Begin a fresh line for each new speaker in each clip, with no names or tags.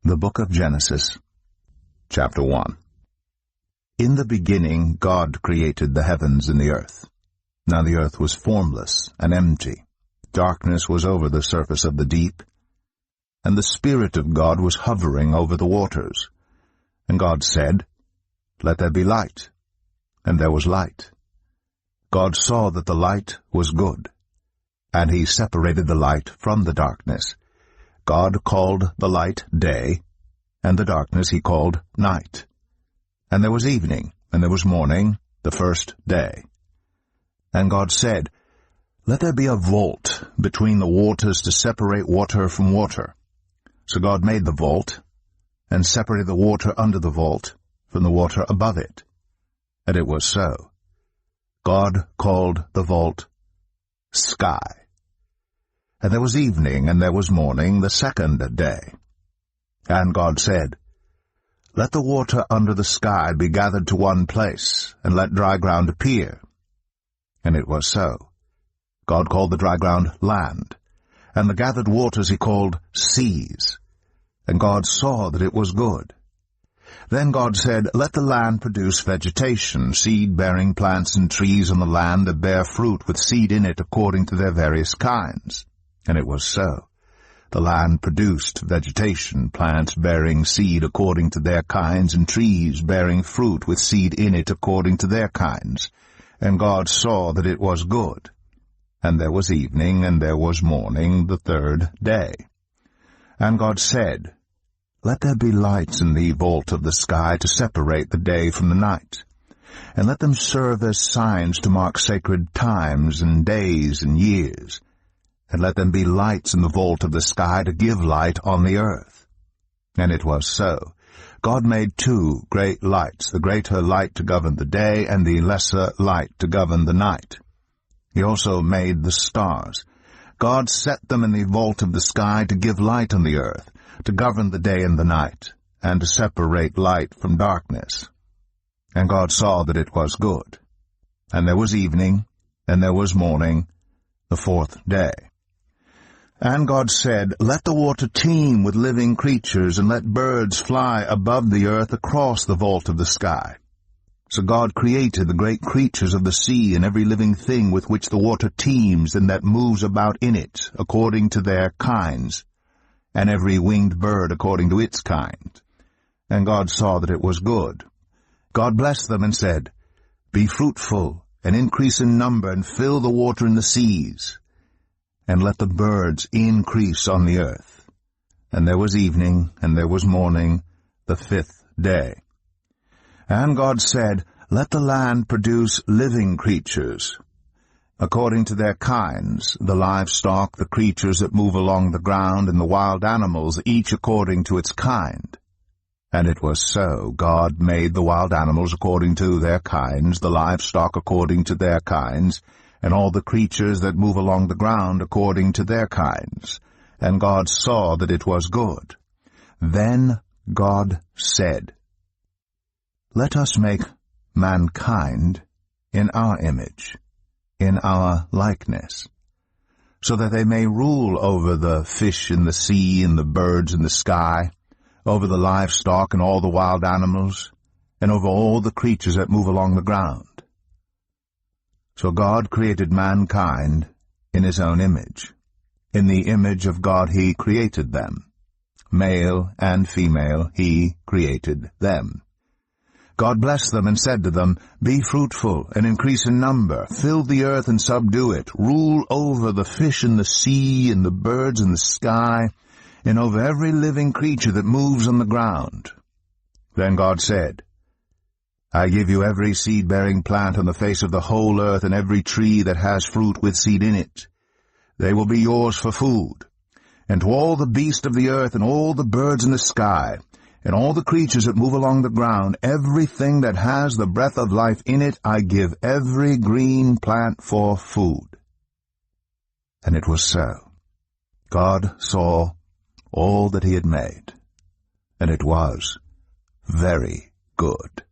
The book of Genesis, chapter 1. In the beginning God created the heavens and the earth. Now the earth was formless and empty. Darkness was over the surface of the deep, and the Spirit of God was hovering over the waters. And God said, "Let there be light." And there was light. God saw that the light was good, and he separated the light from the darkness. God called the light day, and the darkness he called night. And there was evening, and there was morning, the first day. And God said, "Let there be a vault between the waters to separate water from water." So God made the vault, and separated the water under the vault from the water above it. And it was so. God called the vault sky. And there was evening, and there was morning, the second day. And God said, "Let the water under the sky be gathered to one place, and let dry ground appear." And it was so. God called the dry ground land, and the gathered waters he called seas. And God saw that it was good. Then God said, "Let the land produce vegetation, seed-bearing plants and trees on the land that bear fruit with seed in it according to their various kinds." And it was so. The land produced vegetation, plants bearing seed according to their kinds, and trees bearing fruit with seed in it according to their kinds. And God saw that it was good. And there was evening, and there was morning, the third day. And God said, "Let there be lights in the vault of the sky to separate the day from the night, and let them serve as signs to mark sacred times and days and years. And let them be lights in the vault of the sky to give light on the earth." And it was so. God made two great lights, the greater light to govern the day, and the lesser light to govern the night. He also made the stars. God set them in the vault of the sky to give light on the earth, to govern the day and the night, and to separate light from darkness. And God saw that it was good. And there was evening, and there was morning, the fourth day. And God said, "Let the water teem with living creatures, and let birds fly above the earth across the vault of the sky." So God created the great creatures of the sea, and every living thing with which the water teems and that moves about in it, according to their kinds, and every winged bird according to its kind. And God saw that it was good. God blessed them and said, "Be fruitful, and increase in number, and fill the water in the seas, and let the birds increase on the earth." And there was evening, and there was morning, the fifth day. And God said, "Let the land produce living creatures, according to their kinds, the livestock, the creatures that move along the ground, and the wild animals, each according to its kind." And it was so. God made the wild animals according to their kinds, the livestock according to their kinds, and all the creatures that move along the ground according to their kinds. And God saw that it was good. Then God said, "Let us make mankind in our image, in our likeness, so that they may rule over the fish in the sea and the birds in the sky, over the livestock and all the wild animals, and over all the creatures that move along the ground." So God created mankind in his own image. In the image of God he created them. Male and female he created them. God blessed them and said to them, "Be fruitful and increase in number, fill the earth and subdue it, rule over the fish in the sea and the birds in the sky, and over every living creature that moves on the ground." Then God said, "I give you every seed-bearing plant on the face of the whole earth, and every tree that has fruit with seed in it. They will be yours for food. And to all the beasts of the earth, and all the birds in the sky, and all the creatures that move along the ground, everything that has the breath of life in it, I give every green plant for food." And it was so. God saw all that he had made, and it was very good.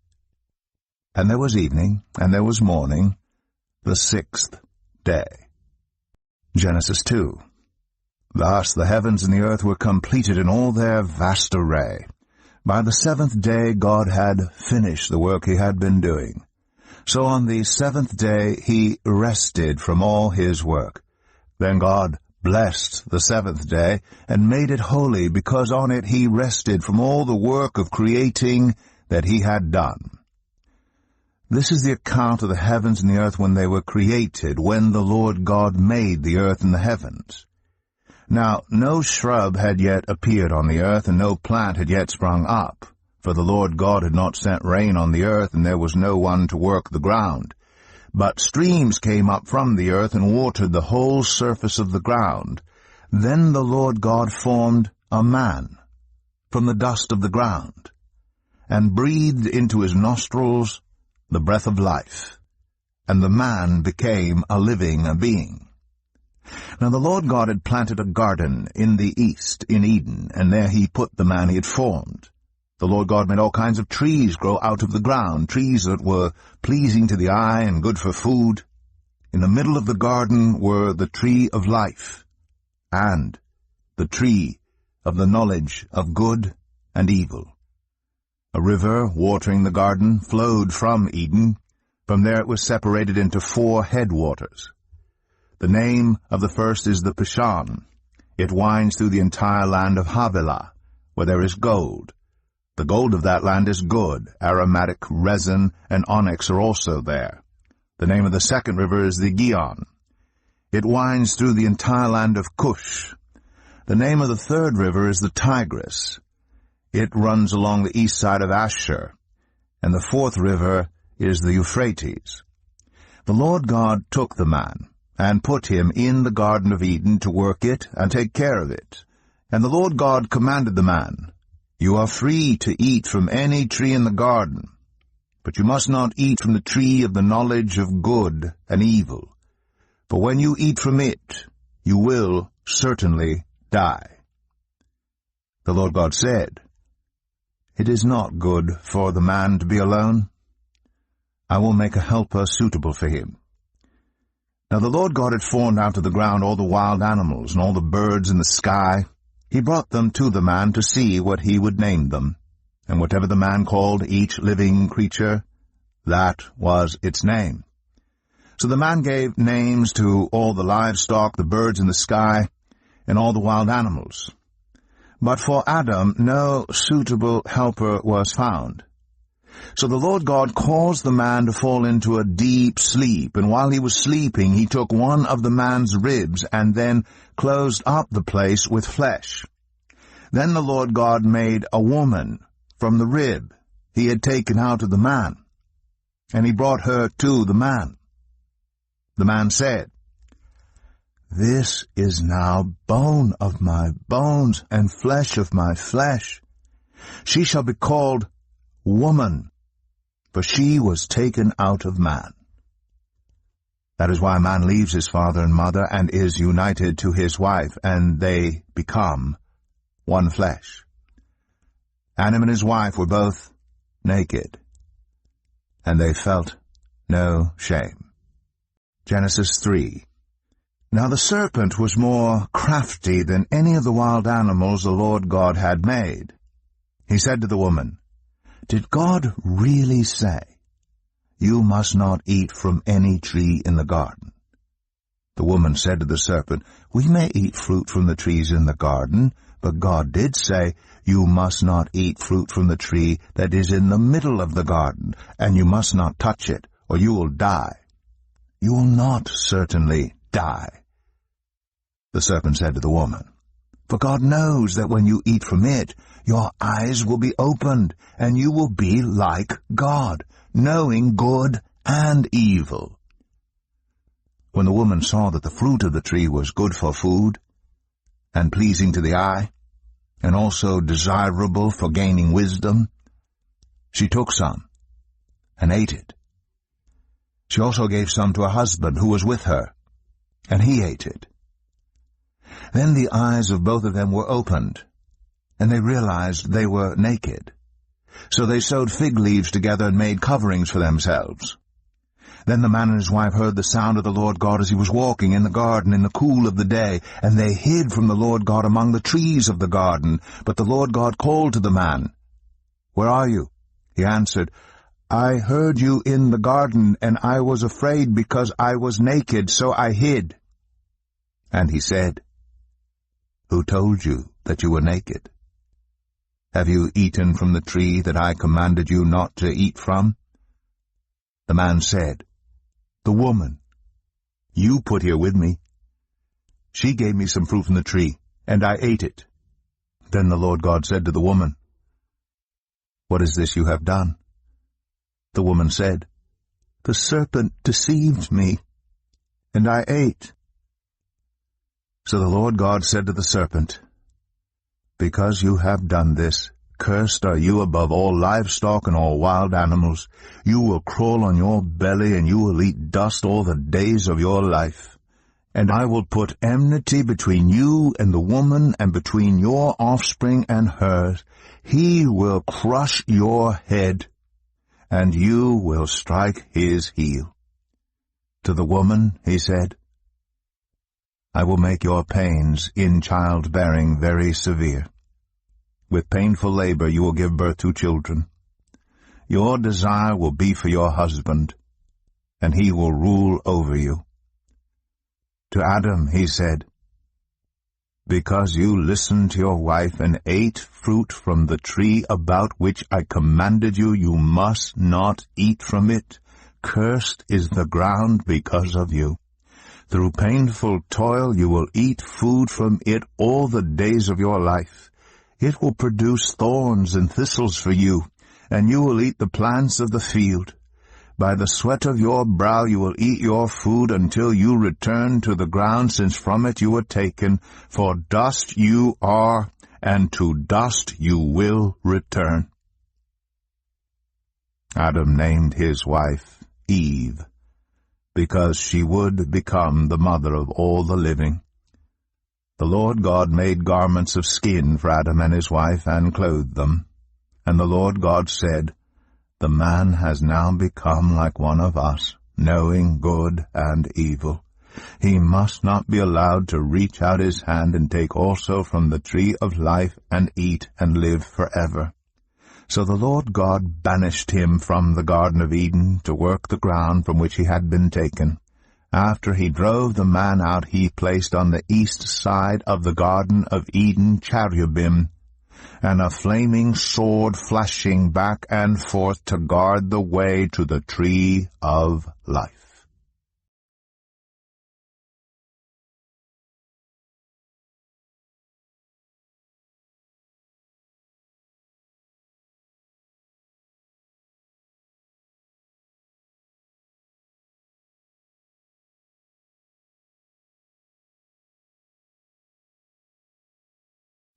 And there was evening, and there was morning, the sixth day. Genesis 2. Thus the heavens and the earth were completed in all their vast array. By the seventh day God had finished the work he had been doing. So on the seventh day he rested from all his work. Then God blessed the seventh day and made it holy, because on it he rested from all the work of creating that he had done. This is the account of the heavens and the earth when they were created, when the Lord God made the earth and the heavens. Now no shrub had yet appeared on the earth, and no plant had yet sprung up, for the Lord God had not sent rain on the earth, and there was no one to work the ground. But streams came up from the earth and watered the whole surface of the ground. Then the Lord God formed a man from the dust of the ground, and breathed into his nostrils the breath of life, and the man became a living being. Now the Lord God had planted a garden in the east, in Eden, and there he put the man he had formed. The Lord God made all kinds of trees grow out of the ground, trees that were pleasing to the eye and good for food. In the middle of the garden were the tree of life, and the tree of the knowledge of good and evil. A river, watering the garden, flowed from Eden. From there it was separated into 4 headwaters. The name of the first is the Pishon. It winds through the entire land of Havilah, where there is gold. The gold of that land is good. Aromatic, resin, and onyx are also there. The name of the second river is the Gihon. It winds through the entire land of Cush. The name of the third river is the Tigris. It runs along the east side of Ashur. And the fourth river is the Euphrates. The Lord God took the man and put him in the Garden of Eden to work it and take care of it. And the Lord God commanded the man, "You are free to eat from any tree in the garden, but you must not eat from the tree of the knowledge of good and evil, for when you eat from it, you will certainly die." The Lord God said, "It is not good for the man to be alone. I will make a helper suitable for him." Now the Lord God had formed out of the ground all the wild animals and all the birds in the sky. He brought them to the man to see what he would name them. And whatever the man called each living creature, that was its name. So the man gave names to all the livestock, the birds in the sky, and all the wild animals. But for Adam no suitable helper was found. So the Lord God caused the man to fall into a deep sleep, and while he was sleeping he took one of the man's ribs and then closed up the place with flesh. Then the Lord God made a woman from the rib he had taken out of the man, and he brought her to the man. The man said, "This is now bone of my bones and flesh of my flesh. She shall be called woman, for she was taken out of man." That is why a man leaves his father and mother and is united to his wife, and they become one flesh. Adam and his wife were both naked, and they felt no shame. Genesis 3. Now the serpent was more crafty than any of the wild animals the Lord God had made. He said to the woman, "Did God really say, 'You must not eat from any tree in the garden'?" The woman said to the serpent, "We may eat fruit from the trees in the garden, but God did say, 'You must not eat fruit from the tree that is in the middle of the garden, and you must not touch it, or you will die.' You will not certainly die." The serpent said to the woman, "For God knows that when you eat from it, your eyes will be opened, and you will be like God, knowing good and evil." When the woman saw that the fruit of the tree was good for food, and pleasing to the eye, and also desirable for gaining wisdom, she took some and ate it. She also gave some to her husband who was with her, and he ate it. Then the eyes of both of them were opened, and they realized they were naked. So they sewed fig leaves together and made coverings for themselves. Then the man and his wife heard the sound of the Lord God as he was walking in the garden in the cool of the day, and they hid from the Lord God among the trees of the garden. But the Lord God called to the man, "Where are you?" He answered, "I heard you in the garden, and I was afraid because I was naked, so I hid." And he said, "Who told you that you were naked? Have you eaten from the tree that I commanded you not to eat from?" The man said, "The woman you put here with me, she gave me some fruit from the tree, and I ate it." Then the Lord God said to the woman, "What is this you have done?" The woman said, "The serpent deceived me, and I ate." So the Lord God said to the serpent, "Because you have done this, cursed are you above all livestock and all wild animals. You will crawl on your belly, and you will eat dust all the days of your life. And I will put enmity between you and the woman, and between your offspring and hers. He will crush your head, and you will strike his heel." To the woman he said, "I will make your pains in childbearing very severe. With painful labor you will give birth to children. Your desire will be for your husband, and he will rule over you." To Adam he said, "Because you listened to your wife and ate fruit from the tree about which I commanded you, you must not eat from it. Cursed is the ground because of you. Through painful toil you will eat food from it all the days of your life. It will produce thorns and thistles for you, and you will eat the plants of the field. By the sweat of your brow you will eat your food until you return to the ground, since from it you were taken. For dust you are, and to dust you will return." Adam named his wife Eve, because she would become the mother of all the living. The Lord God made garments of skin for Adam and his wife, and clothed them. And the Lord God said, "The man has now become like one of us, knowing good and evil. He must not be allowed to reach out his hand and take also from the tree of life and eat and live forever." So the Lord God banished him from the Garden of Eden to work the ground from which he had been taken. After he drove the man out, he placed on the east side of the Garden of Eden cherubim, and a flaming sword flashing back and forth to guard the way to the tree of life.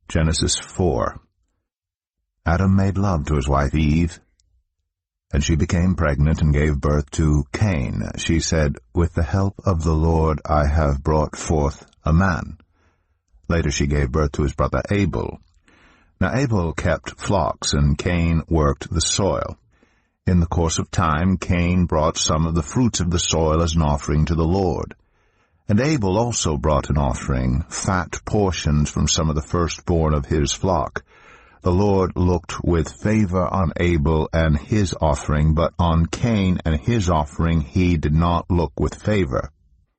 Genesis 4. Adam made love to his wife Eve, and she became pregnant and gave birth to Cain. She said, "With the help of the Lord I have brought forth a man." Later she gave birth to his brother Abel. Now Abel kept flocks, and Cain worked the soil. In the course of time Cain brought some of the fruits of the soil as an offering to the Lord. And Abel also brought an offering, fat portions from some of the firstborn of his flock. The Lord looked with favor on Abel and his offering, but on Cain and his offering he did not look with favor.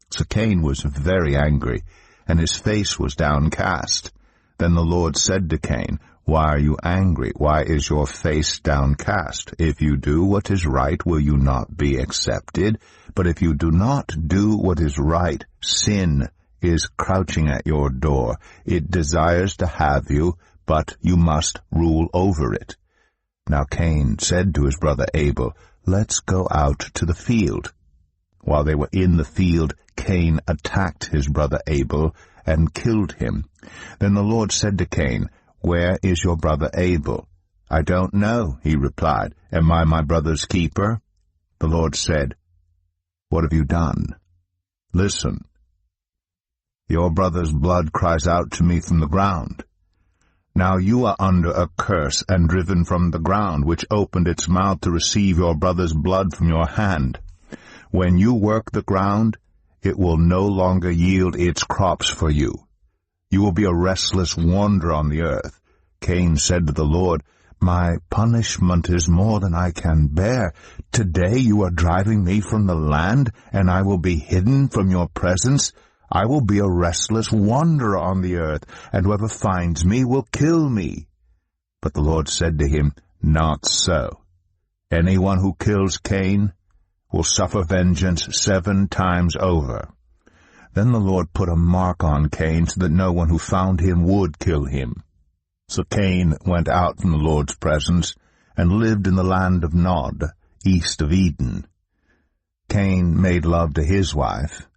So Cain was very angry, and his face was downcast. Then the Lord said to Cain, "Why are you angry? Why is your face downcast? If you do what is right, will you not be accepted? But if you do not do what is right, sin is crouching at your door. It desires to have you, but you must rule over it." Now Cain said to his brother Abel, "Let's go out to the field." While they were in the field, Cain attacked his brother Abel and killed him. Then the Lord said to Cain, "Where is your brother Abel?" "I don't know," he replied. "Am I my brother's keeper?" The Lord said, "What have you done? Listen. Your brother's blood cries out to me from the ground. Now you are under a curse and driven from the ground, which opened its mouth to receive your brother's blood from your hand. When you work the ground, it will no longer yield its crops for you. You will be a restless wanderer on the earth. Cain said to the Lord, My punishment is more than I can bear. Today you are driving me from the land, and I will be hidden from your presence. I will be a restless wanderer on the earth, and whoever finds me will kill me. But the Lord said to him, Not so. Anyone who kills Cain will suffer vengeance 7 times over. Then the Lord put a mark on Cain so that no one who found him would kill him. So Cain went out from the Lord's presence and lived in the land of Nod, east of Eden. Cain made love to his wife,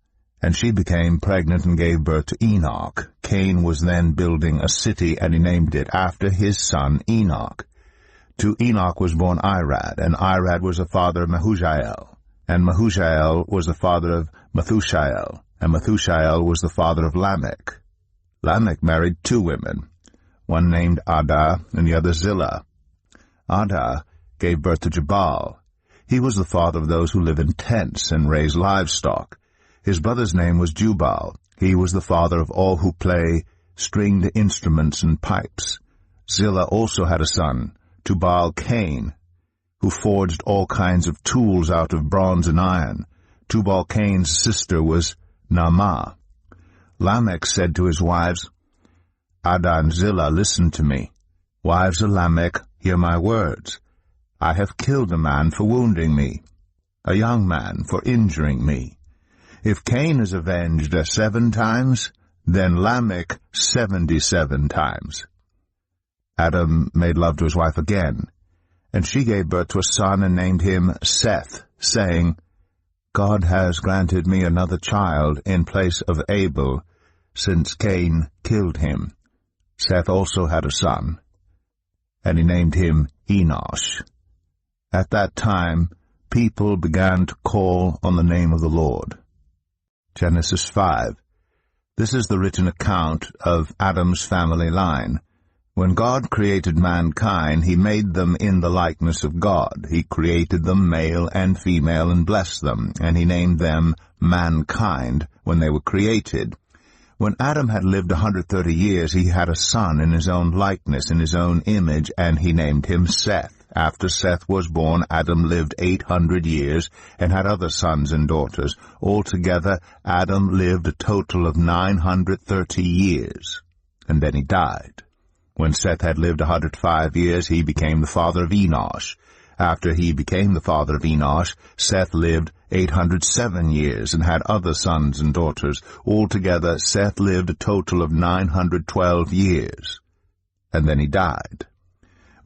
and she became pregnant and gave birth to Enoch. Cain was then building a city, and he named it after his son Enoch. To Enoch was born Irad, and Irad was the father of Mehujael, and Mehujael was the father of Methushael, and Methushael was the father of Lamech. Lamech married 2 women, one named Adah and the other Zillah. Adah gave birth to Jabal. He was the father of those who live in tents and raise livestock. His brother's name was Jubal. He was the father of all who play stringed instruments and pipes. Zillah also had a son, Tubal-Cain, who forged all kinds of tools out of bronze and iron. Tubal-Cain's sister was Naamah. Lamech said to his wives, Adah and Zillah, listen to me. Wives of Lamech, hear my words. I have killed a man for wounding me, a young man for injuring me. If Cain is avenged 7 times, then Lamech 77 times. Adam made love to his wife again, and she gave birth to a son and named him Seth, saying, God has granted me another child in place of Abel, since Cain killed him. Seth also had a son, and he named him Enosh. At that time, people began to call on the name of the Lord. Genesis 5. This is the written account of Adam's family line. When God created mankind, he made them in the likeness of God. He created them male and female and blessed them, and he named them mankind when they were created. When Adam had lived 130 years, he had a son in his own likeness, in his own image, and he named him Seth. After Seth was born, Adam lived 800 years and had other sons and daughters. Altogether, Adam lived a total of 930 years, and then he died. When Seth had lived 105 years, he became the father of Enosh. After he became the father of Enosh, Seth lived 807 years and had other sons and daughters. Altogether, Seth lived a total of 912 years, and then he died.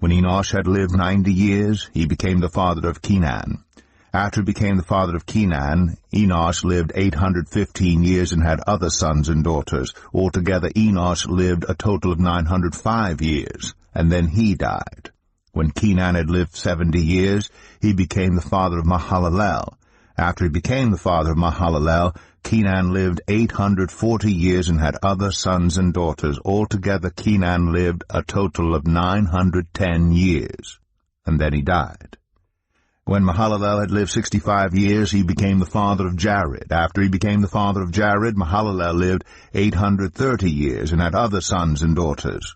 When Enosh had lived 90 years, he became the father of Kenan. After he became the father of Kenan, Enosh lived 815 years and had other sons and daughters. Altogether, Enosh lived a total of 905 years, and then he died. When Kenan had lived 70 years, he became the father of Mahalalel. After he became the father of Mahalalel, Kenan lived 840 years and had other sons and daughters. Altogether, Kenan lived a total of 910 years, and then he died. When Mahalalel had lived 65 years, he became the father of Jared. After he became the father of Jared, Mahalalel lived 830 years and had other sons and daughters.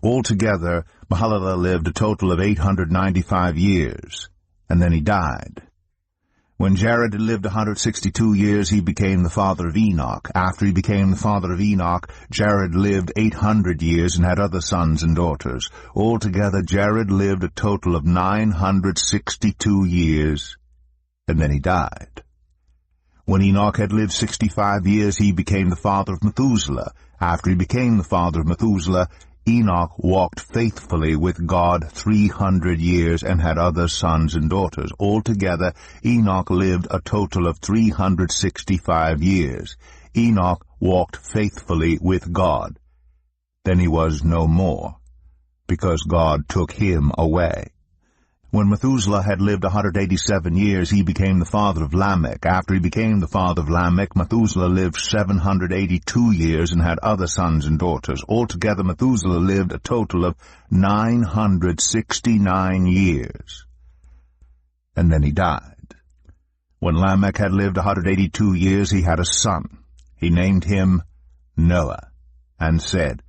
Altogether, Mahalalel lived a total of 895 years, and then he died. When Jared had lived 162 years, he became the father of Enoch. After he became the father of Enoch, Jared lived 800 years and had other sons and daughters. Altogether, Jared lived a total of 962 years, and then he died. When Enoch had lived 65 years, he became the father of Methuselah. After he became the father of Methuselah, Enoch walked faithfully with God 300 years and had other sons and daughters. Altogether, Enoch lived a total of 365 years. Enoch walked faithfully with God. Then he was no more, because God took him away. When Methuselah had lived 187 years, he became the father of Lamech. After he became the father of Lamech, Methuselah lived 782 years and had other sons and daughters. Altogether, Methuselah lived a total of 969 years, and then he died. When Lamech had lived 182 years, he had a son. He named him Noah, and said,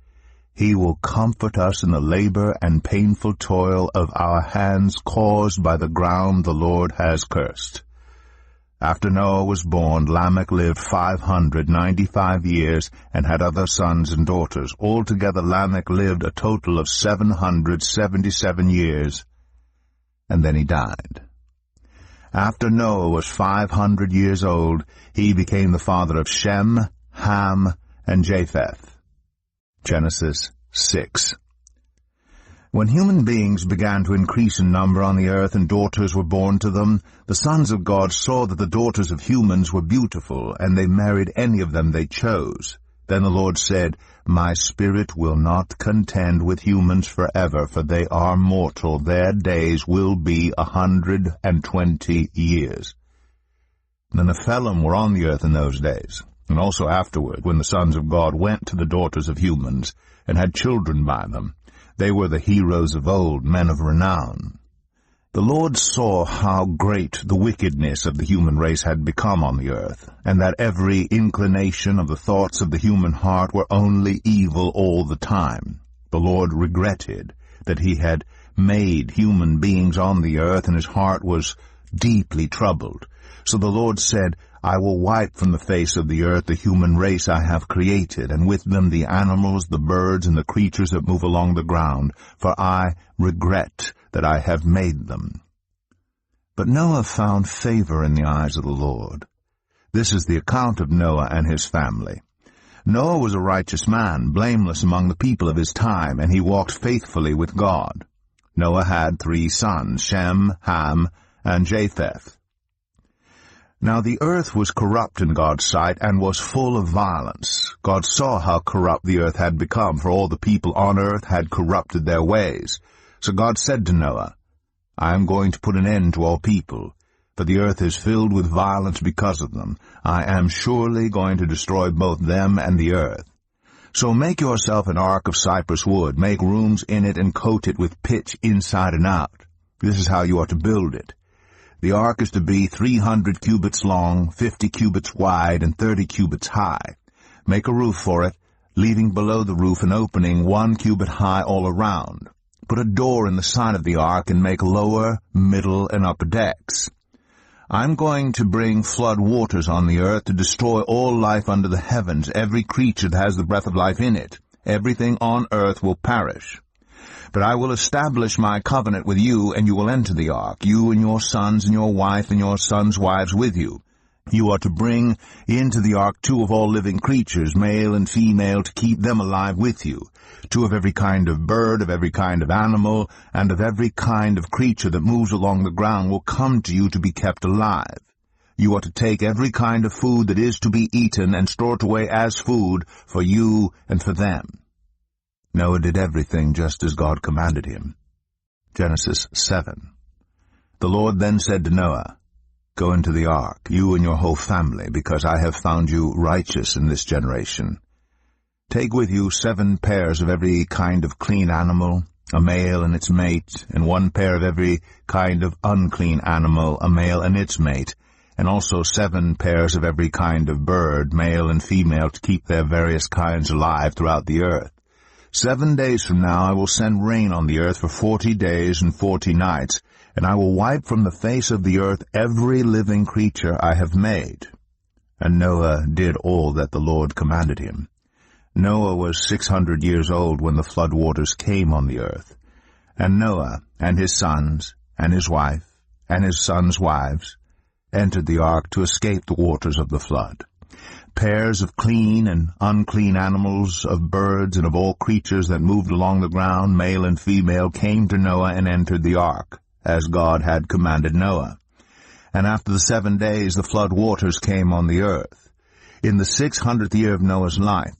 He will comfort us in the labor and painful toil of our hands caused by the ground the Lord has cursed. After Noah was born, Lamech lived 595 years and had other sons and daughters. Altogether Lamech lived a total of 777 years, and then he died. After Noah was 500 years old, he became the father of Shem, Ham, and Japheth. Genesis 6. When human beings began to increase in number on the earth and daughters were born to them, the sons of God saw that the daughters of humans were beautiful, and they married any of them they chose. Then the Lord said, My spirit will not contend with humans forever, for they are mortal. Their days will be 120 years. The Nephilim were on the earth in those days, and also afterward, when the sons of God went to the daughters of humans, and had children by them. They were the heroes of old, men of renown. The Lord saw how great the wickedness of the human race had become on the earth, and that every inclination of the thoughts of the human heart were only evil all the time. The Lord regretted that he had made human beings on the earth, and his heart was deeply troubled. So the Lord said, I will wipe from the face of the earth the human race I have created, and with them the animals, the birds, and the creatures that move along the ground, for I regret that I have made them. But Noah found favor in the eyes of the Lord. This is the account of Noah and his family. Noah was a righteous man, blameless among the people of his time, and he walked faithfully with God. Noah had 3 sons, Shem, Ham, and Japheth. Now the earth was corrupt in God's sight, and was full of violence. God saw how corrupt the earth had become, for all the people on earth had corrupted their ways. So God said to Noah, I am going to put an end to all people, for the earth is filled with violence because of them. I am surely going to destroy both them and the earth. So make yourself an ark of cypress wood, make rooms in it, and coat it with pitch inside and out. This is how you are to build it. The ark is to be 300 cubits long, 50 cubits wide, and 30 cubits high. Make a roof for it, leaving below the roof an opening 1 cubit high all around. Put a door in the side of the ark, and make lower, middle, and upper decks. I'm going to bring flood waters on the earth to destroy all life under the heavens, every creature that has the breath of life in it. Everything on earth will perish. But I will establish my covenant with you, and you will enter the ark, you and your sons and your wife and your sons' wives with you. You are to bring into the ark 2 of all living creatures, male and female, to keep them alive with you. 2 of every kind of bird, of every kind of animal, and of every kind of creature that moves along the ground will come to you to be kept alive. You are to take every kind of food that is to be eaten and store it away as food for you and for them. Noah did everything just as God commanded him. Genesis 7. The Lord then said to Noah, Go into the ark, you and your whole family, because I have found you righteous in this generation. Take with you 7 pairs of every kind of clean animal, a male and its mate, and 1 pair of every kind of unclean animal, a male and its mate, and also 7 pairs of every kind of bird, male and female, to keep their various kinds alive throughout the earth. 7 days from now I will send rain on the earth for 40 days and 40 nights, and I will wipe from the face of the earth every living creature I have made. And Noah did all that the Lord commanded him. Noah was 600 years old when the flood waters came on the earth. And Noah and his sons and his wife and his sons' wives entered the ark to escape the waters of the flood. Pairs of clean and unclean animals, of birds, and of all creatures that moved along the ground, male and female, came to Noah and entered the ark, as God had commanded Noah. And after the 7 days the flood waters came on the earth. In the 600th year of Noah's life,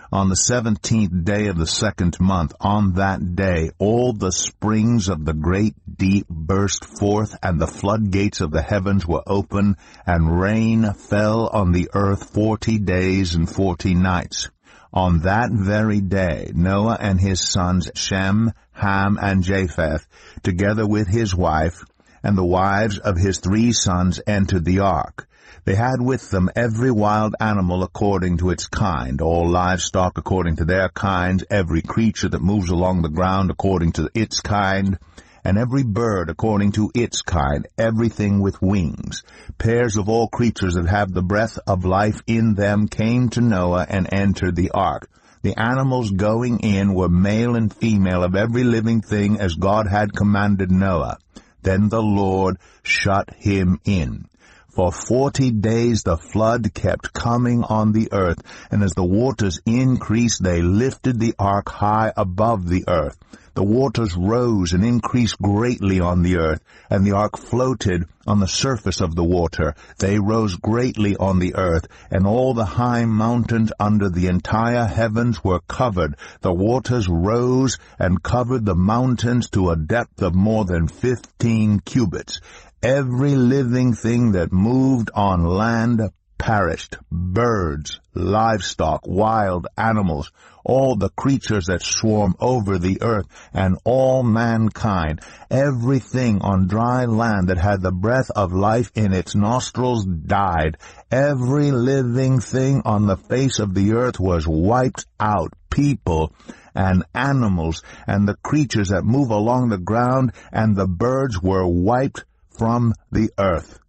on the 17th day of the 2nd month, on that day all the springs of the great deep burst forth, and the floodgates of the heavens were open, and rain fell on the earth 40 days and 40 nights. On that very day Noah and his sons Shem, Ham, and Japheth, together with his wife, and the wives of his 3 sons entered the ark. They had with them every wild animal according to its kind, all livestock according to their kinds, every creature that moves along the ground according to its kind, and every bird according to its kind, everything with wings. Pairs of all creatures that have the breath of life in them came to Noah and entered the ark. The animals going in were male and female of every living thing as God had commanded Noah. Then the Lord shut him in. For 40 days the flood kept coming on the earth, and as the waters increased, they lifted the ark high above the earth. The waters rose and increased greatly on the earth, and the ark floated on the surface of the water. They rose greatly on the earth, and all the high mountains under the entire heavens were covered. The waters rose and covered the mountains to a depth of more than 15 cubits. Every living thing that moved on land perished, birds, livestock, wild animals, all the creatures that swarm over the earth, and all mankind. Everything on dry land that had the breath of life in its nostrils died. Every living thing on the face of the earth was wiped out, people and animals, and the creatures that move along the ground, and the birds were wiped from the earth.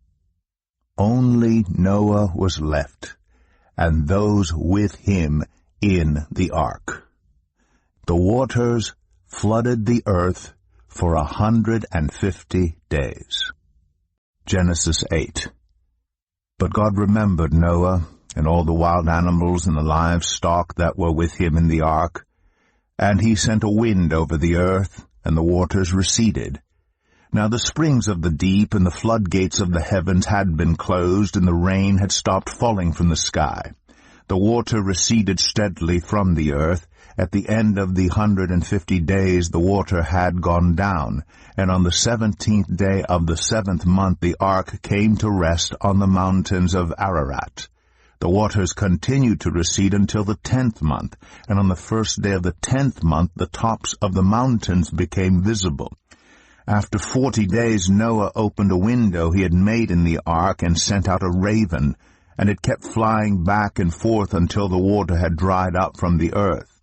Only Noah was left, and those with him in the ark. The waters flooded the earth for 150 days. Genesis 8. But God remembered Noah, and all the wild animals and the livestock that were with him in the ark, and he sent a wind over the earth, and the waters receded. Now the springs of the deep and the floodgates of the heavens had been closed, and the rain had stopped falling from the sky. The water receded steadily from the earth. At the end of the 150 days the water had gone down, and on the 17th day of the 7th month the ark came to rest on the mountains of Ararat. The waters continued to recede until the 10th month, and on the first day of the 10th month the tops of the mountains became visible. After 40 days Noah opened a window he had made in the ark and sent out a raven, and it kept flying back and forth until the water had dried up from the earth.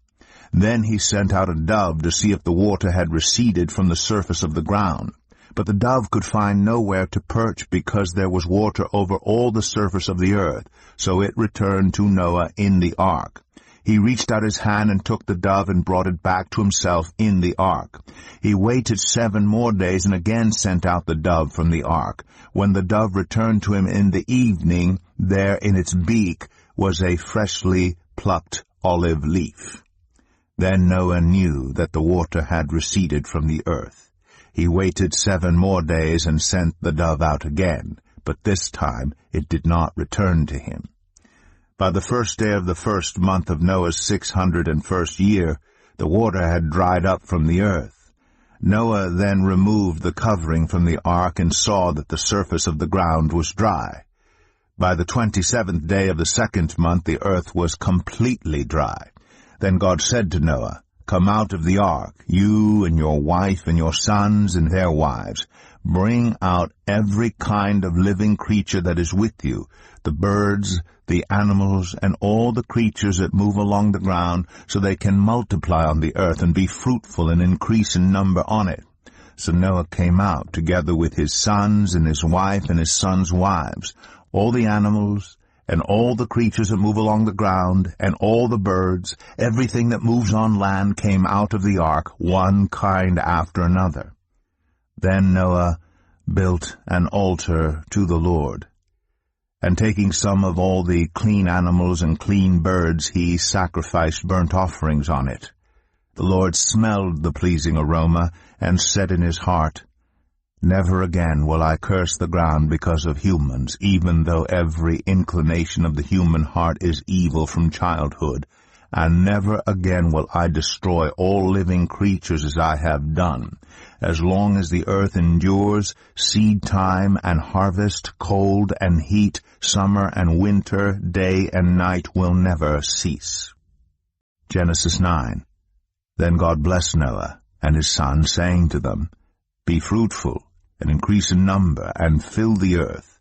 Then he sent out a dove to see if the water had receded from the surface of the ground. But the dove could find nowhere to perch because there was water over all the surface of the earth, so it returned to Noah in the ark. He reached out his hand and took the dove and brought it back to himself in the ark. He waited 7 more days and again sent out the dove from the ark. When the dove returned to him in the evening, there in its beak was a freshly plucked olive leaf. Then Noah knew that the water had receded from the earth. He waited 7 more days and sent the dove out again, but this time it did not return to him. By the first day of the 1st month of Noah's 601st year, the water had dried up from the earth. Noah then removed the covering from the ark and saw that the surface of the ground was dry. By the 27th day of the 2nd month the earth was completely dry. Then God said to Noah, "Come out of the ark, you and your wife and your sons and their wives. Bring out every kind of living creature that is with you, the birds, the animals, and all the creatures that move along the ground, so they can multiply on the earth and be fruitful and increase in number on it." So Noah came out, together with his sons and his wife and his sons' wives. All the animals and all the creatures that move along the ground, and all the birds, everything that moves on land came out of the ark, one kind after another. Then Noah built an altar to the Lord, and taking some of all the clean animals and clean birds, he sacrificed burnt offerings on it. The Lord smelled the pleasing aroma, and said in his heart, "Never again will I curse the ground because of humans, even though every inclination of the human heart is evil from childhood, and never again will I destroy all living creatures as I have done. As long as the earth endures, seed time and harvest, cold and heat, summer and winter, day and night will never cease." Genesis 9. Then God blessed Noah and his sons, saying to them, "Be fruitful, and increase in number, and fill the earth.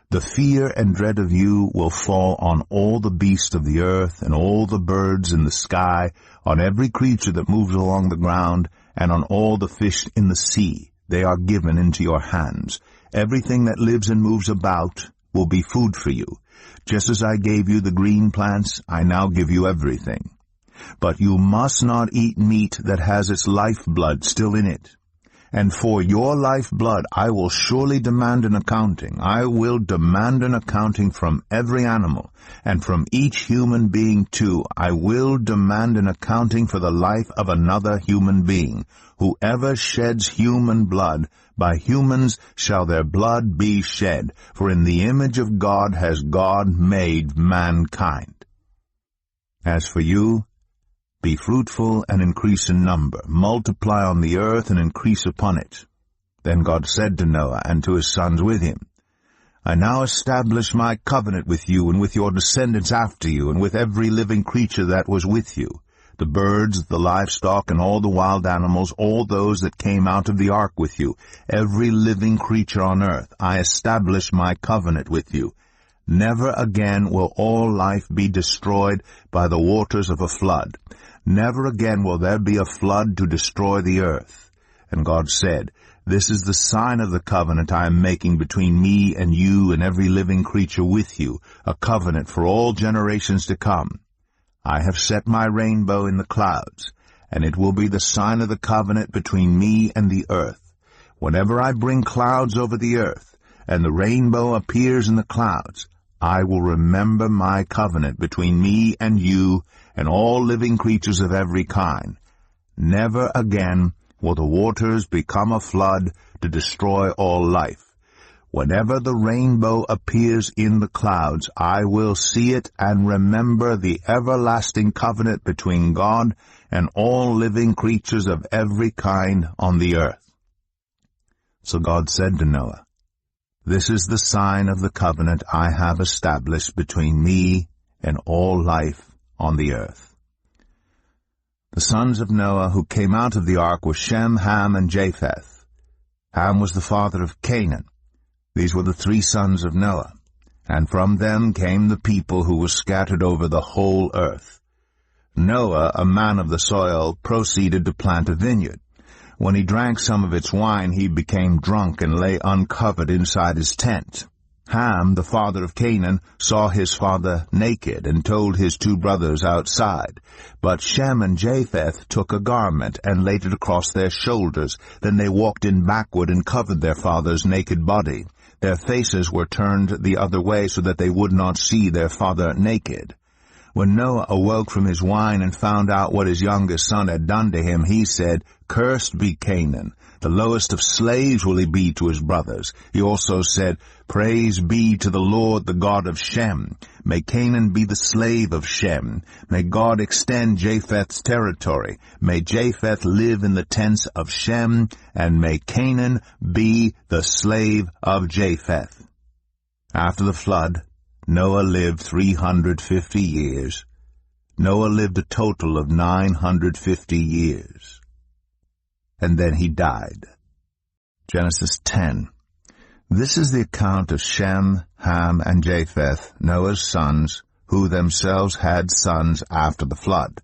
The fear and dread of you will fall on all the beasts of the earth, and all the birds in the sky, on every creature that moves along the ground, and on all the fish in the sea. They are given into your hands. Everything that lives and moves about will be food for you. Just as I gave you the green plants, I now give you everything. But you must not eat meat that has its lifeblood still in it. And for your lifeblood I will surely demand an accounting. I will demand an accounting from every animal, and from each human being too. I will demand an accounting for the life of another human being. Whoever sheds human blood, by humans shall their blood be shed, for in the image of God has God made mankind. As for you, be fruitful and increase in number. Multiply on the earth and increase upon it. Then God said to Noah and to his sons with him, I now establish my covenant with you and with your descendants after you, and with every living creature that was with you, the birds, the livestock, and all the wild animals, all those that came out of the ark with you, every living creature on earth. I establish my covenant with you. Never again will all life be destroyed by the waters of a flood. Never again will there be a flood to destroy the earth. And God said, This is the sign of the covenant I am making between me and you and every living creature with you, a covenant for all generations to come. I have set my rainbow in the clouds, and it will be the sign of the covenant between me and the earth. Whenever I bring clouds over the earth, and the rainbow appears in the clouds, I will remember my covenant between me and you and all living creatures of every kind. Never again will the waters become a flood to destroy all life. Whenever the rainbow appears in the clouds, I will see it and remember the everlasting covenant between God and all living creatures of every kind on the earth. So God said to Noah, This is the sign of the covenant I have established between me and all life on the earth. The sons of Noah who came out of the ark were Shem, Ham, and Japheth. Ham was the father of Canaan. These were the 3 sons of Noah, and from them came the people who were scattered over the whole earth. Noah, a man of the soil, proceeded to plant a vineyard. When he drank some of its wine, he became drunk and lay uncovered inside his tent. Ham, the father of Canaan, saw his father naked and told his 2 brothers outside. But Shem and Japheth took a garment and laid it across their shoulders. Then they walked in backward and covered their father's naked body. Their faces were turned the other way so that they would not see their father naked. When Noah awoke from his wine and found out what his youngest son had done to him, he said, Cursed be Canaan. The lowest of slaves will he be to his brothers. He also said, Praise be to the Lord, the God of Shem. May Canaan be the slave of Shem. May God extend Japheth's territory. May Japheth live in the tents of Shem, and may Canaan be the slave of Japheth. After the flood, Noah lived 350 years. Noah lived a total of 950 years. And then he died. Genesis 10. This is the account of Shem, Ham, and Japheth, Noah's sons, who themselves had sons after the flood.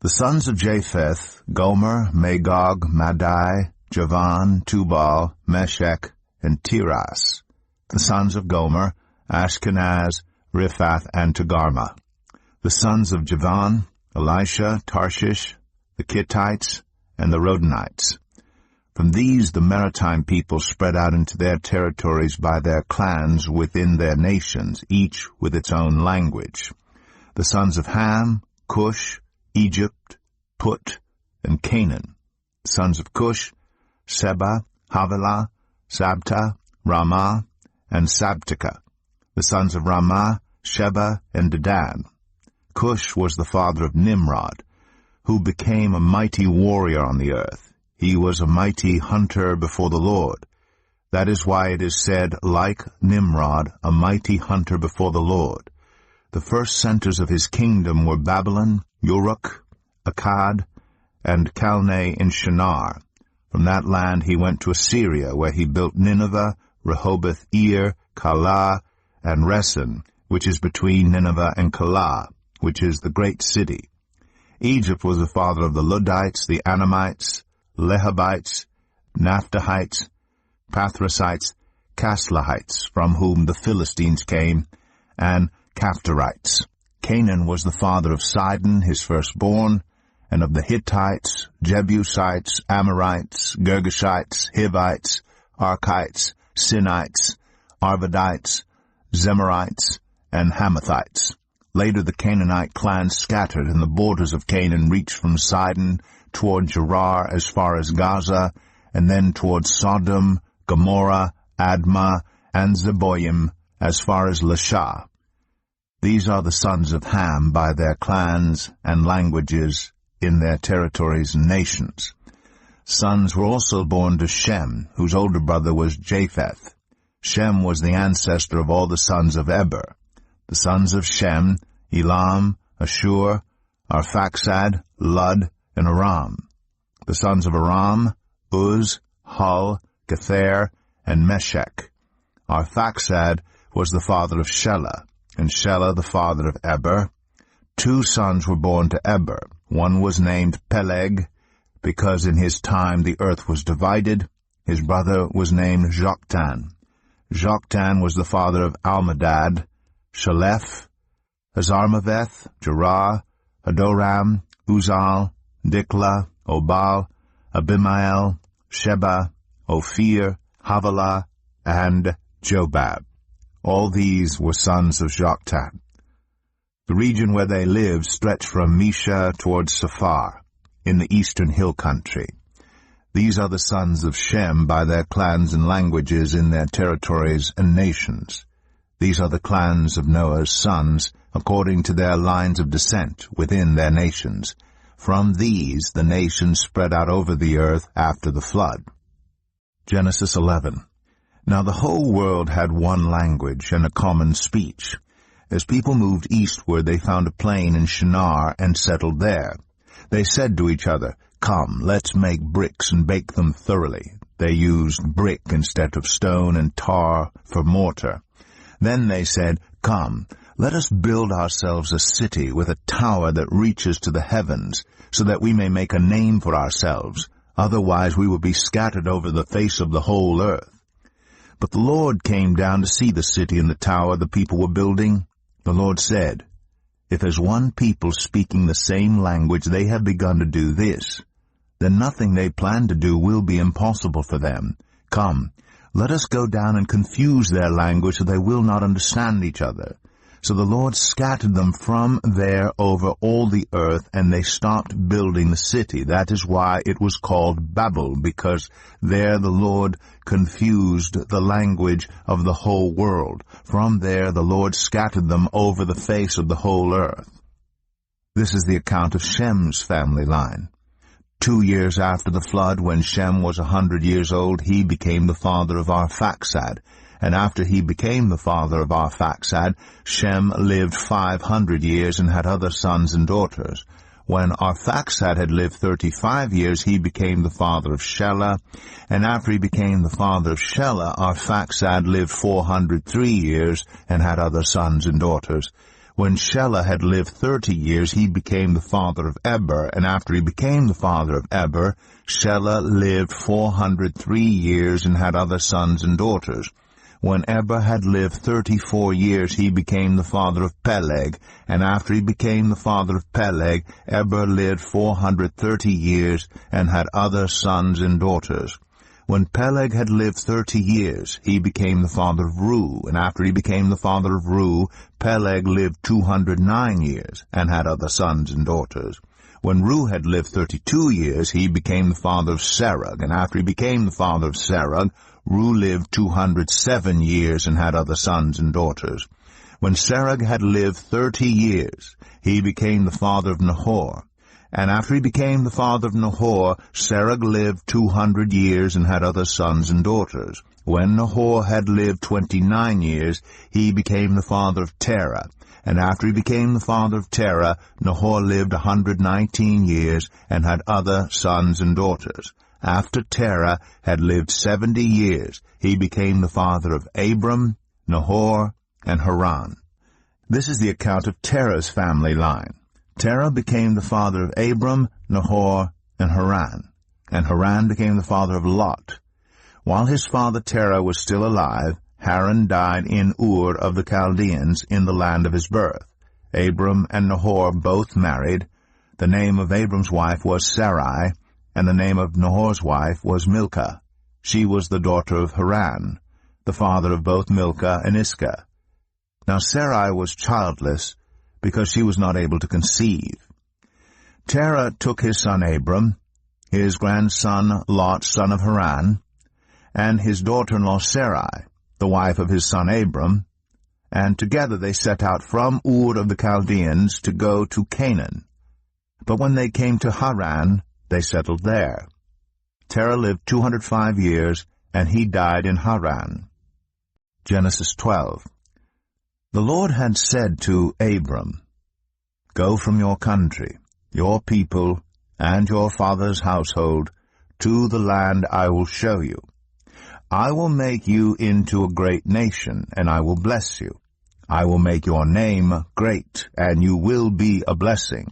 The sons of Japheth, Gomer, Magog, Madai, Javan, Tubal, Meshech, and Tiras. The sons of Gomer, Ashkenaz, Riphath, and Togarmah. The sons of Javan, Elisha, Tarshish, the Kittites, and the Rodanites. From these the maritime people spread out into their territories by their clans within their nations, each with its own language. The sons of Ham, Cush, Egypt, Put, and Canaan. The sons of Cush, Seba, Havilah, Sabta, Ramah, and Sabteka. The sons of Ramah, Sheba, and Dedan. Cush was the father of Nimrod, who became a mighty warrior on the earth. He was a mighty hunter before the Lord. That is why it is said, like Nimrod, a mighty hunter before the Lord. The first centers of his kingdom were Babylon, Uruk, Akkad, and Calneh in Shinar. From that land he went to Assyria, where he built Nineveh, Rehoboth, Ir, Calah, and Resen, which is between Nineveh and Calah, which is the great city. Egypt was the father of the Ludites, the Anamites, Lehabites, Naphtuhites, Pathrasites, Caslahites, from whom the Philistines came, and Caphtorites. Canaan was the father of Sidon, his firstborn, and of the Hittites, Jebusites, Amorites, Girgashites, Hivites, Archites, Sinites, Arvadites, Zemarites, and Hamathites. Later the Canaanite clans scattered, and the borders of Canaan reached from Sidon toward Gerar as far as Gaza, and then toward Sodom, Gomorrah, Admah, and Zeboim as far as Lasha. These are the sons of Ham by their clans and languages in their territories and nations. Sons were also born to Shem, whose older brother was Japheth. Shem was the ancestor of all the sons of Eber. The sons of Shem, Elam, Ashur, Arphaxad, Lud, and Aram. The sons of Aram, Uz, Hul, Gether, and Meshech. Arphaxad was the father of Shelah, and Shelah the father of Eber. 2 sons were born to Eber. One was named Peleg, because in his time the earth was divided. His brother was named Joktan. Joktan was the father of Almadad, Shalef, Hazarmaveth, Jerah, Adoram, Uzal, Diklah, Obal, Abimael, Sheba, Ophir, Havilah, and Jobab. All these were sons of Joktan. The region where they lived stretched from Mesha towards Saphar, in the eastern hill country. These are the sons of Shem by their clans and languages in their territories and nations. These are the clans of Noah's sons, according to their lines of descent within their nations. From these the nations spread out over the earth after the flood. Genesis 11. Now the whole world had one language and a common speech. As people moved eastward, they found a plain in Shinar and settled there. They said to each other, "Come, let's make bricks and bake them thoroughly." They used brick instead of stone and tar for mortar. Then they said, "Come, let us build ourselves a city with a tower that reaches to the heavens, so that we may make a name for ourselves. Otherwise we will be scattered over the face of the whole earth." But the Lord came down to see the city and the tower the people were building. The Lord said, "If as one people speaking the same language they have begun to do this, then nothing they plan to do will be impossible for them. Come, let us go down and confuse their language so they will not understand each other." So the Lord scattered them from there over all the earth, and they stopped building the city. That is why it was called Babel, because there the Lord confused the language of the whole world. From there the Lord scattered them over the face of the whole earth. This is the account of Shem's family line. 2 years after the flood, when Shem was 100 years old, he became the father of Arphaxad. And after he became the father of Arphaxad, Shem lived 500 years and had other sons and daughters. When Arphaxad had lived 35 years, he became the father of Shelah. And after he became the father of Shelah, Arphaxad lived 403 years and had other sons and daughters. When Shelah had lived 30 years, he became the father of Eber. And after he became the father of Eber, Shelah lived 403 years and had other sons and daughters. When Eber had lived 34 years, he became the father of Peleg. And after he became the father of Peleg, Eber lived 430 years and had other sons and daughters. When Peleg had lived 30 years, he became the father of Reu. And after he became the father of Reu, Peleg lived 209 years and had other sons and daughters. When Reu had lived 32 years, he became the father of Serug. And after he became the father of Serug, Reu lived 207 years and had other sons and daughters. When Serug had lived 30 years, he became the father of Nahor. And after he became the father of Nahor, Serug lived 200 years and had other sons and daughters. When Nahor had lived 29 years, he became the father of Terah. And after he became the father of Terah, Nahor lived 119 years and had other sons and daughters. After Terah had lived 70 years, he became the father of Abram, Nahor, and Haran. This is the account of Terah's family line. Terah became the father of Abram, Nahor, and Haran became the father of Lot. While his father Terah was still alive, Haran died in Ur of the Chaldeans in the land of his birth. Abram and Nahor both married. The name of Abram's wife was Sarai, and the name of Nahor's wife was Milcah. She was the daughter of Haran, the father of both Milcah and Iscah. Now Sarai was childless, because she was not able to conceive. Terah took his son Abram, his grandson Lot, son of Haran, and his daughter-in-law Sarai, the wife of his son Abram, and together they set out from Ur of the Chaldeans to go to Canaan. But when they came to Haran, they settled there. Terah lived 205 years, and he died in Haran. Genesis 12. The Lord had said to Abram, "Go from your country, your people, and your father's household, to the land I will show you. I will make you into a great nation, and I will bless you. I will make your name great, and you will be a blessing.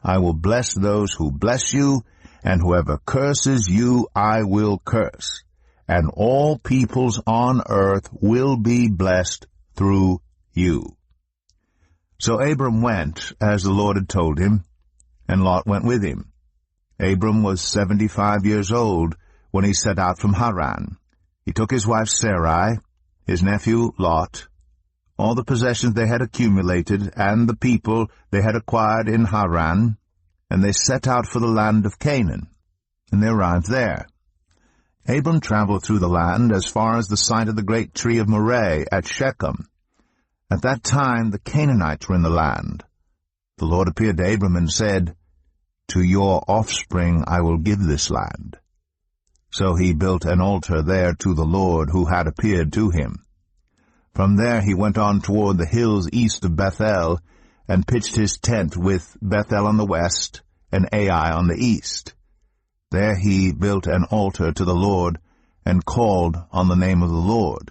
I will bless those who bless you, and whoever curses you I will curse. And all peoples on earth will be blessed through you." So Abram went, as the Lord had told him, and Lot went with him. Abram was 75 years old when he set out from Haran. He took his wife Sarai, his nephew Lot, all the possessions they had accumulated, and the people they had acquired in Haran, and they set out for the land of Canaan, and they arrived there. Abram traveled through the land as far as the site of the great tree of Moreh at Shechem. At that time the Canaanites were in the land. The Lord appeared to Abram and said, "To your offspring I will give this land." So he built an altar there to the Lord who had appeared to him. From there he went on toward the hills east of Bethel, and pitched his tent with Bethel on the west and Ai on the east. There he built an altar to the Lord, and called on the name of the Lord.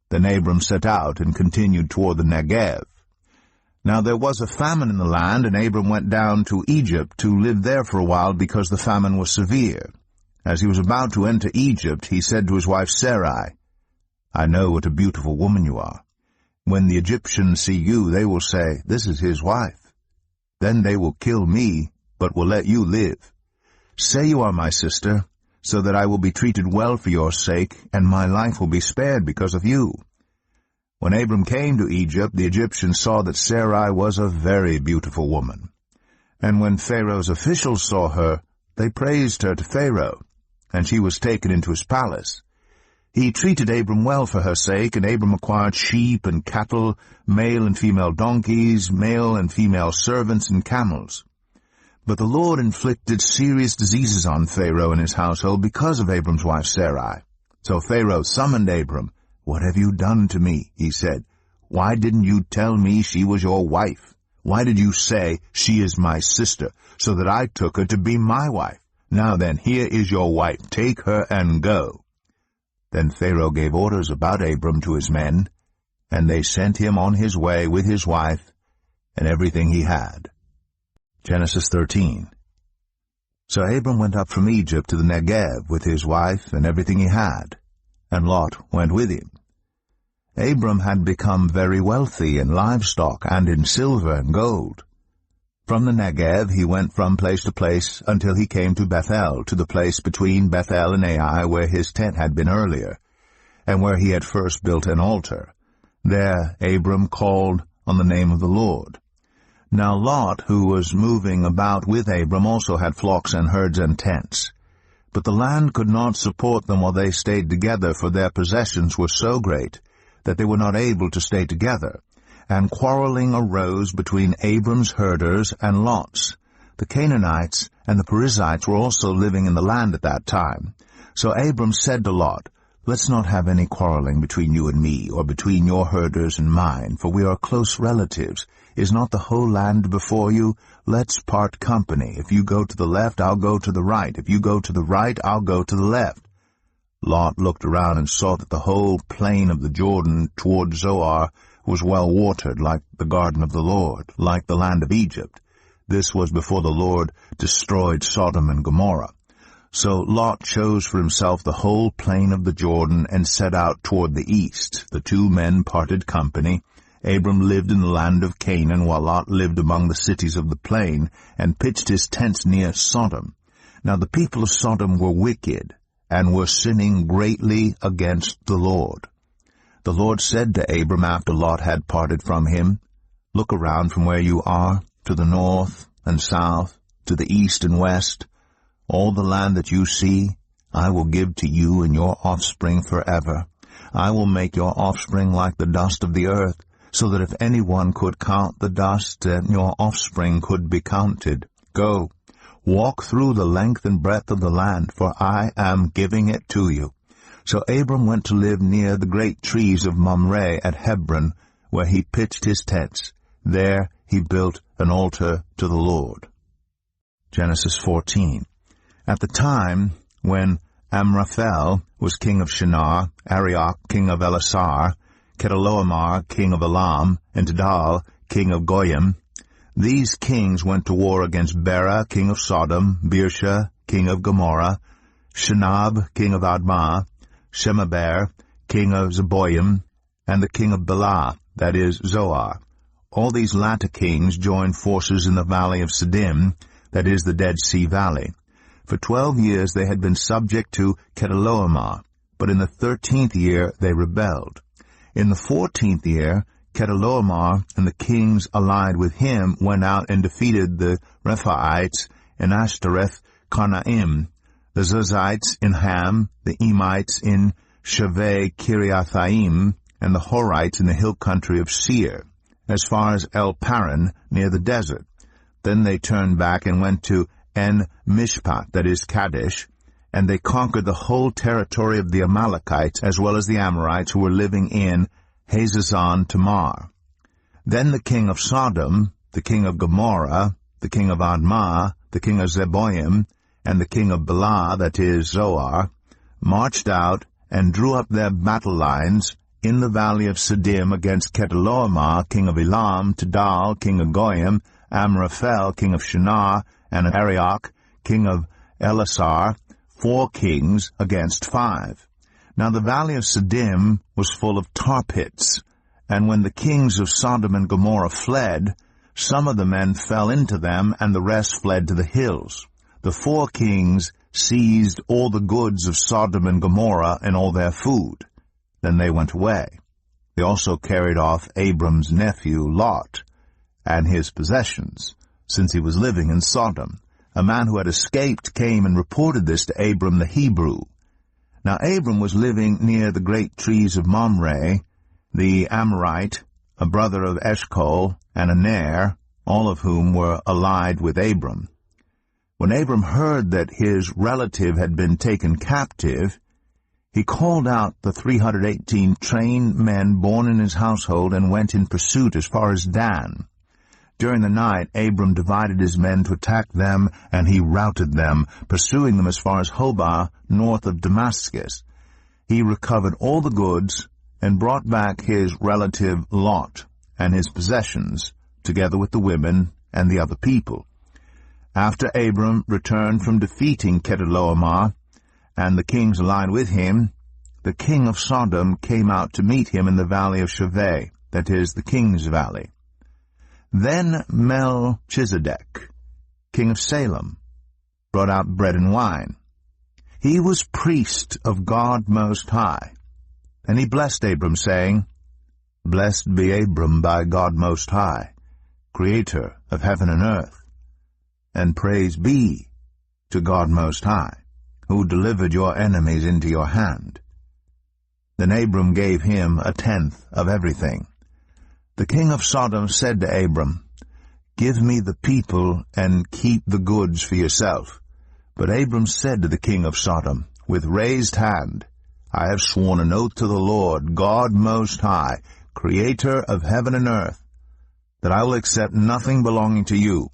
Then Abram set out and continued toward the Negev. Now there was a famine in the land, and Abram went down to Egypt to live there for a while, because the famine was severe. As he was about to enter Egypt, he said to his wife Sarai, "I know what a beautiful woman you are. When the Egyptians see you, they will say, 'This is his wife.' Then they will kill me, but will let you live. Say you are my sister, so that I will be treated well for your sake, and my life will be spared because of you." When Abram came to Egypt, the Egyptians saw that Sarai was a very beautiful woman. And when Pharaoh's officials saw her, they praised her to Pharaoh, and she was taken into his palace. He treated Abram well for her sake, and Abram acquired sheep and cattle, male and female donkeys, male and female servants, and camels. But the Lord inflicted serious diseases on Pharaoh and his household because of Abram's wife Sarai. So Pharaoh summoned Abram. "What have you done to me?" he said. "Why didn't you tell me she was your wife? Why did you say, 'She is my sister,' so that I took her to be my wife? Now then, here is your wife. Take her and go." Then Pharaoh gave orders about Abram to his men, and they sent him on his way with his wife and everything he had. Genesis 13. So Abram went up from Egypt to the Negev with his wife and everything he had, and Lot went with him. Abram had become very wealthy in livestock and in silver and gold. From the Negev he went from place to place until he came to Bethel, to the place between Bethel and Ai where his tent had been earlier, and where he had first built an altar. There Abram called on the name of the Lord. Now Lot, who was moving about with Abram, also had flocks and herds and tents. But the land could not support them while they stayed together, for their possessions were so great that they were not able to stay together. And quarreling arose between Abram's herders and Lot's. The Canaanites and the Perizzites were also living in the land at that time. So Abram said to Lot, Let's not have any quarreling between you and me, or between your herders and mine, for we are close relatives. Is not the whole land before you? Let's part company. If you go to the left, I'll go to the right. If you go to the right, I'll go to the left. Lot looked around and saw that the whole plain of the Jordan toward Zoar was well watered, like the garden of the Lord, like the land of Egypt. This was before the Lord destroyed Sodom and Gomorrah. So Lot chose for himself the whole plain of the Jordan and set out toward the east. The two men parted company. Abram lived in the land of Canaan, while Lot lived among the cities of the plain, and pitched his tents near Sodom. Now the people of Sodom were wicked, and were sinning greatly against the Lord. The Lord said to Abram after Lot had parted from him, Look around from where you are, to the north and south, to the east and west. All the land that you see, I will give to you and your offspring forever. I will make your offspring like the dust of the earth, so that if anyone could count the dust, then your offspring could be counted. Go, walk through the length and breadth of the land, for I am giving it to you. So Abram went to live near the great trees of Mamre at Hebron, where he pitched his tents. There he built an altar to the Lord. Genesis 14. At the time when Amraphel was king of Shinar, Arioch king of Elasar, Chedorlaomer king of Elam, and Tidal king of Goyim, these kings went to war against Bera king of Sodom, Birsha king of Gomorrah, Shinab king of Admah, Shemaber king of Zeboim, and the king of Bela, that is, Zoar. All these latter kings joined forces in the valley of Siddim, that is, the Dead Sea Valley. For 12 years they had been subject to Chedorlaomer, but in the 13th year they rebelled. In the 14th year, Chedorlaomer and the kings allied with him went out and defeated the Rephaites in Ashtoreth Karnaim, the Zuzites in Ham, the Emites in Shaveh Kiriathaim, and the Horites in the hill country of Seir, as far as El Paran near the desert. Then they turned back and went to En-Mishpat, that is Kadesh, and they conquered the whole territory of the Amalekites, as well as the Amorites who were living in Hazazon Tamar. Then the king of Sodom, the king of Gomorrah, the king of Admah, the king of Zeboim, and the king of Bela, that is Zoar, marched out and drew up their battle lines in the valley of Siddim against Chedorlaomer, king of Elam, Tidal, king of Goyim, Amraphel, king of Shinar, and Arioch, king of Elasar, 4 kings against 5. Now the valley of Siddim was full of tar pits, and when the kings of Sodom and Gomorrah fled, some of the men fell into them, and the rest fled to the hills. The 4 kings seized all the goods of Sodom and Gomorrah and all their food. Then they went away. They also carried off Abram's nephew Lot and his possessions, since he was living in Sodom. A man who had escaped came and reported this to Abram the Hebrew. Now Abram was living near the great trees of Mamre, the Amorite, a brother of Eshcol, and Aner, all of whom were allied with Abram. When Abram heard that his relative had been taken captive, he called out the 318 trained men born in his household and went in pursuit as far as Dan. During the night, Abram divided his men to attack them, and he routed them, pursuing them as far as Hobah, north of Damascus. He recovered all the goods and brought back his relative Lot and his possessions, together with the women and the other people. After Abram returned from defeating Chedorlaomer and the kings allied with him, the king of Sodom came out to meet him in the valley of Shaveh, that is, the king's valley. Then Melchizedek, king of Salem, brought out bread and wine. He was priest of God Most High. And he blessed Abram, saying, Blessed be Abram by God Most High, Creator of heaven and earth. And praise be to God Most High, who delivered your enemies into your hand. Then Abram gave him 1/10 of everything. The king of Sodom said to Abram, Give me the people and keep the goods for yourself. But Abram said to the king of Sodom, with raised hand, I have sworn an oath to the Lord, God Most High, Creator of heaven and earth, that I will accept nothing belonging to you,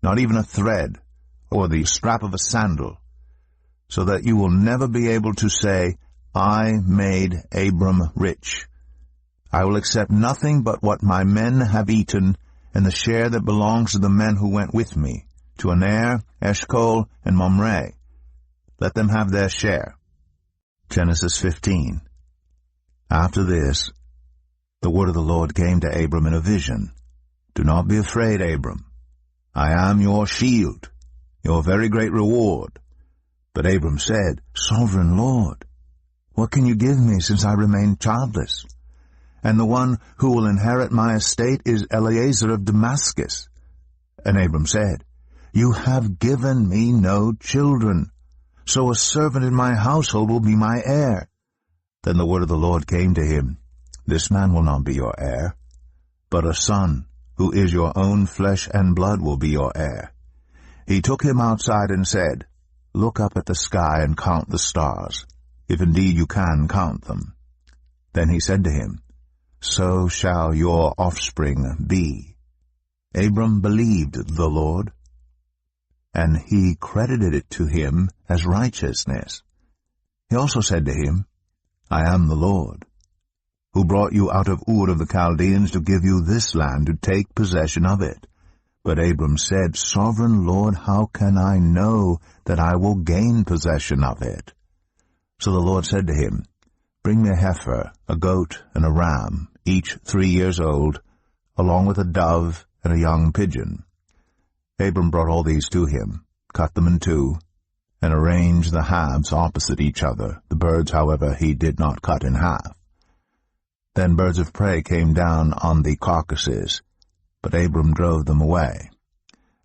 not even a thread or the strap of a sandal, so that you will never be able to say, I made Abram rich. I will accept nothing but what my men have eaten, and the share that belongs to the men who went with me, to Aner, Eshcol, and Mamre. Let them have their share. Genesis 15. After this, the word of the Lord came to Abram in a vision. Do not be afraid, Abram. I am your shield, your very great reward. But Abram said, Sovereign Lord, what can you give me since I remain childless? And the one who will inherit my estate is Eliezer of Damascus. And Abram said, You have given me no children, so a servant in my household will be my heir. Then the word of the Lord came to him, This man will not be your heir, but a son, who is your own flesh and blood, will be your heir. He took him outside and said, Look up at the sky and count the stars, if indeed you can count them. Then he said to him, So shall your offspring be. Abram believed the Lord, and he credited it to him as righteousness. He also said to him, I am the Lord, who brought you out of Ur of the Chaldeans to give you this land to take possession of it. But Abram said, Sovereign Lord, how can I know that I will gain possession of it? So the Lord said to him, Bring me a heifer, a goat, and a ram, each 3 years old, along with a dove and a young pigeon. Abram brought all these to him, cut them in two, and arranged the halves opposite each other. The birds, however, he did not cut in half. Then birds of prey came down on the carcasses, but Abram drove them away.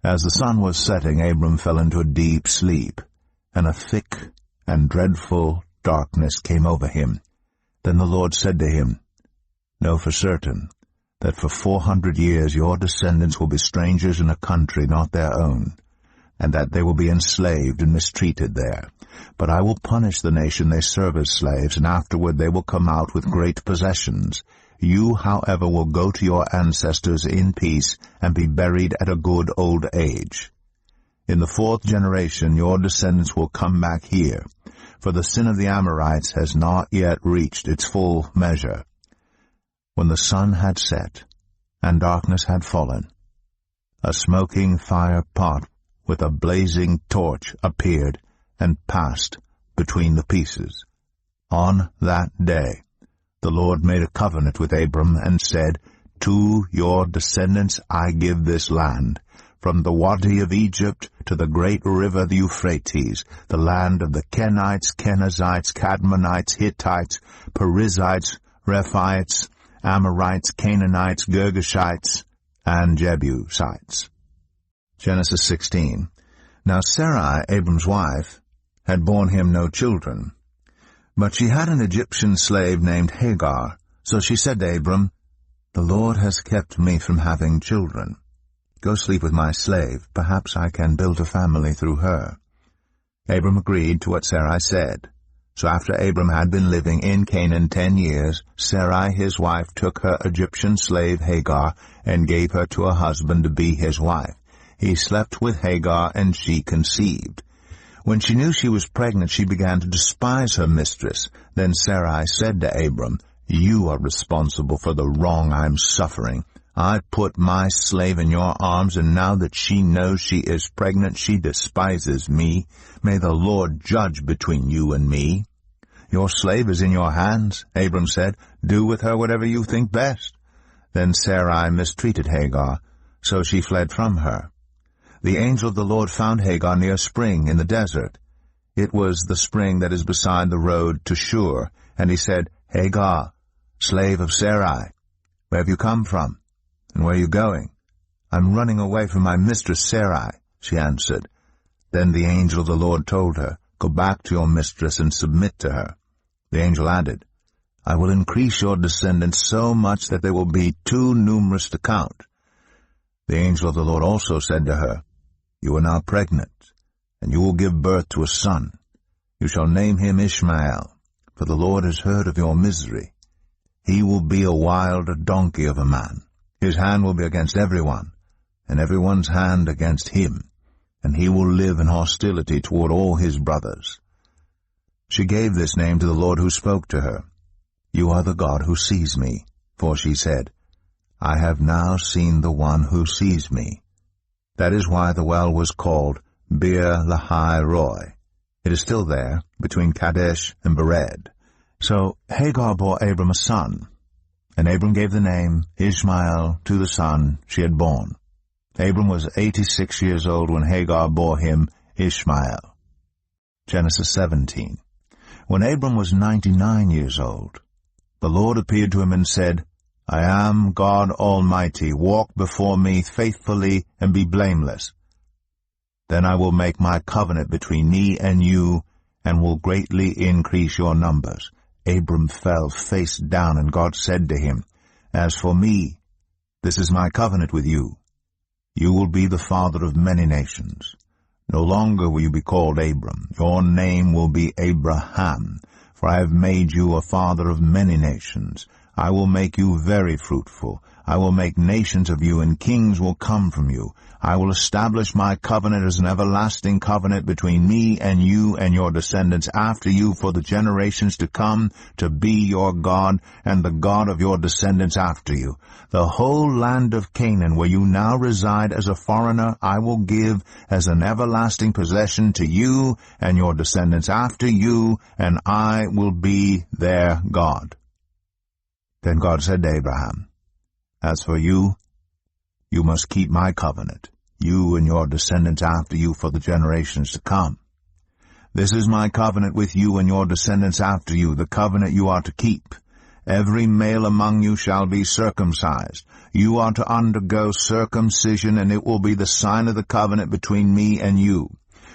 As the sun was setting, Abram fell into a deep sleep, and a thick and dreadful darkness came over him. Then the Lord said to him, Know for certain that for 400 years your descendants will be strangers in a country not their own, and that they will be enslaved and mistreated there. But I will punish the nation they serve as slaves, and afterward they will come out with great possessions. You, however, will go to your ancestors in peace and be buried at a good old age. In the 4th generation your descendants will come back here, for the sin of the Amorites has not yet reached its full measure. When the sun had set and darkness had fallen, a smoking fire pot with a blazing torch appeared and passed between the pieces. On that day the Lord made a covenant with Abram and said, To your descendants I give this land, from the Wadi of Egypt to the great river the Euphrates, the land of the Kenites, Kenizzites, Cadmonites, Hittites, Perizzites, Rephaites, Amorites, Canaanites, Girgashites, and Jebusites. Genesis 16. Now Sarai, Abram's wife, had borne him no children, but she had an Egyptian slave named Hagar. So she said to Abram, The Lord has kept me from having children. Go sleep with my slave. Perhaps I can build a family through her. Abram agreed to what Sarai said. So after Abram had been living in Canaan 10 years, Sarai his wife took her Egyptian slave Hagar and gave her to a husband to be his wife. He slept with Hagar, and she conceived. When she knew she was pregnant, she began to despise her mistress. Then Sarai said to Abram, You are responsible for the wrong I am suffering. I put my slave in your arms, and now that she knows she is pregnant, she despises me. May the Lord judge between you and me. Your slave is in your hands, Abram said. Do with her whatever you think best. Then Sarai mistreated Hagar, so she fled from her. The angel of the Lord found Hagar near a spring in the desert. It was the spring that is beside the road to Shur, and he said, Hagar, slave of Sarai, where have you come from? And where are you going? I'm running away from my mistress Sarai, she answered. Then the angel of the Lord told her, Go back to your mistress and submit to her. The angel added, I will increase your descendants so much that they will be too numerous to count. The angel of the Lord also said to her, You are now pregnant, and you will give birth to a son. You shall name him Ishmael, for the Lord has heard of your misery. He will be a wild donkey of a man. His hand will be against everyone, and everyone's hand against him, and he will live in hostility toward all his brothers. She gave this name to the Lord who spoke to her. You are the God who sees me, for she said, I have now seen the one who sees me. That is why the well was called Beer Lahai Roi. It is still there, between Kadesh and Bered. So Hagar bore Abram a son, and Abram gave the name Ishmael to the son she had born. Abram was 86 years old when Hagar bore him Ishmael. Genesis 17. When Abram was 99 years old, the Lord appeared to him and said, I am God Almighty. Walk before me faithfully and be blameless. Then I will make my covenant between me and you, and will greatly increase your numbers. Abram fell face down, and God said to him, As for me, this is my covenant with you. You will be the father of many nations. No longer will you be called Abram. Your name will be Abraham, for I have made you a father of many nations. I will make you very fruitful. I will make nations of you, and kings will come from you. I will establish my covenant as an everlasting covenant between me and you and your descendants after you for the generations to come, to be your God and the God of your descendants after you. The whole land of Canaan, where you now reside as a foreigner, I will give as an everlasting possession to you and your descendants after you, and I will be their God. Then God said to Abraham, As for you, you must keep my covenant, you and your descendants after you for the generations to come. This is my covenant with you and your descendants after you, the covenant you are to keep. Every male among you shall be circumcised. You are to undergo circumcision, and it will be the sign of the covenant between me and you.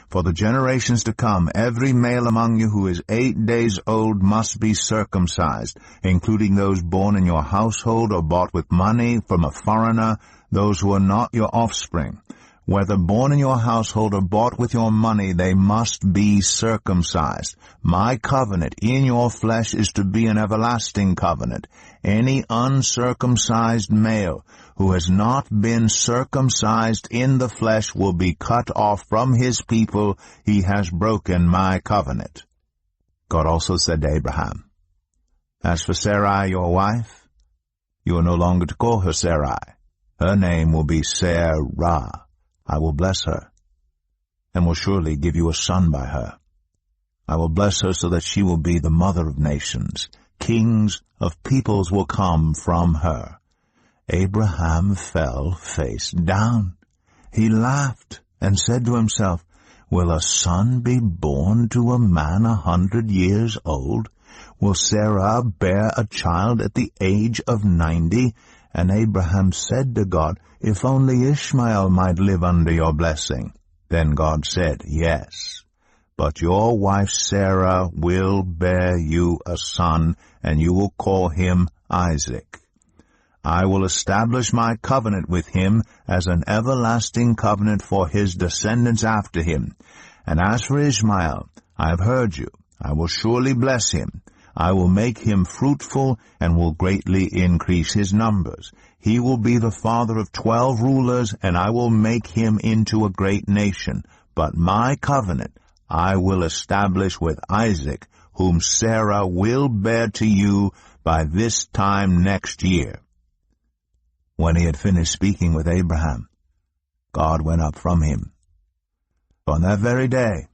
For the generations to come, every male among you who is 8 days old must be circumcised, including those born in your household or bought with money from a foreigner, those who are not your offspring. Whether born in your household or bought with your money, they must be circumcised. My covenant in your flesh is to be an everlasting covenant. Any uncircumcised male who has not been circumcised in the flesh will be cut off from his people. He has broken my covenant. God also said to Abraham, As for Sarai, your wife, you are no longer to call her Sarai. Her name will be Sarah. I will bless her, and will surely give you a son by her. I will bless her so that she will be the mother of nations. Kings of peoples will come from her. Abraham fell face down. He laughed and said to himself, Will a son be born to a man 100 years old? Will Sarah bear a child at the age of 90? And Abraham said to God, If only Ishmael might live under your blessing. Then God said, Yes, but your wife Sarah will bear you a son, and you will call him Isaac. I will establish my covenant with him as an everlasting covenant for his descendants after him. And as for Ishmael, I have heard you. I will surely bless him. I will make him fruitful and will greatly increase his numbers. He will be the father of 12 rulers, and I will make him into a great nation. But my covenant I will establish with Isaac, whom Sarah will bear to you by this time next year. When he had finished speaking with Abraham, God went up from him. On that very day,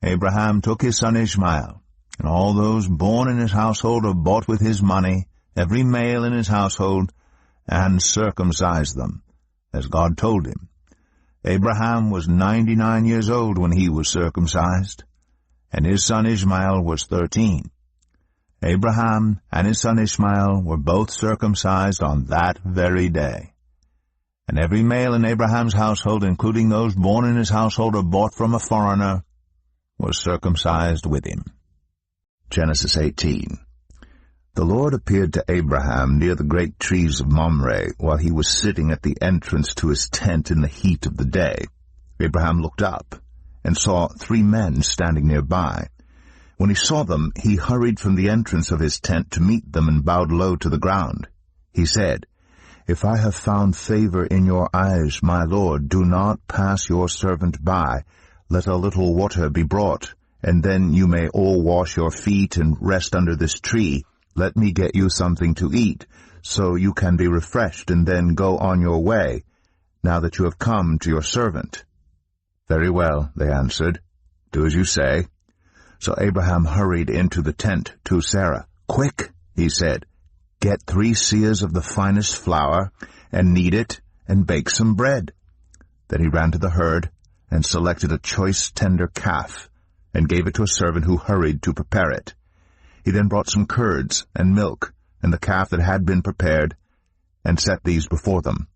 Abraham took his son Ishmael, and all those born in his household or bought with his money, every male in his household, and circumcised them, as God told him. Abraham was 99 years old when he was circumcised, and his son Ishmael was 13. Abraham and his son Ishmael were both circumcised on that very day. And every male in Abraham's household, including those born in his household or bought from a foreigner, was circumcised with him. Genesis 18. The Lord appeared to Abraham near the great trees of Mamre while he was sitting at the entrance to his tent in the heat of the day. Abraham looked up and saw 3 men standing nearby. When he saw them, he hurried from the entrance of his tent to meet them and bowed low to the ground. He said, "If I have found favor in your eyes, my lord, do not pass your servant by. Let a little water be brought, and then you may all wash your feet and rest under this tree. Let me get you something to eat, so you can be refreshed, and then go on your way, now that you have come to your servant." "Very well," they answered. "Do as you say." So Abraham hurried into the tent to Sarah. "Quick," he said, "get 3 seahs of the finest flour, and knead it, and bake some bread." Then he ran to the herd, and selected a choice tender calf, and gave it to a servant who hurried to prepare it. He then brought some curds and milk, and the calf that had been prepared, and set these before them.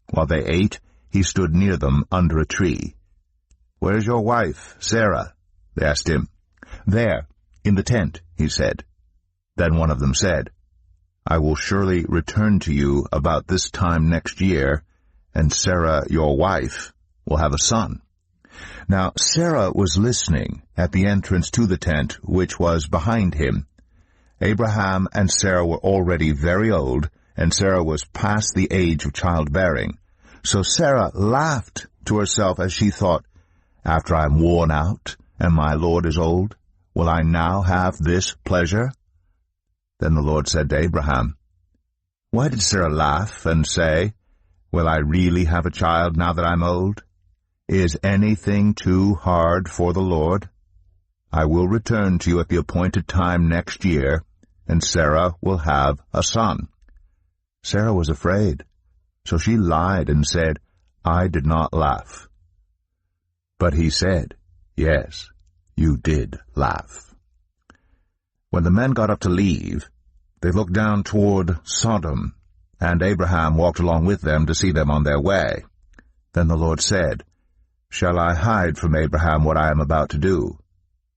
While they ate, he stood near them under a tree. "Where's your wife, Sarah?" they asked him. "There, in the tent," he said. Then one of them said, "I will surely return to you about this time next year, and Sarah, your wife, will have a son." Now Sarah was listening at the entrance to the tent, which was behind him. Abraham and Sarah were already very old, and Sarah was past the age of childbearing. So Sarah laughed to herself as she thought, "After I am worn out, and my Lord is old, will I now have this pleasure?" Then the Lord said to Abraham, "Why did Sarah laugh and say, 'Will I really have a child now that I'm old?' Is anything too hard for the Lord? I will return to you at the appointed time next year, and Sarah will have a son." Sarah was afraid, so she lied and said, "I did not laugh." But he said, "Yes, you did laugh." When the men got up to leave, they looked down toward Sodom, and Abraham walked along with them to see them on their way. Then the Lord said, "Shall I hide from Abraham what I am about to do?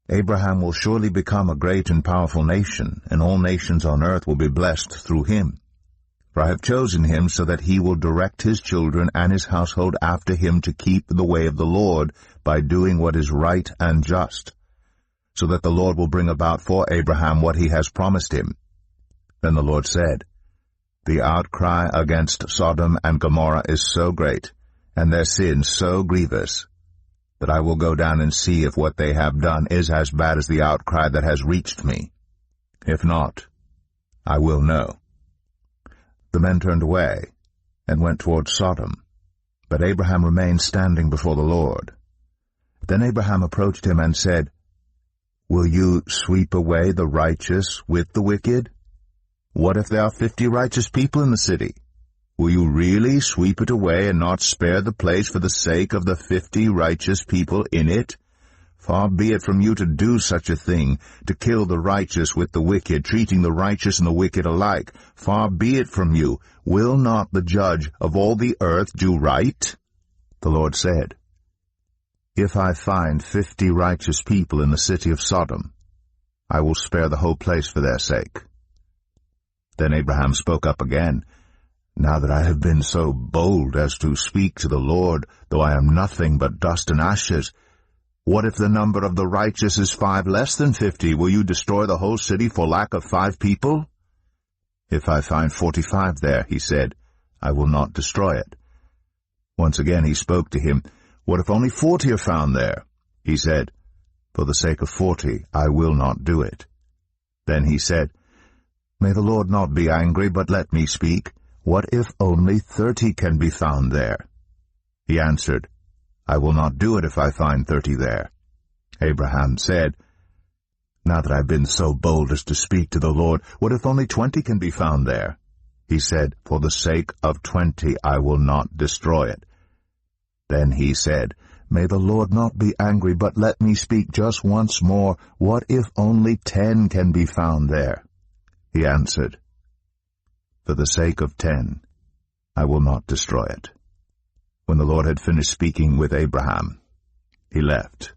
Abraham will surely become a great and powerful nation, and all nations on earth will be blessed through him. For I have chosen him so that he will direct his children and his household after him to keep the way of the Lord by doing what is right and just, so that the Lord will bring about for Abraham what he has promised him." Then the Lord said, "The outcry against Sodom and Gomorrah is so great, and their sin so grievous, that I will go down and see if what they have done is as bad as the outcry that has reached me. If not, I will know." The men turned away and went toward Sodom, but Abraham remained standing before the Lord. Then Abraham approached him and said, "Will you sweep away the righteous with the wicked? What if there are 50 righteous people in the city? Will you really sweep it away and not spare the place for the sake of the 50 righteous people in it? Far be it from you to do such a thing, to kill the righteous with the wicked, treating the righteous and the wicked alike. Far be it from you. Will not the judge of all the earth do right?" The Lord said, "If I find 50 righteous people in the city of Sodom, I will spare the whole place for their sake." Then Abraham spoke up again, "Now that I have been so bold as to speak to the Lord, though I am nothing but dust and ashes, what if the number of the righteous is 5 less than 50? Will you destroy the whole city for lack of 5 people? If I find 45 there," he said, "I will not destroy it." Once again he spoke to him, "What if only 40 are found there?" He said, "For the sake of 40, I will not do it." Then he said, "May the Lord not be angry, but let me speak. What if only 30 can be found there?" He answered, "I will not do it if I find 30 there." Abraham said, "Now that I've been so bold as to speak to the Lord, what if only 20 can be found there?" He said, "For the sake of 20 I will not destroy it." Then he said, "May the Lord not be angry, but let me speak just once more. What if only 10 can be found there?" He answered, "For the sake of 10, I will not destroy it." When the Lord had finished speaking with Abraham, he left,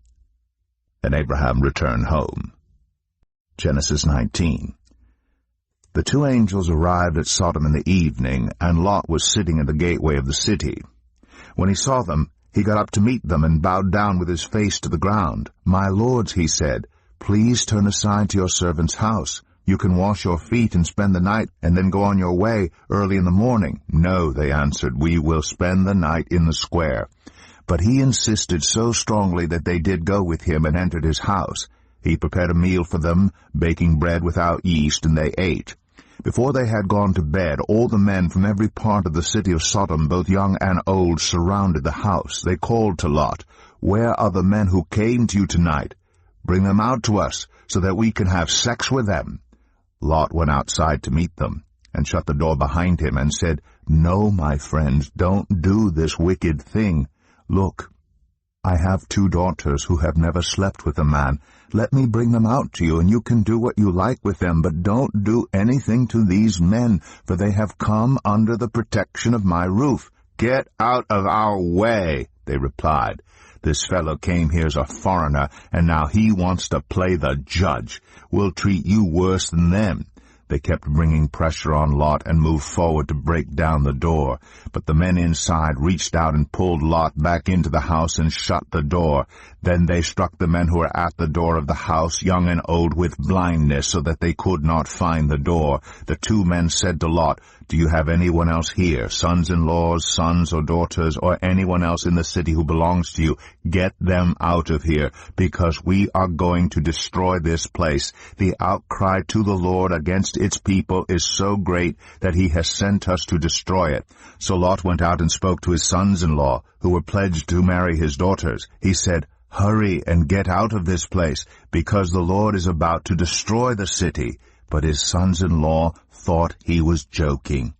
and Abraham returned home. Genesis 19. The 2 angels arrived at Sodom in the evening, and Lot was sitting in the gateway of the city. When he saw them, he got up to meet them and bowed down with his face to the ground. "My lords," he said, "Please turn aside to your servant's house. You can wash your feet and spend the night, and then go on your way early in the morning." "No," they answered, "we will spend the night in the square." But he insisted so strongly that they did go with him and entered his house. He prepared a meal for them, baking bread without yeast, and they ate. Before they had gone to bed, all the men from every part of the city of Sodom, both young and old, surrounded the house. They called to Lot, "Where are the men who came to you tonight? Bring them out to us, so that we can have sex with them." Lot went outside to meet them, and shut the door behind him, and said, "No, my friends, don't do this wicked thing. Look, I have 2 daughters who have never slept with a man. Let me bring them out to you, and you can do what you like with them, but don't do anything to these men, for they have come under the protection of my roof." "Get out of our way," they replied. "This fellow came here as a foreigner, and now he wants to play the judge. We'll treat you worse than them." They kept bringing pressure on Lot and moved forward to break down the door. But the men inside reached out and pulled Lot back into the house and shut the door. Then they struck the men who were at the door of the house, young and old, with blindness, so that they could not find the door. The 2 men said to Lot, "Do you have anyone else here, sons-in-laws, sons or daughters, or anyone else in the city who belongs to you? Get them out of here, because we are going to destroy this place. The outcry to the Lord against its people is so great that he has sent us to destroy it." So Lot went out and spoke to his sons-in-law, who were pledged to marry his daughters. He said, "Hurry and get out of this place, because the Lord is about to destroy the city." But his sons-in-law thought he was joking.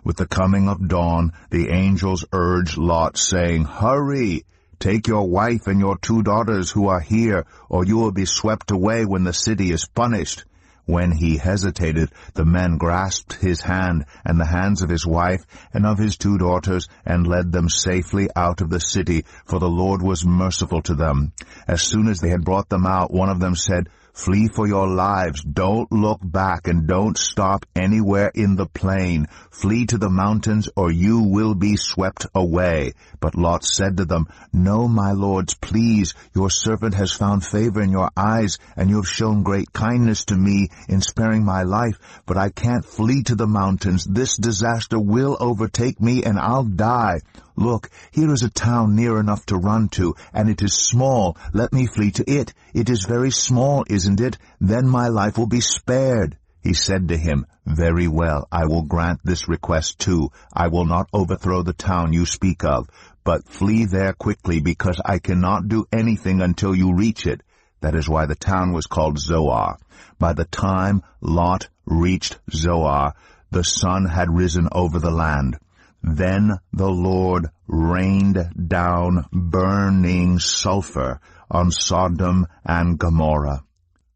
With the coming of dawn, the angels urged Lot, saying, "Hurry! Take your wife and your 2 daughters who are here, or you will be swept away when the city is punished." When he hesitated, the men grasped his hand and the hands of his wife and of his 2 daughters, and led them safely out of the city, for the Lord was merciful to them. As soon as they had brought them out, one of them said, "Flee for your lives. Don't look back, and don't stop anywhere in the plain. Flee to the mountains, or you will be swept away." But Lot said to them, "No, my lords, please. Your servant has found favor in your eyes, and you have shown great kindness to me in sparing my life. But I can't flee to the mountains. This disaster will overtake me, and I'll die. Look, here is a town near enough to run to, and it is small. Let me flee to it. It is very small, isn't it? Then my life will be spared." He said to him, "Very well, I will grant this request too. I will not overthrow the town you speak of, but flee there quickly, because I cannot do anything until you reach it." That is why the town was called Zoar. By the time Lot reached Zoar, the sun had risen over the land. Then the Lord rained down burning sulfur on Sodom and Gomorrah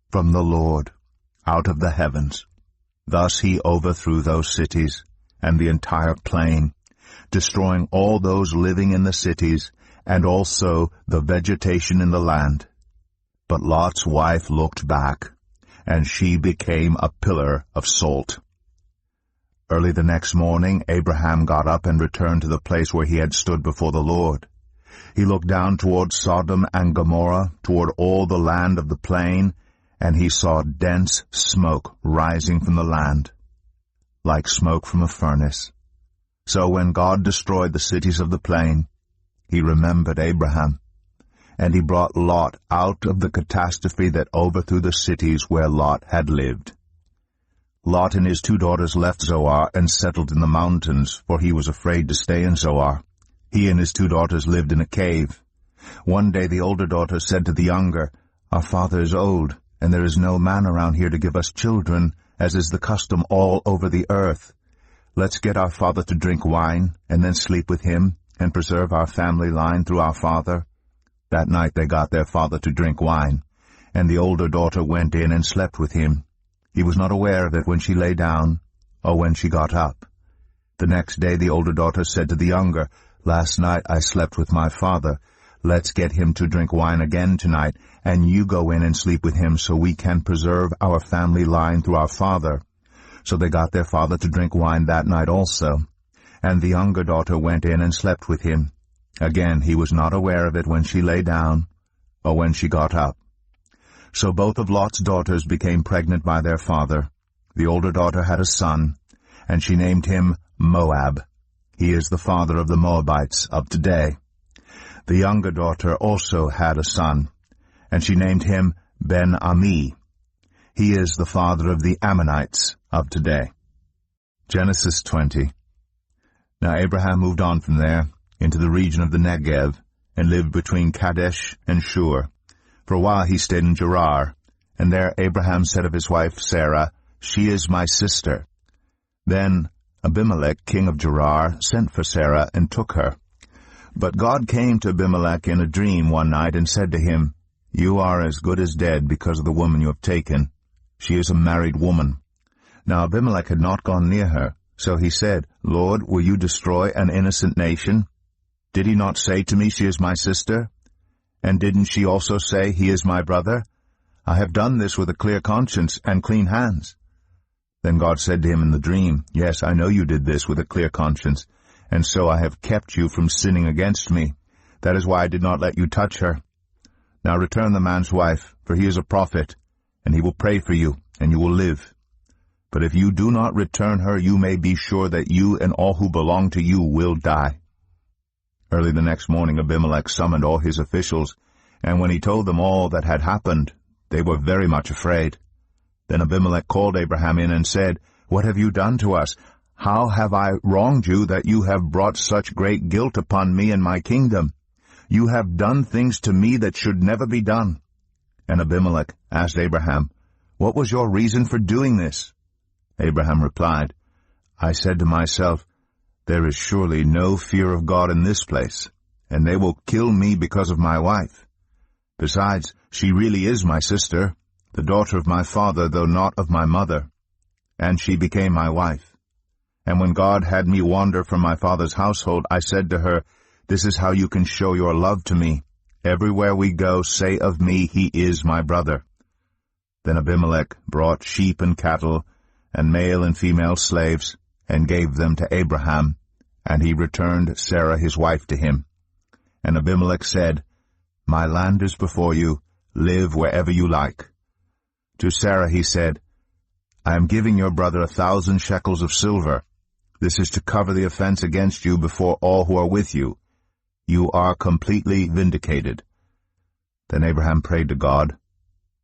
from the Lord out of the heavens. Thus he overthrew those cities and the entire plain, destroying all those living in the cities and also the vegetation in the land. But Lot's wife looked back, and she became a pillar of salt. Early the next morning, Abraham got up and returned to the place where he had stood before the Lord. He looked down toward Sodom and Gomorrah, toward all the land of the plain, and he saw dense smoke rising from the land, like smoke from a furnace. So when God destroyed the cities of the plain, he remembered Abraham, and he brought Lot out of the catastrophe that overthrew the cities where Lot had lived. Lot and his 2 daughters left Zoar and settled in the mountains, for he was afraid to stay in Zoar. He and his 2 daughters lived in a cave. One day the older daughter said to the younger, "Our father is old, and there is no man around here to give us children, as is the custom all over the earth. Let's get our father to drink wine, and then sleep with him, and preserve our family line through our father." That night they got their father to drink wine, and the older daughter went in and slept with him. He was not aware of it when she lay down or when she got up. The next day the older daughter said to the younger, "Last night I slept with my father. Let's get him to drink wine again tonight, and you go in and sleep with him so we can preserve our family line through our father." So they got their father to drink wine that night also, and the younger daughter went in and slept with him. Again he was not aware of it when she lay down or when she got up. So both of Lot's daughters became pregnant by their father. The older daughter had a son, and she named him Moab. He is the father of the Moabites of today. The younger daughter also had a son, and she named him Ben-Ami. He is the father of the Ammonites of today. Genesis 20. Now Abraham moved on from there into the region of the Negev, and lived between Kadesh and Shur. For a while he stayed in Gerar, and there Abraham said of his wife Sarah, "She is my sister." Then Abimelech, king of Gerar, sent for Sarah and took her. But God came to Abimelech in a dream one night and said to him, "You are as good as dead because of the woman you have taken. She is a married woman." Now Abimelech had not gone near her, so he said, "Lord, will you destroy an innocent nation? Did he not say to me, 'She is my sister'? And didn't she also say, 'He is my brother'? I have done this with a clear conscience and clean hands." Then God said to him in the dream, "Yes, I know you did this with a clear conscience, and so I have kept you from sinning against me. That is why I did not let you touch her. Now return the man's wife, for he is a prophet, and he will pray for you, and you will live. But if you do not return her, you may be sure that you and all who belong to you will die." Early the next morning Abimelech summoned all his officials, and when he told them all that had happened, they were very much afraid. Then Abimelech called Abraham in and said, "What have you done to us? How have I wronged you that you have brought such great guilt upon me and my kingdom? You have done things to me that should never be done." And Abimelech asked Abraham, "What was your reason for doing this?" Abraham replied, "I said to myself, 'There is surely no fear of God in this place, and they will kill me because of my wife. Besides, she really is my sister, the daughter of my father, though not of my mother. And she became my wife. And when God had me wander from my father's household, I said to her, This is how you can show your love to me. Everywhere we go, say of me, he is my brother.' Then Abimelech brought sheep and cattle, and male and female slaves, and gave them to Abraham, and he returned Sarah his wife to him. And Abimelech said, 'My land is before you, live wherever you like.' To Sarah he said, 'I am giving your brother 1,000 shekels of silver. This is to cover the offense against you before all who are with you. You are completely vindicated.' Then Abraham prayed to God,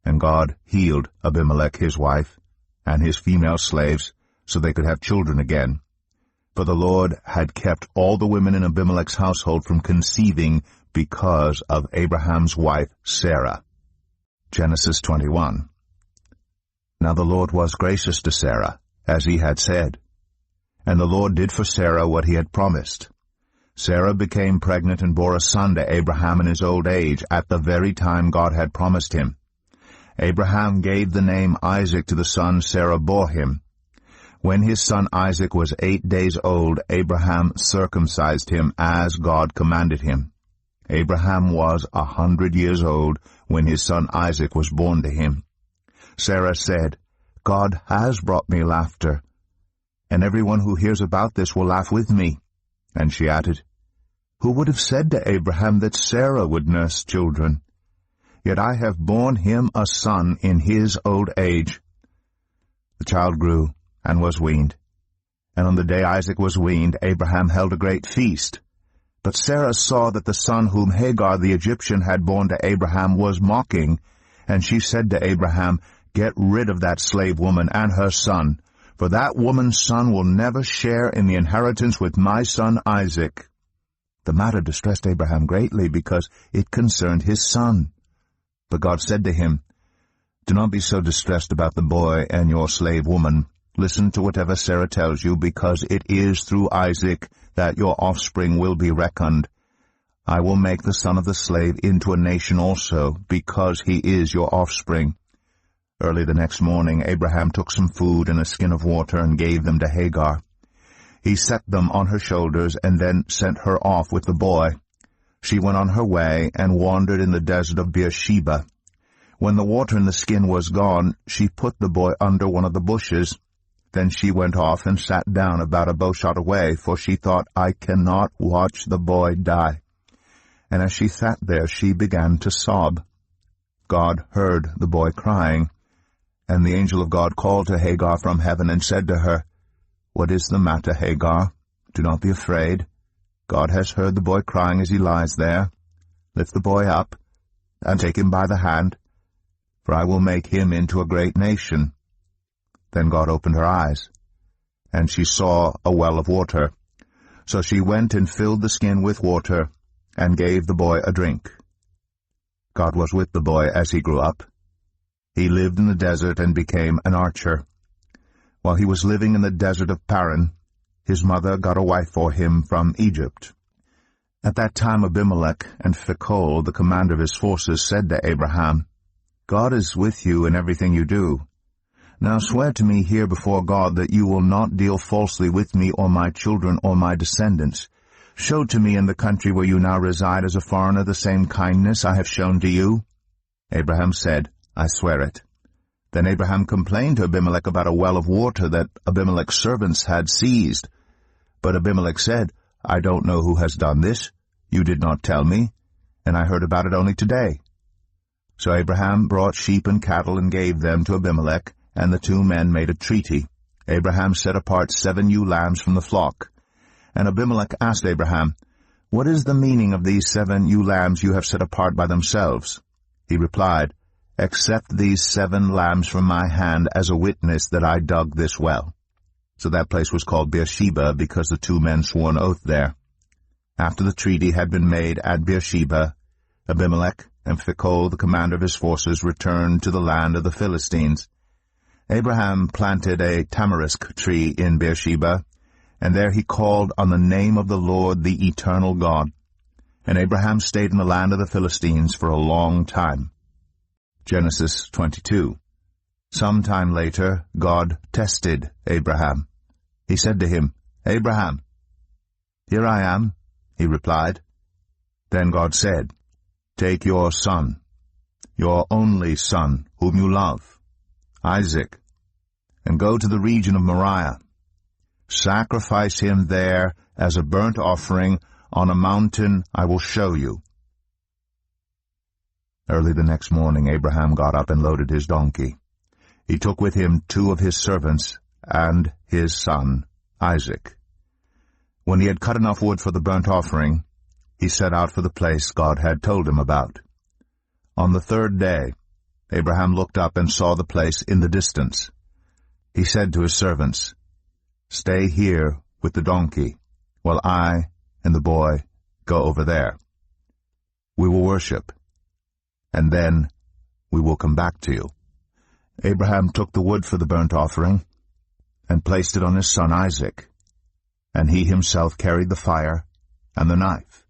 and God healed Abimelech his wife, and his female slaves, so they could have children again. For the Lord had kept all the women in Abimelech's household from conceiving because of Abraham's wife Sarah. Genesis 21. Now the Lord was gracious to Sarah, as he had said. And the Lord did for Sarah what he had promised. Sarah became pregnant and bore a son to Abraham in his old age, at the very time God had promised him. Abraham gave the name Isaac to the son Sarah bore him. When his son Isaac was 8 days old, Abraham circumcised him as God commanded him. Abraham was 100 years old when his son Isaac was born to him. Sarah said, "God has brought me laughter, and everyone who hears about this will laugh with me." And she added, "Who would have said to Abraham that Sarah would nurse children? Yet I have borne him a son in his old age." The child grew and was weaned. And on the day Isaac was weaned, Abraham held a great feast. But Sarah saw that the son whom Hagar the Egyptian had borne to Abraham was mocking, and she said to Abraham, "Get rid of that slave woman and her son, for that woman's son will never share in the inheritance with my son Isaac." The matter distressed Abraham greatly, because it concerned his son. But God said to him, "Do not be so distressed about the boy and your slave woman. Listen to whatever Sarah tells you, because it is through Isaac that your offspring will be reckoned. I will make the son of the slave into a nation also, because he is your offspring." Early the next morning Abraham took some food and a skin of water and gave them to Hagar. He set them on her shoulders and then sent her off with the boy. She went on her way and wandered in the desert of Beersheba. When the water in the skin was gone, she put the boy under one of the bushes. Then she went off and sat down about a bowshot away, for she thought, "I cannot watch the boy die." And as she sat there, she began to sob. God heard the boy crying, and the angel of God called to Hagar from heaven and said to her, "What is the matter, Hagar? Do not be afraid. God has heard the boy crying as he lies there. Lift the boy up, and take him by the hand, for I will make him into a great nation." Then God opened her eyes, and she saw a well of water. So she went and filled the skin with water, and gave the boy a drink. God was with the boy as he grew up. He lived in the desert and became an archer. While he was living in the desert of Paran, his mother got a wife for him from Egypt. At that time Abimelech and Phicol, the commander of his forces, said to Abraham, "God is with you in everything you do. Now swear to me here before God that you will not deal falsely with me or my children or my descendants. Show to me in the country where you now reside as a foreigner the same kindness I have shown to you." Abraham said, "I swear it." Then Abraham complained to Abimelech about a well of water that Abimelech's servants had seized. But Abimelech said, "I don't know who has done this. You did not tell me, and I heard about it only today." So Abraham brought sheep and cattle and gave them to Abimelech, and the two men made a treaty. Abraham set apart 7 ewe lambs from the flock. And Abimelech asked Abraham, "What is the meaning of these 7 ewe lambs you have set apart by themselves?" He replied, "Accept these 7 lambs from my hand as a witness that I dug this well." So that place was called Beersheba, because the 2 men swore an oath there. After the treaty had been made at Beersheba, Abimelech and Phicol, the commander of his forces, returned to the land of the Philistines. Abraham planted a tamarisk tree in Beersheba, and there he called on the name of the Lord, the eternal God. And Abraham stayed in the land of the Philistines for a long time. Genesis 22. Some time later, God tested Abraham. He said to him, "Abraham." "Here I am," he replied. Then God said, "Take your son, your only son, whom you love, Isaac, and go to the region of Moriah. Sacrifice him there as a burnt offering on a mountain I will show you." Early the next morning Abraham got up and loaded his donkey. He took with him 2 of his servants and his son Isaac. When he had cut enough wood for the burnt offering, he set out for the place God had told him about. On the 3rd day, Abraham looked up and saw the place in the distance. He said to his servants, "Stay here with the donkey, while I and the boy go over there. We will worship, and then we will come back to you." Abraham took the wood for the burnt offering and placed it on his son Isaac, and he himself carried the fire and the knife.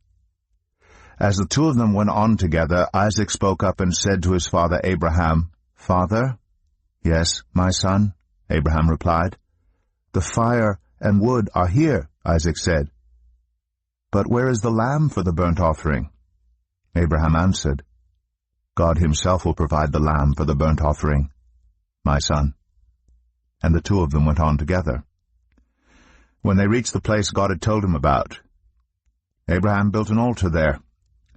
As the 2 of them went on together, Isaac spoke up and said to his father Abraham, "Father?" "Yes, my son," Abraham replied. "The fire and wood are here," Isaac said. "But where is the lamb for the burnt offering?" Abraham answered, "God himself will provide the lamb for the burnt offering, my son." And the 2 of them went on together. When they reached the place God had told him about, Abraham built an altar there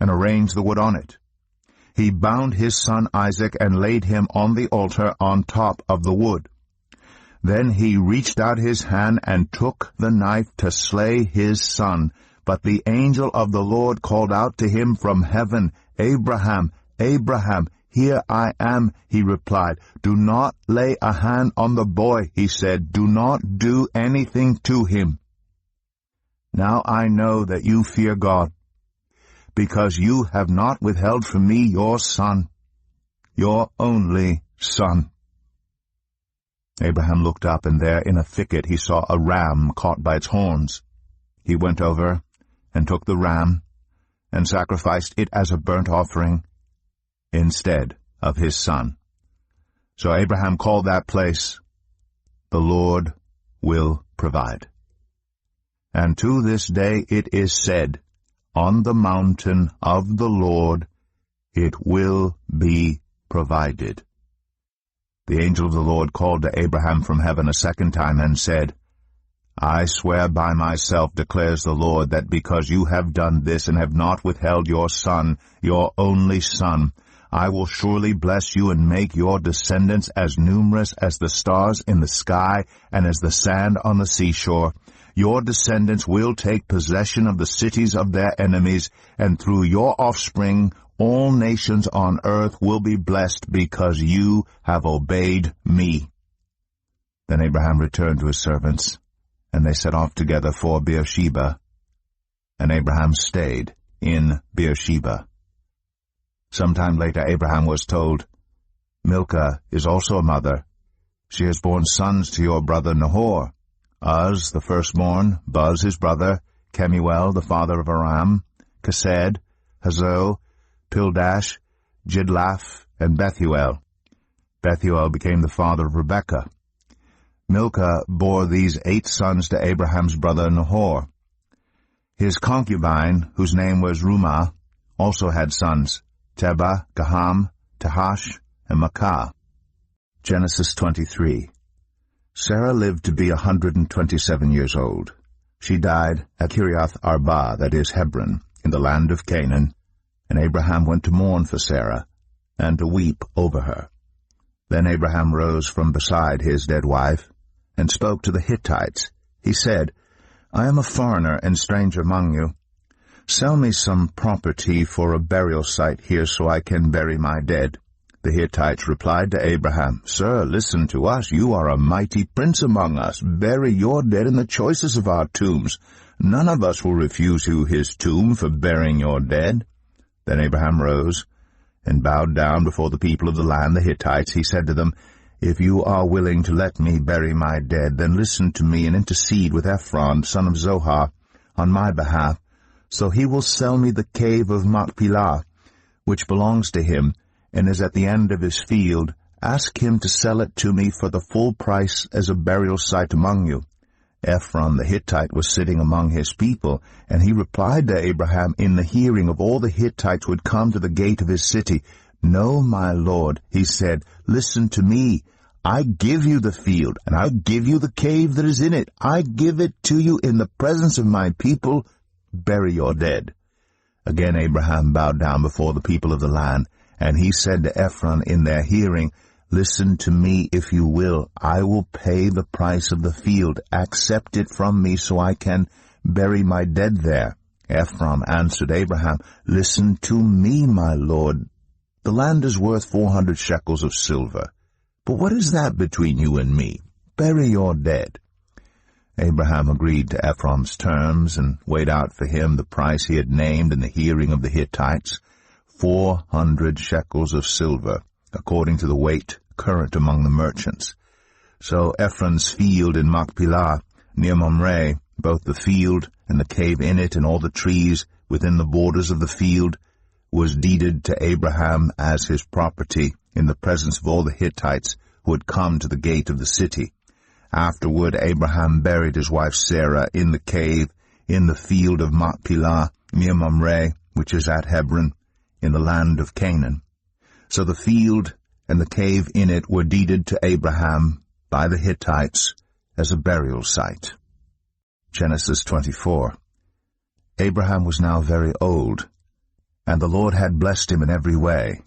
and arranged the wood on it. He bound his son Isaac and laid him on the altar on top of the wood. Then he reached out his hand and took the knife to slay his son. But the angel of the Lord called out to him from heaven, "Abraham, Abraham, here I am," he replied. "Do not lay a hand on the boy," he said. "Do not do anything to him. Now I know that you fear God, because you have not withheld from me your son, your only son." Abraham looked up, and there in a thicket he saw a ram caught by its horns. He went over and took the ram and sacrificed it as a burnt offering instead of his son. So Abraham called that place, "The Lord will provide." And to this day it is said, "On the mountain of the Lord it will be provided." The angel of the Lord called to Abraham from heaven a second time and said, "I swear by myself, declares the Lord, that because you have done this and have not withheld your son, your only son, I will surely bless you and make your descendants as numerous as the stars in the sky and as the sand on the seashore. Your descendants will take possession of the cities of their enemies, and through your offspring all nations on earth will be blessed because you have obeyed me." Then Abraham returned to his servants, and they set off together for Beersheba. And Abraham stayed in Beersheba. Sometime later Abraham was told, "Milcah is also a mother. She has borne sons to your brother Nahor, Uz the firstborn, Buz his brother, Kemuel the father of Aram, Kesed, Hazo, Pildash, Jidlaph, and Bethuel. Bethuel became the father of Rebekah. Milcah bore these 8 sons to Abraham's brother Nahor. His concubine, whose name was Rumah, also had sons, Tebah, Gaham, Tahash, and Makkah. Genesis 23. Sarah lived to be 127 years old. She died at Kiriath Arba, that is Hebron, in the land of Canaan, and Abraham went to mourn for Sarah, and to weep over her. Then Abraham rose from beside his dead wife, and spoke to the Hittites. He said, "I am a foreigner and stranger among you. Sell me some property for a burial site here so I can bury my dead." The Hittites replied to Abraham, "Sir, listen to us. You are a mighty prince among us. Bury your dead in the choicest of our tombs. None of us will refuse you his tomb for burying your dead." Then Abraham rose and bowed down before the people of the land, the Hittites. He said to them, "If you are willing to let me bury my dead, then listen to me and intercede with Ephron, son of Zohar, on my behalf. So he will sell me the cave of Machpelah, which belongs to him, and is at the end of his field. Ask him to sell it to me for the full price as a burial site among you." Ephron the Hittite was sitting among his people, and he replied to Abraham in the hearing of all the Hittites who had come to the gate of his city, "No, my lord," he said, "listen to me. I give you the field, and I'll give you the cave that is in it. I give it to you in the presence of my people. Bury your dead." Again Abraham bowed down before the people of the land, and he said to Ephron in their hearing, "Listen to me if you will. I will pay the price of the field. Accept it from me so I can bury my dead there." Ephron answered Abraham, "Listen to me, my lord. The land is worth 400 shekels of silver. But what is that between you and me? Bury your dead." Abraham agreed to Ephron's terms and weighed out for him the price he had named in the hearing of the Hittites, 400 shekels of silver, according to the weight current among the merchants. So Ephron's field in Machpelah, near Mamre, both the field and the cave in it and all the trees within the borders of the field, was deeded to Abraham as his property in the presence of all the Hittites who had come to the gate of the city. Afterward Abraham buried his wife Sarah in the cave in the field of Machpelah, near Mamre, which is at Hebron, in the land of Canaan. So the field and the cave in it were deeded to Abraham by the Hittites as a burial site. Genesis 24. Abraham was now very old, and the Lord had blessed him in every way.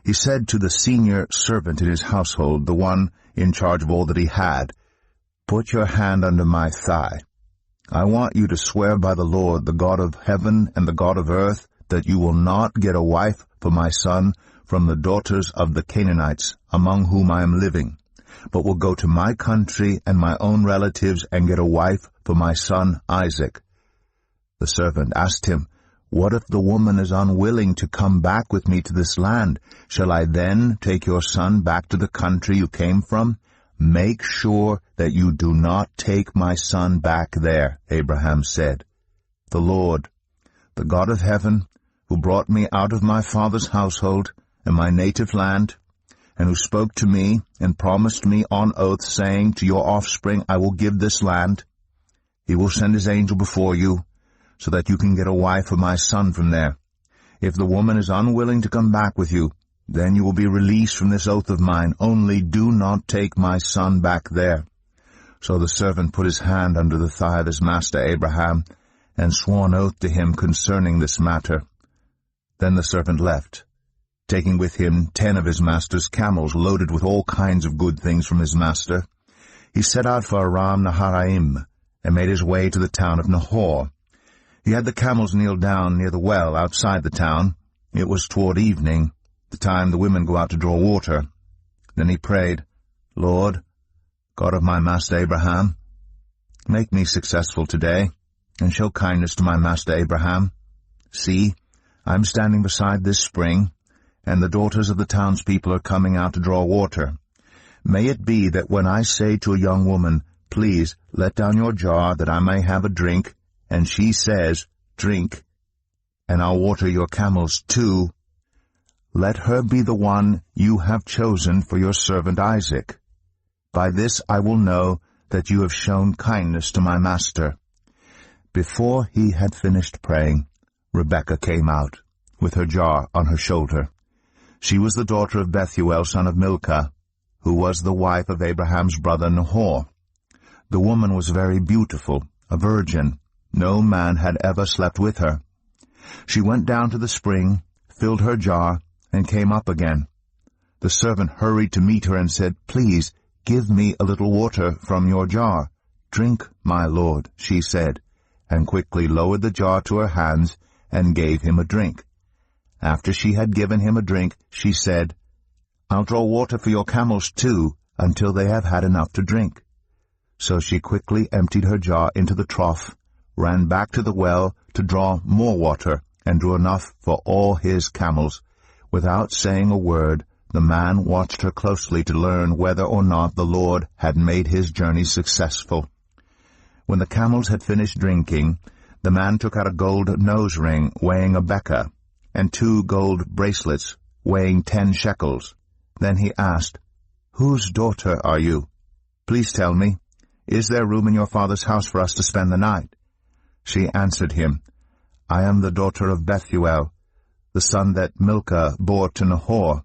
He said to the senior servant in his household, the one in charge of all that he had, "Put your hand under my thigh. I want you to swear by the Lord, the God of heaven and the God of earth, that you will not get a wife for my son from the daughters of the Canaanites among whom I am living, but will go to my country and my own relatives and get a wife for my son Isaac." The servant asked him, "What if the woman is unwilling to come back with me to this land? Shall I then take your son back to the country you came from?" "Make sure that you do not take my son back there," Abraham said. "The Lord, the God of heaven, who brought me out of my father's household and my native land, and who spoke to me and promised me on oath, saying, 'To your offspring I will give this land,' he will send his angel before you, so that you can get a wife for my son from there. If the woman is unwilling to come back with you, then you will be released from this oath of mine. Only do not take my son back there." So the servant put his hand under the thigh of his master Abraham, and swore an oath to him concerning this matter. Then the servant left, taking with him 10 of his master's camels loaded with all kinds of good things from his master. He set out for Aram Naharaim, and made his way to the town of Nahor. He had the camels kneel down near the well outside the town. It was toward evening, the time the women go out to draw water. Then he prayed, Lord, God of my master Abraham, make me successful today, and show kindness to my master Abraham. See, I am standing beside this spring, and the daughters of the townspeople are coming out to draw water. May it be that when I say to a young woman, Please let down your jar that I may have a drink, and she says, Drink, and I'll water your camels too, let her be the one you have chosen for your servant Isaac. By this I will know that you have shown kindness to my master. Before he had finished praying, Rebekah came out, with her jar on her shoulder. She was the daughter of Bethuel, son of Milcah, who was the wife of Abraham's brother Nahor. The woman was very beautiful, a virgin. No man had ever slept with her. She went down to the spring, filled her jar, and came up again. The servant hurried to meet her and said, Please, give me a little water from your jar. Drink, my lord, she said, and quickly lowered the jar to her hands and gave him a drink. After she had given him a drink, she said, I'll draw water for your camels too, until they have had enough to drink. So she quickly emptied her jar into the trough, ran back to the well to draw more water, and drew enough for all his camels. Without saying a word, the man watched her closely to learn whether or not the Lord had made his journey successful. When the camels had finished drinking, the man took out a gold nose ring weighing a beka, and 2 gold bracelets weighing 10 shekels. Then he asked, Whose daughter are you? Please tell me, is there room in your father's house for us to spend the night? She answered him, I am the daughter of Bethuel, the son that Milcah bore to Nahor.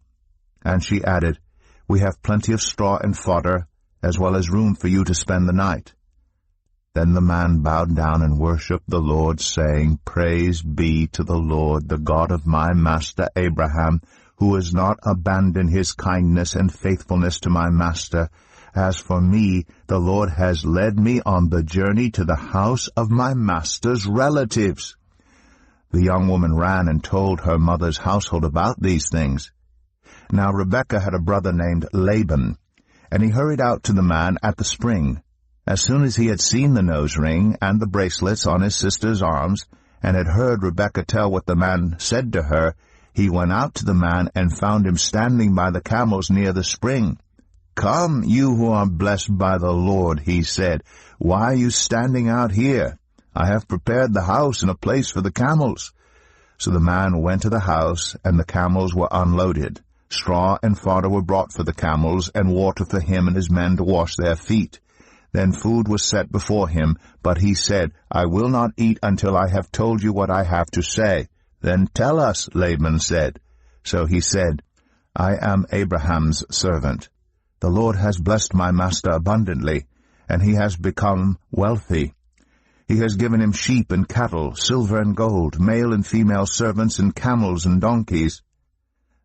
And she added, We have plenty of straw and fodder, as well as room for you to spend the night. Then the man bowed down and worshipped the Lord, saying, Praise be to the Lord, the God of my master Abraham, who has not abandoned his kindness and faithfulness to my master. As for me, the Lord has led me on the journey to the house of my master's relatives. The young woman ran and told her mother's household about these things. Now Rebekah had a brother named Laban, and he hurried out to the man at the spring. As soon as he had seen the nose ring and the bracelets on his sister's arms, and had heard Rebekah tell what the man said to her, he went out to the man and found him standing by the camels near the spring. Come, you who are blessed by the Lord, he said. Why are you standing out here? I have prepared the house and a place for the camels. So the man went to the house, and the camels were unloaded. Straw and fodder were brought for the camels, and water for him and his men to wash their feet. Then food was set before him, but he said, I will not eat until I have told you what I have to say. Then tell us, Laban said. So he said, I am Abraham's servant. The Lord has blessed my master abundantly, and he has become wealthy. He has given him sheep and cattle, silver and gold, male and female servants, and camels and donkeys.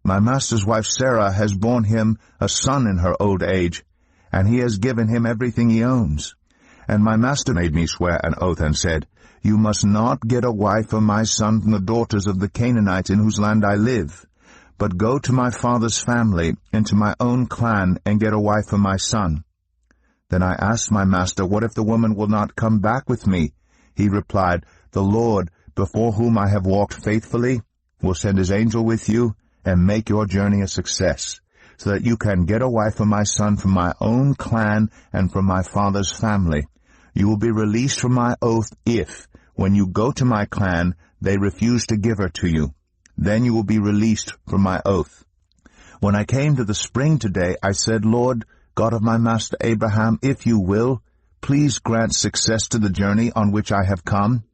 My master's wife Sarah has borne him a son in her old age, and he has given him everything he owns. And my master made me swear an oath and said, You must not get a wife for my son from the daughters of the Canaanites in whose land I live, but go to my father's family and to my own clan and get a wife for my son. Then I asked my master, What if the woman will not come back with me? He replied, The Lord, before whom I have walked faithfully, will send his angel with you and make your journey a success, so that you can get a wife for my son from my own clan and from my father's family. You will be released from my oath if, when you go to my clan, they refuse to give her to you. Then you will be released from my oath. When I came to the spring today, I said, Lord, God of my master Abraham, if you will, please grant success to the journey on which I have come.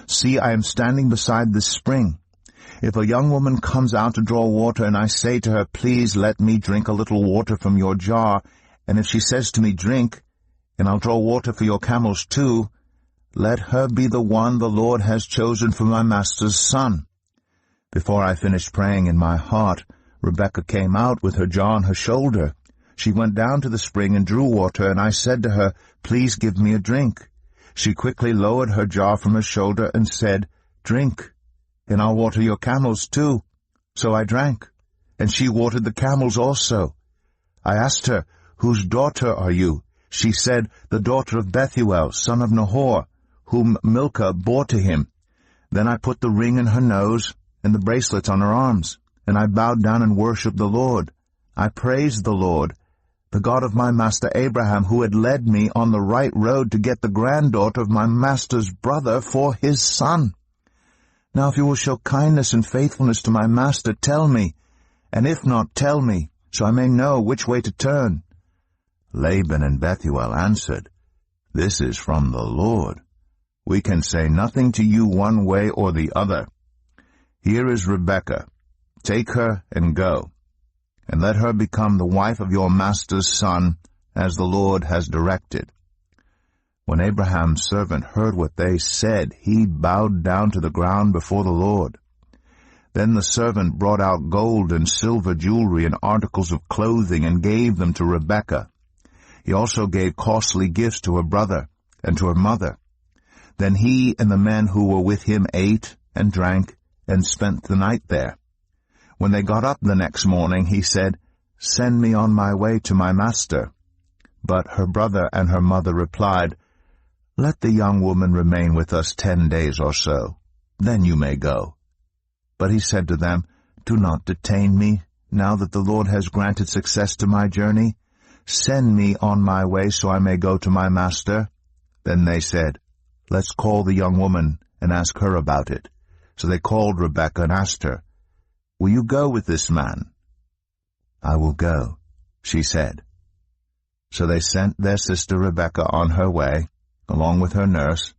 See, I am standing beside this spring. If a young woman comes out to draw water, and I say to her, Please let me drink a little water from your jar, and if she says to me, Drink, and I'll draw water for your camels too, let her be the one the Lord has chosen for my master's son. Before I finished praying in my heart, Rebekah came out with her jar on her shoulder. She went down to the spring and drew water, and I said to her, "Please give me a drink." She quickly lowered her jar from her shoulder and said, "Drink, and I'll water your camels too." So I drank, and she watered the camels also. I asked her, "Whose daughter are you?" She said, "The daughter of Bethuel, son of Nahor, whom Milcah bore to him." Then I put the ring in her nose and the bracelets on her arms, and I bowed down and worshipped the Lord. I praised the Lord, the God of my master Abraham, who had led me on the right road to get the granddaughter of my master's brother for his son. Now if you will show kindness and faithfulness to my master, tell me, and if not, tell me, so I may know which way to turn." Laban and Bethuel answered, "This is from the Lord. We can say nothing to you one way or the other. Here is Rebekah. Take her and go, and let her become the wife of your master's son, as the Lord has directed." When Abraham's servant heard what they said, he bowed down to the ground before the Lord. Then the servant brought out gold and silver jewelry and articles of clothing and gave them to Rebekah. He also gave costly gifts to her brother and to her mother. Then he and the men who were with him ate and drank and spent the night there. When they got up the next morning, he said, "Send me on my way to my master." But her brother and her mother replied, "Let the young woman remain with us 10 days or so. Then you may go." But he said to them, "Do not detain me, now that the Lord has granted success to my journey. Send me on my way so I may go to my master." Then they said, "Let's call the young woman and ask her about it." So they called Rebekah and asked her, "Will you go with this man?" "I will go," she said. So they sent their sister Rebekah on her way, along with her nurse,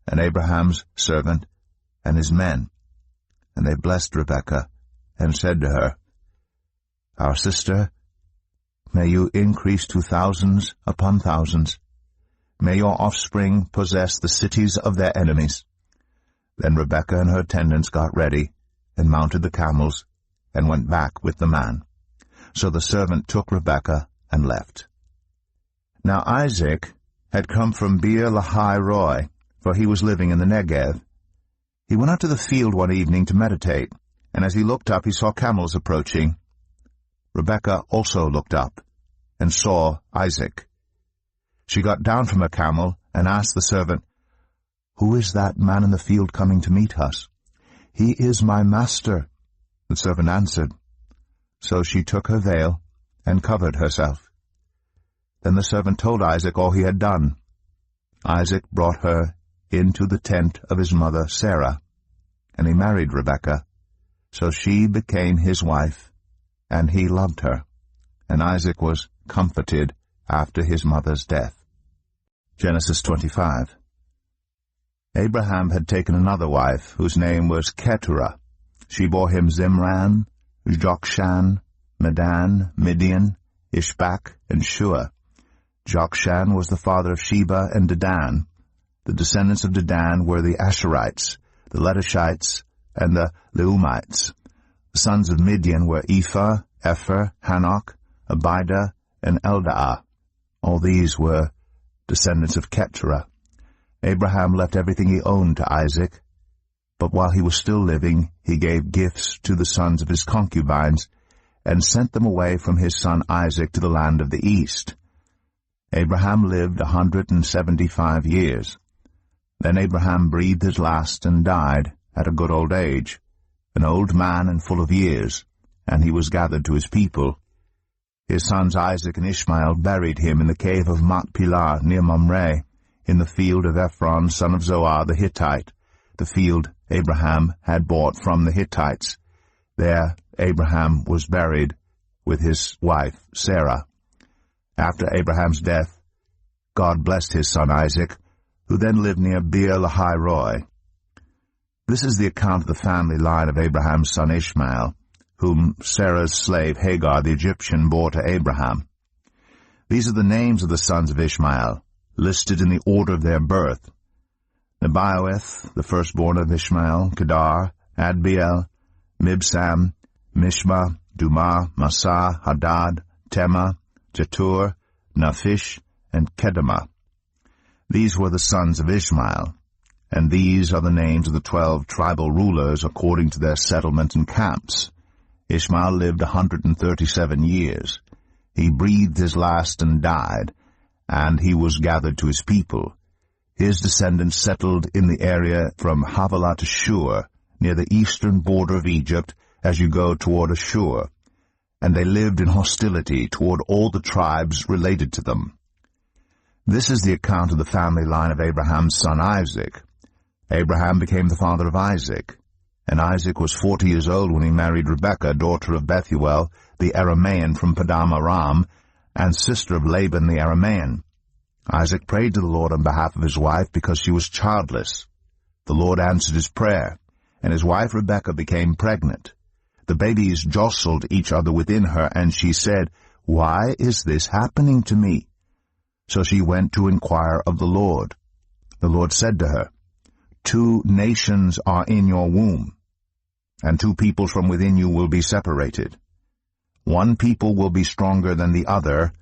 and Abraham's servant, and his men. And they blessed Rebekah, and said to her, "Our sister, may you increase to thousands upon thousands. May your offspring possess the cities of their enemies." Then Rebekah and her attendants got ready, and mounted the camels, and went back with the man. So the servant took Rebekah and left. Now Isaac had come from Beer-lahai-roi, for he was living in the Negev. He went out to the field one evening to meditate, and as he looked up he saw camels approaching. Rebekah also looked up, and saw Isaac. She got down from her camel, and asked the servant, "Who is that man in the field coming to meet us?" "He is my master," the servant answered. So she took her veil, and covered herself. Then the servant told Isaac all he had done. Isaac brought her into the tent of his mother Sarah, and he married Rebekah. So she became his wife, and he loved her, and Isaac was comforted after his mother's death. Genesis 25. Abraham had taken another wife, whose name was Keturah. She bore him Zimran, Jokshan, Medan, Midian, Ishbak, and Shua. Jokshan was the father of Sheba and Dedan. The descendants of Dedan were the Asherites, the Letushites, and the Leumites. The sons of Midian were Ephah, Epher, Hanok, Abidah, and Eldaah. All these were descendants of Keturah. Abraham left everything he owned to Isaac, but while he was still living, he gave gifts to the sons of his concubines, and sent them away from his son Isaac to the land of the east. Abraham lived 175 years. Then Abraham breathed his last and died at a good old age, an old man and full of years, and he was gathered to his people. His sons Isaac and Ishmael buried him in the cave of Machpelah near Mamre, in the field of Ephron son of Zoar the Hittite, the field Abraham had bought from the Hittites. There Abraham was buried with his wife Sarah. After Abraham's death, God blessed his son Isaac, who then lived near Beer-lahai-roi. This is the account of the family line of Abraham's son Ishmael, whom Sarah's slave Hagar the Egyptian bore to Abraham. These are the names of the sons of Ishmael, listed in the order of their birth: Nebaioth, the firstborn of Ishmael, Kedar, Adbeel, Mibsam, Mishma, Dumah, Massa, Hadad, Tema, Jetur, Naphish, and Kedemah. These were the sons of Ishmael, and these are the names of the 12 tribal rulers according to their settlement and camps. Ishmael lived 137 years. He breathed his last and died, and he was gathered to his people. His descendants settled in the area from Havilah to Shur, near the eastern border of Egypt, as you go toward Ashur, and they lived in hostility toward all the tribes related to them. This is the account of the family line of Abraham's son Isaac. Abraham became the father of Isaac, and Isaac was 40 years old when he married Rebekah, daughter of Bethuel, the Aramean from Padan Aram, and sister of Laban the Aramean. Isaac prayed to the Lord on behalf of his wife because she was childless. The Lord answered his prayer, and his wife Rebekah became pregnant. The babies jostled each other within her, and she said, "Why is this happening to me?" So she went to inquire of the Lord. The Lord said to her, "2 nations are in your womb, and 2 peoples from within you will be separated. One people will be stronger than the other,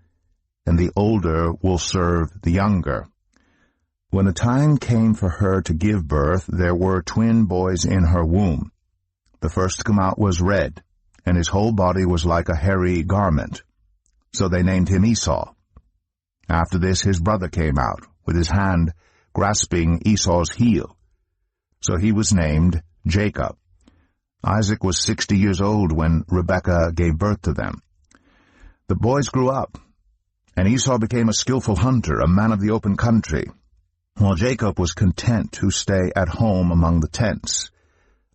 and the older will serve the younger." When the time came for her to give birth, there were twin boys in her womb. The first to come out was red, and his whole body was like a hairy garment. So they named him Esau. After this his brother came out, with his hand grasping Esau's heel. So he was named Jacob. Isaac was 60 years old when Rebekah gave birth to them. The boys grew up, and Esau became a skillful hunter, a man of the open country, while Jacob was content to stay at home among the tents.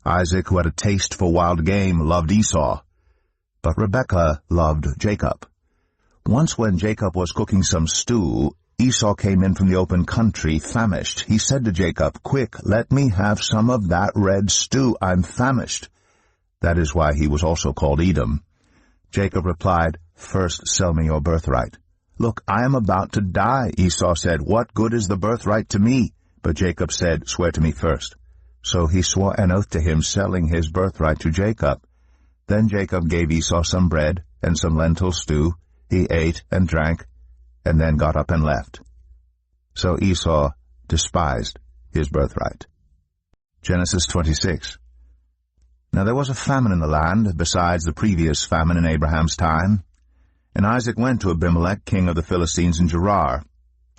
Isaac, who had a taste for wild game, loved Esau, but Rebekah loved Jacob. Once when Jacob was cooking some stew, Esau came in from the open country, famished. He said to Jacob, "Quick, let me have some of that red stew. I'm famished." That is why he was also called Edom. Jacob replied, "First sell me your birthright." "Look, I am about to die," Esau said. "What good is the birthright to me?" But Jacob said, "Swear to me first." So he swore an oath to him, selling his birthright to Jacob. Then Jacob gave Esau some bread and some lentil stew. He ate and drank, and then got up and left. So Esau despised his birthright. Genesis 26. Now there was a famine in the land, besides the previous famine in Abraham's time. And Isaac went to Abimelech, king of the Philistines, in Gerar.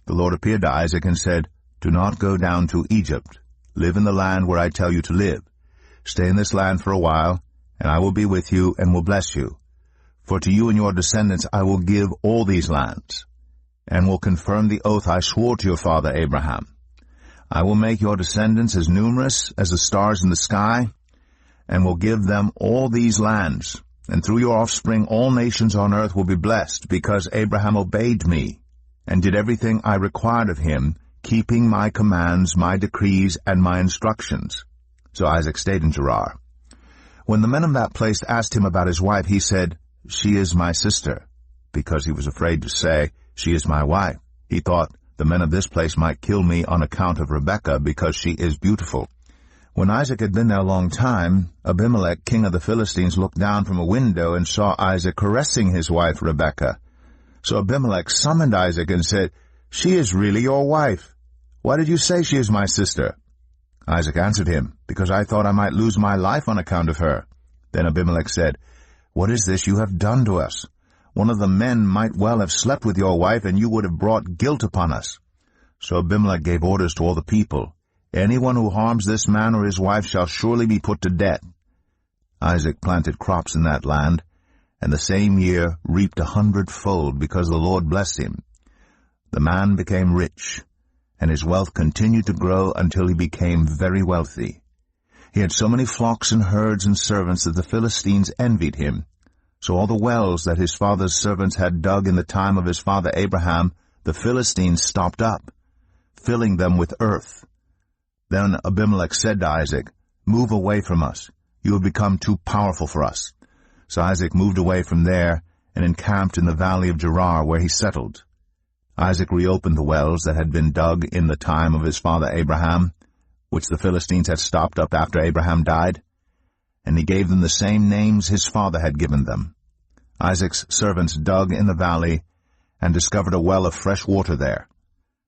The Lord appeared to Isaac and said, "Do not go down to Egypt. Live in the land where I tell you to live. Stay in this land for a while, and I will be with you and will bless you. For to you and your descendants I will give all these lands, and will confirm the oath I swore to your father Abraham. I will make your descendants as numerous as the stars in the sky, and will give them all these lands. And through your offspring all nations on earth will be blessed, because Abraham obeyed me, and did everything I required of him, keeping my commands, my decrees, and my instructions." So Isaac stayed in Gerar. When the men of that place asked him about his wife, he said, "She is my sister," because he was afraid to say, "She is my wife." He thought, "The men of this place might kill me on account of Rebekah, because she is beautiful." When Isaac had been there a long time, Abimelech, king of the Philistines, looked down from a window and saw Isaac caressing his wife Rebekah. So Abimelech summoned Isaac and said, "She is really your wife. Why did you say she is my sister?" Isaac answered him, "Because I thought I might lose my life on account of her." Then Abimelech said, "What is this you have done to us? One of the men might well have slept with your wife, and you would have brought guilt upon us." So Abimelech gave orders to all the people, "Anyone who harms this man or his wife shall surely be put to death." Isaac planted crops in that land, and the same year reaped 100-fold, because the Lord blessed him. The man became rich, and his wealth continued to grow until he became very wealthy. He had so many flocks and herds and servants that the Philistines envied him. So all the wells that his father's servants had dug in the time of his father Abraham, the Philistines stopped up, filling them with earth. Then Abimelech said to Isaac, "Move away from us. You have become too powerful for us." So Isaac moved away from there and encamped in the valley of Gerar, where he settled. Isaac reopened the wells that had been dug in the time of his father Abraham, which the Philistines had stopped up after Abraham died. and he gave them the same names his father had given them. Isaac's servants dug in the valley and discovered a well of fresh water there.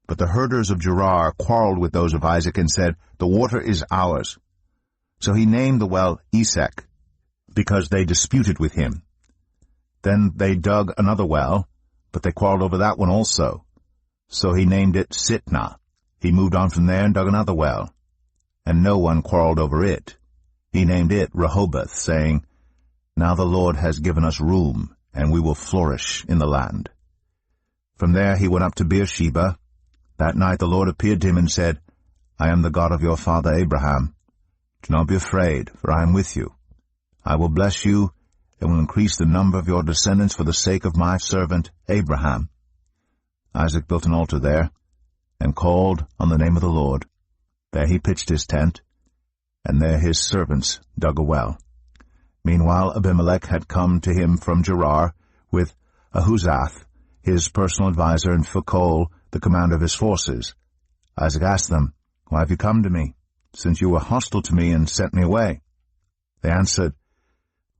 But the herders of Gerar quarreled with those of Isaac and said, "The water is ours." So he named the well Esek, because they disputed with him. Then they dug another well, but they quarreled over that one also. So he named it Sitnah. He moved on from there and dug another well, and no one quarreled over it. He named it Rehoboth, saying, "Now the Lord has given us room, and we will flourish in the land." From there he went up to Beersheba. That night the Lord appeared to him and said, "I am the God of your father Abraham. Do not be afraid, for I am with you. I will bless you, and will increase the number of your descendants for the sake of my servant Abraham." Isaac built an altar there, and called on the name of the Lord. There he pitched his tent, and there his servants dug a well. Meanwhile Abimelech had come to him from Gerar, with Ahuzath, his personal adviser, and Phicol, the commander of his forces. Isaac asked them, "Why have you come to me, since you were hostile to me and sent me away?" They answered,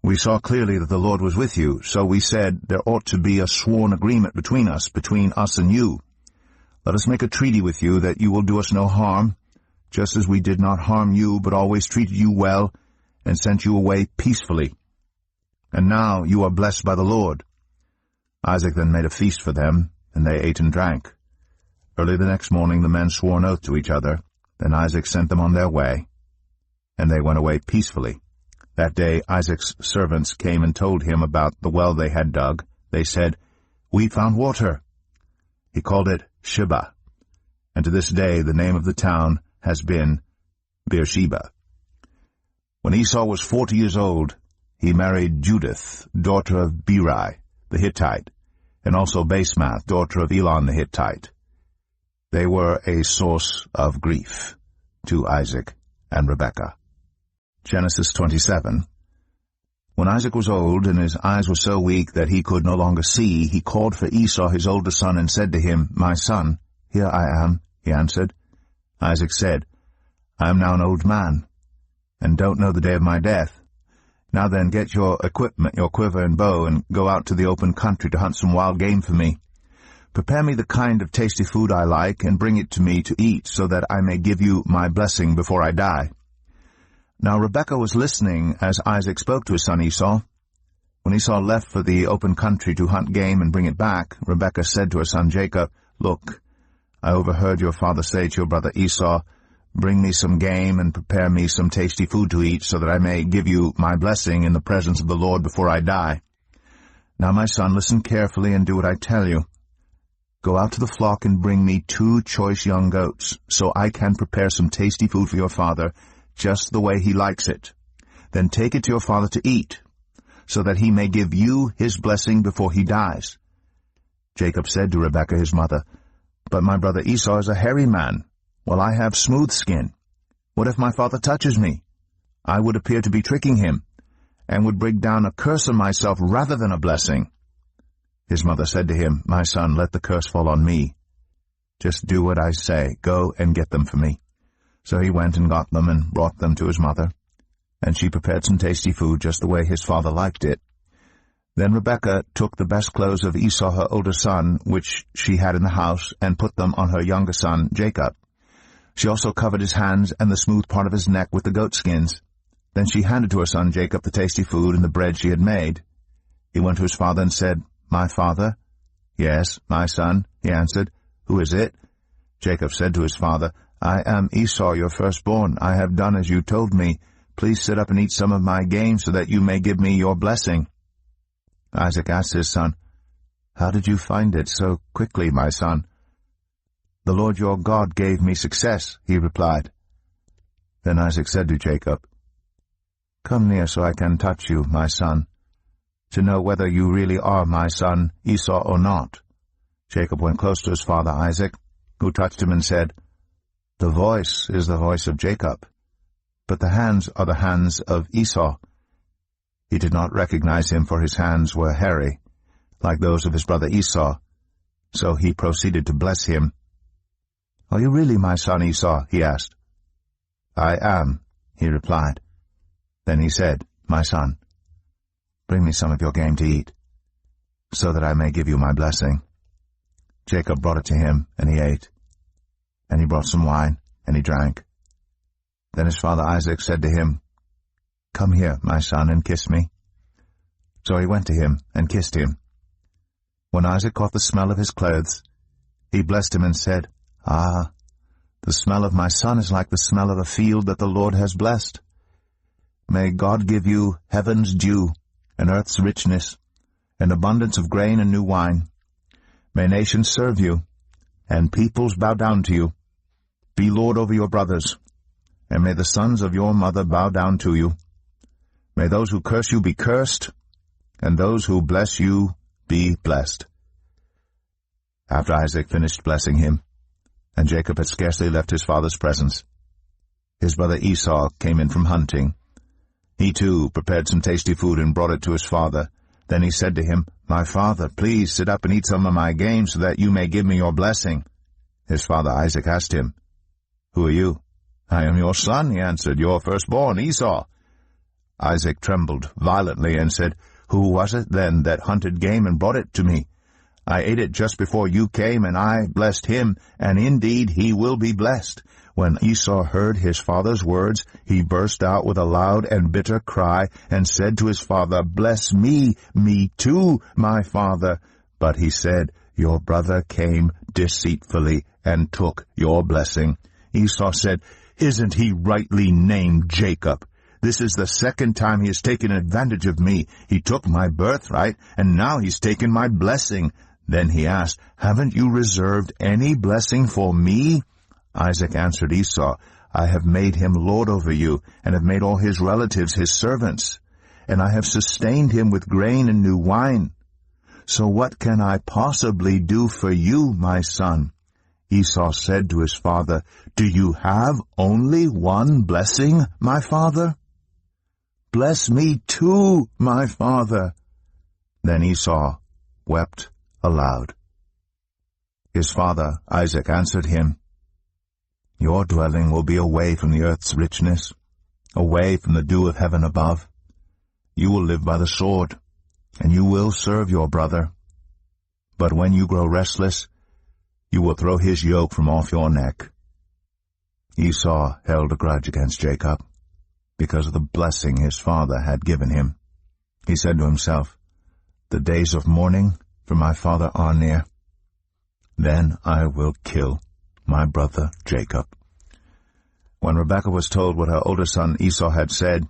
"We saw clearly that the Lord was with you, so we said there ought to be a sworn agreement between us and you. Let us make a treaty with you that you will do us no harm, just as we did not harm you, but always treated you well and sent you away peacefully. And now you are blessed by the Lord." Isaac then made a feast for them, and they ate and drank. Early the next morning the men swore an oath to each other. Then Isaac sent them on their way, and they went away peacefully. That day Isaac's servants came and told him about the well they had dug. They said, "We found water." He called it Sheba, and to this day the name of the town has been Beersheba. When Esau was 40 years old, he married Judith, daughter of Beri the Hittite, and also Basemath, daughter of Elon the Hittite. They were a source of grief to Isaac and Rebekah. Genesis 27. When Isaac was old, and his eyes were so weak that he could no longer see, he called for Esau his older son, and said to him, "My son." "Here I am," he answered. Isaac said, "I am now an old man, and don't know the day of my death. Now then, get your equipment, your quiver and bow, and go out to the open country to hunt some wild game for me. Prepare me the kind of tasty food I like, and bring it to me to eat, so that I may give you my blessing before I die." Now Rebekah was listening as Isaac spoke to his son Esau. When Esau left for the open country to hunt game and bring it back, Rebekah said to her son Jacob, "Look, I overheard your father say to your brother Esau, 'Bring me some game and prepare me some tasty food to eat, so that I may give you my blessing in the presence of the Lord before I die.' Now, my son, listen carefully and do what I tell you. Go out to the flock and bring me 2 choice young goats, so I can prepare some tasty food for your father, just the way he likes it. Then take it to your father to eat, so that he may give you his blessing before he dies." Jacob said to Rebekah his mother, "But my brother Esau is a hairy man, while I have smooth skin. What if my father touches me? I would appear to be tricking him, and would bring down a curse on myself rather than a blessing." His mother said to him, "My son, let the curse fall on me. Just do what I say. Go and get them for me." So he went and got them and brought them to his mother, and she prepared some tasty food just the way his father liked it. Then Rebekah took the best clothes of Esau her older son, which she had in the house, and put them on her younger son Jacob. She also covered his hands and the smooth part of his neck with the goatskins. Then she handed to her son Jacob the tasty food and the bread she had made. He went to his father and said, "My father?" "Yes, my son," he answered. "Who is it?" Jacob said to his father, "I am Esau, your firstborn. I have done as you told me. Please sit up and eat some of my game, so that you may give me your blessing." Isaac asked his son, "How did you find it so quickly, my son?" "The Lord your God gave me success," he replied. Then Isaac said to Jacob, "Come near so I can touch you, my son, to know whether you really are my son Esau or not." Jacob went close to his father Isaac, who touched him and said, "The voice is the voice of Jacob, but the hands are the hands of Esau." He did not recognize him, for his hands were hairy, like those of his brother Esau, so he proceeded to bless him. "Are you really my son Esau?" he asked. "I am," he replied. Then he said, My son, bring me some of your game to eat, so that I may give you my blessing. Jacob brought it to him, and he ate. And he brought some wine, and he drank. Then his father Isaac said to him, Come here, my son, and kiss me. So he went to him and kissed him. When Isaac caught the smell of his clothes, he blessed him and said, Ah, the smell of my son is like the smell of a field that the Lord has blessed. May God give you heaven's dew, and earth's richness, and abundance of grain and new wine. May nations serve you, and peoples bow down to you. Be Lord over your brothers, and may the sons of your mother bow down to you. May those who curse you be cursed, and those who bless you be blessed. After Isaac finished blessing him, and Jacob had scarcely left his father's presence, his brother Esau came in from hunting. He too prepared some tasty food and brought it to his father. Then he said to him, My father, please sit up and eat some of my game so that you may give me your blessing. His father Isaac asked him, Who are you? I am your son, he answered, your firstborn, Esau. Isaac trembled violently and said, Who was it then that hunted game and brought it to me? I ate it just before you came, and I blessed him, and indeed he will be blessed. When Esau heard his father's words, he burst out with a loud and bitter cry, and said to his father, Bless me, me too, my father. But he said, Your brother came deceitfully and took your blessing. Esau said, Isn't he rightly named Jacob? This is the second time he has taken advantage of me. He took my birthright, and now he's taken my blessing. Then he asked, Haven't you reserved any blessing for me? Isaac answered Esau, I have made him lord over you, and have made all his relatives his servants, and I have sustained him with grain and new wine. So what can I possibly do for you, my son? Esau said to his father, Do you have only one blessing, my father? Bless me too, my father. Then Esau wept aloud. His father Isaac answered him, Your dwelling will be away from the earth's richness, away from the dew of heaven above. You will live by the sword, and you will serve your brother. But when you grow restless, you will throw his yoke from off your neck. Esau held a grudge against Jacob, because of the blessing his father had given him. He said to himself, The days of mourning for my father are near. Then I will kill my brother Jacob. When Rebekah was told what her older son Esau had said,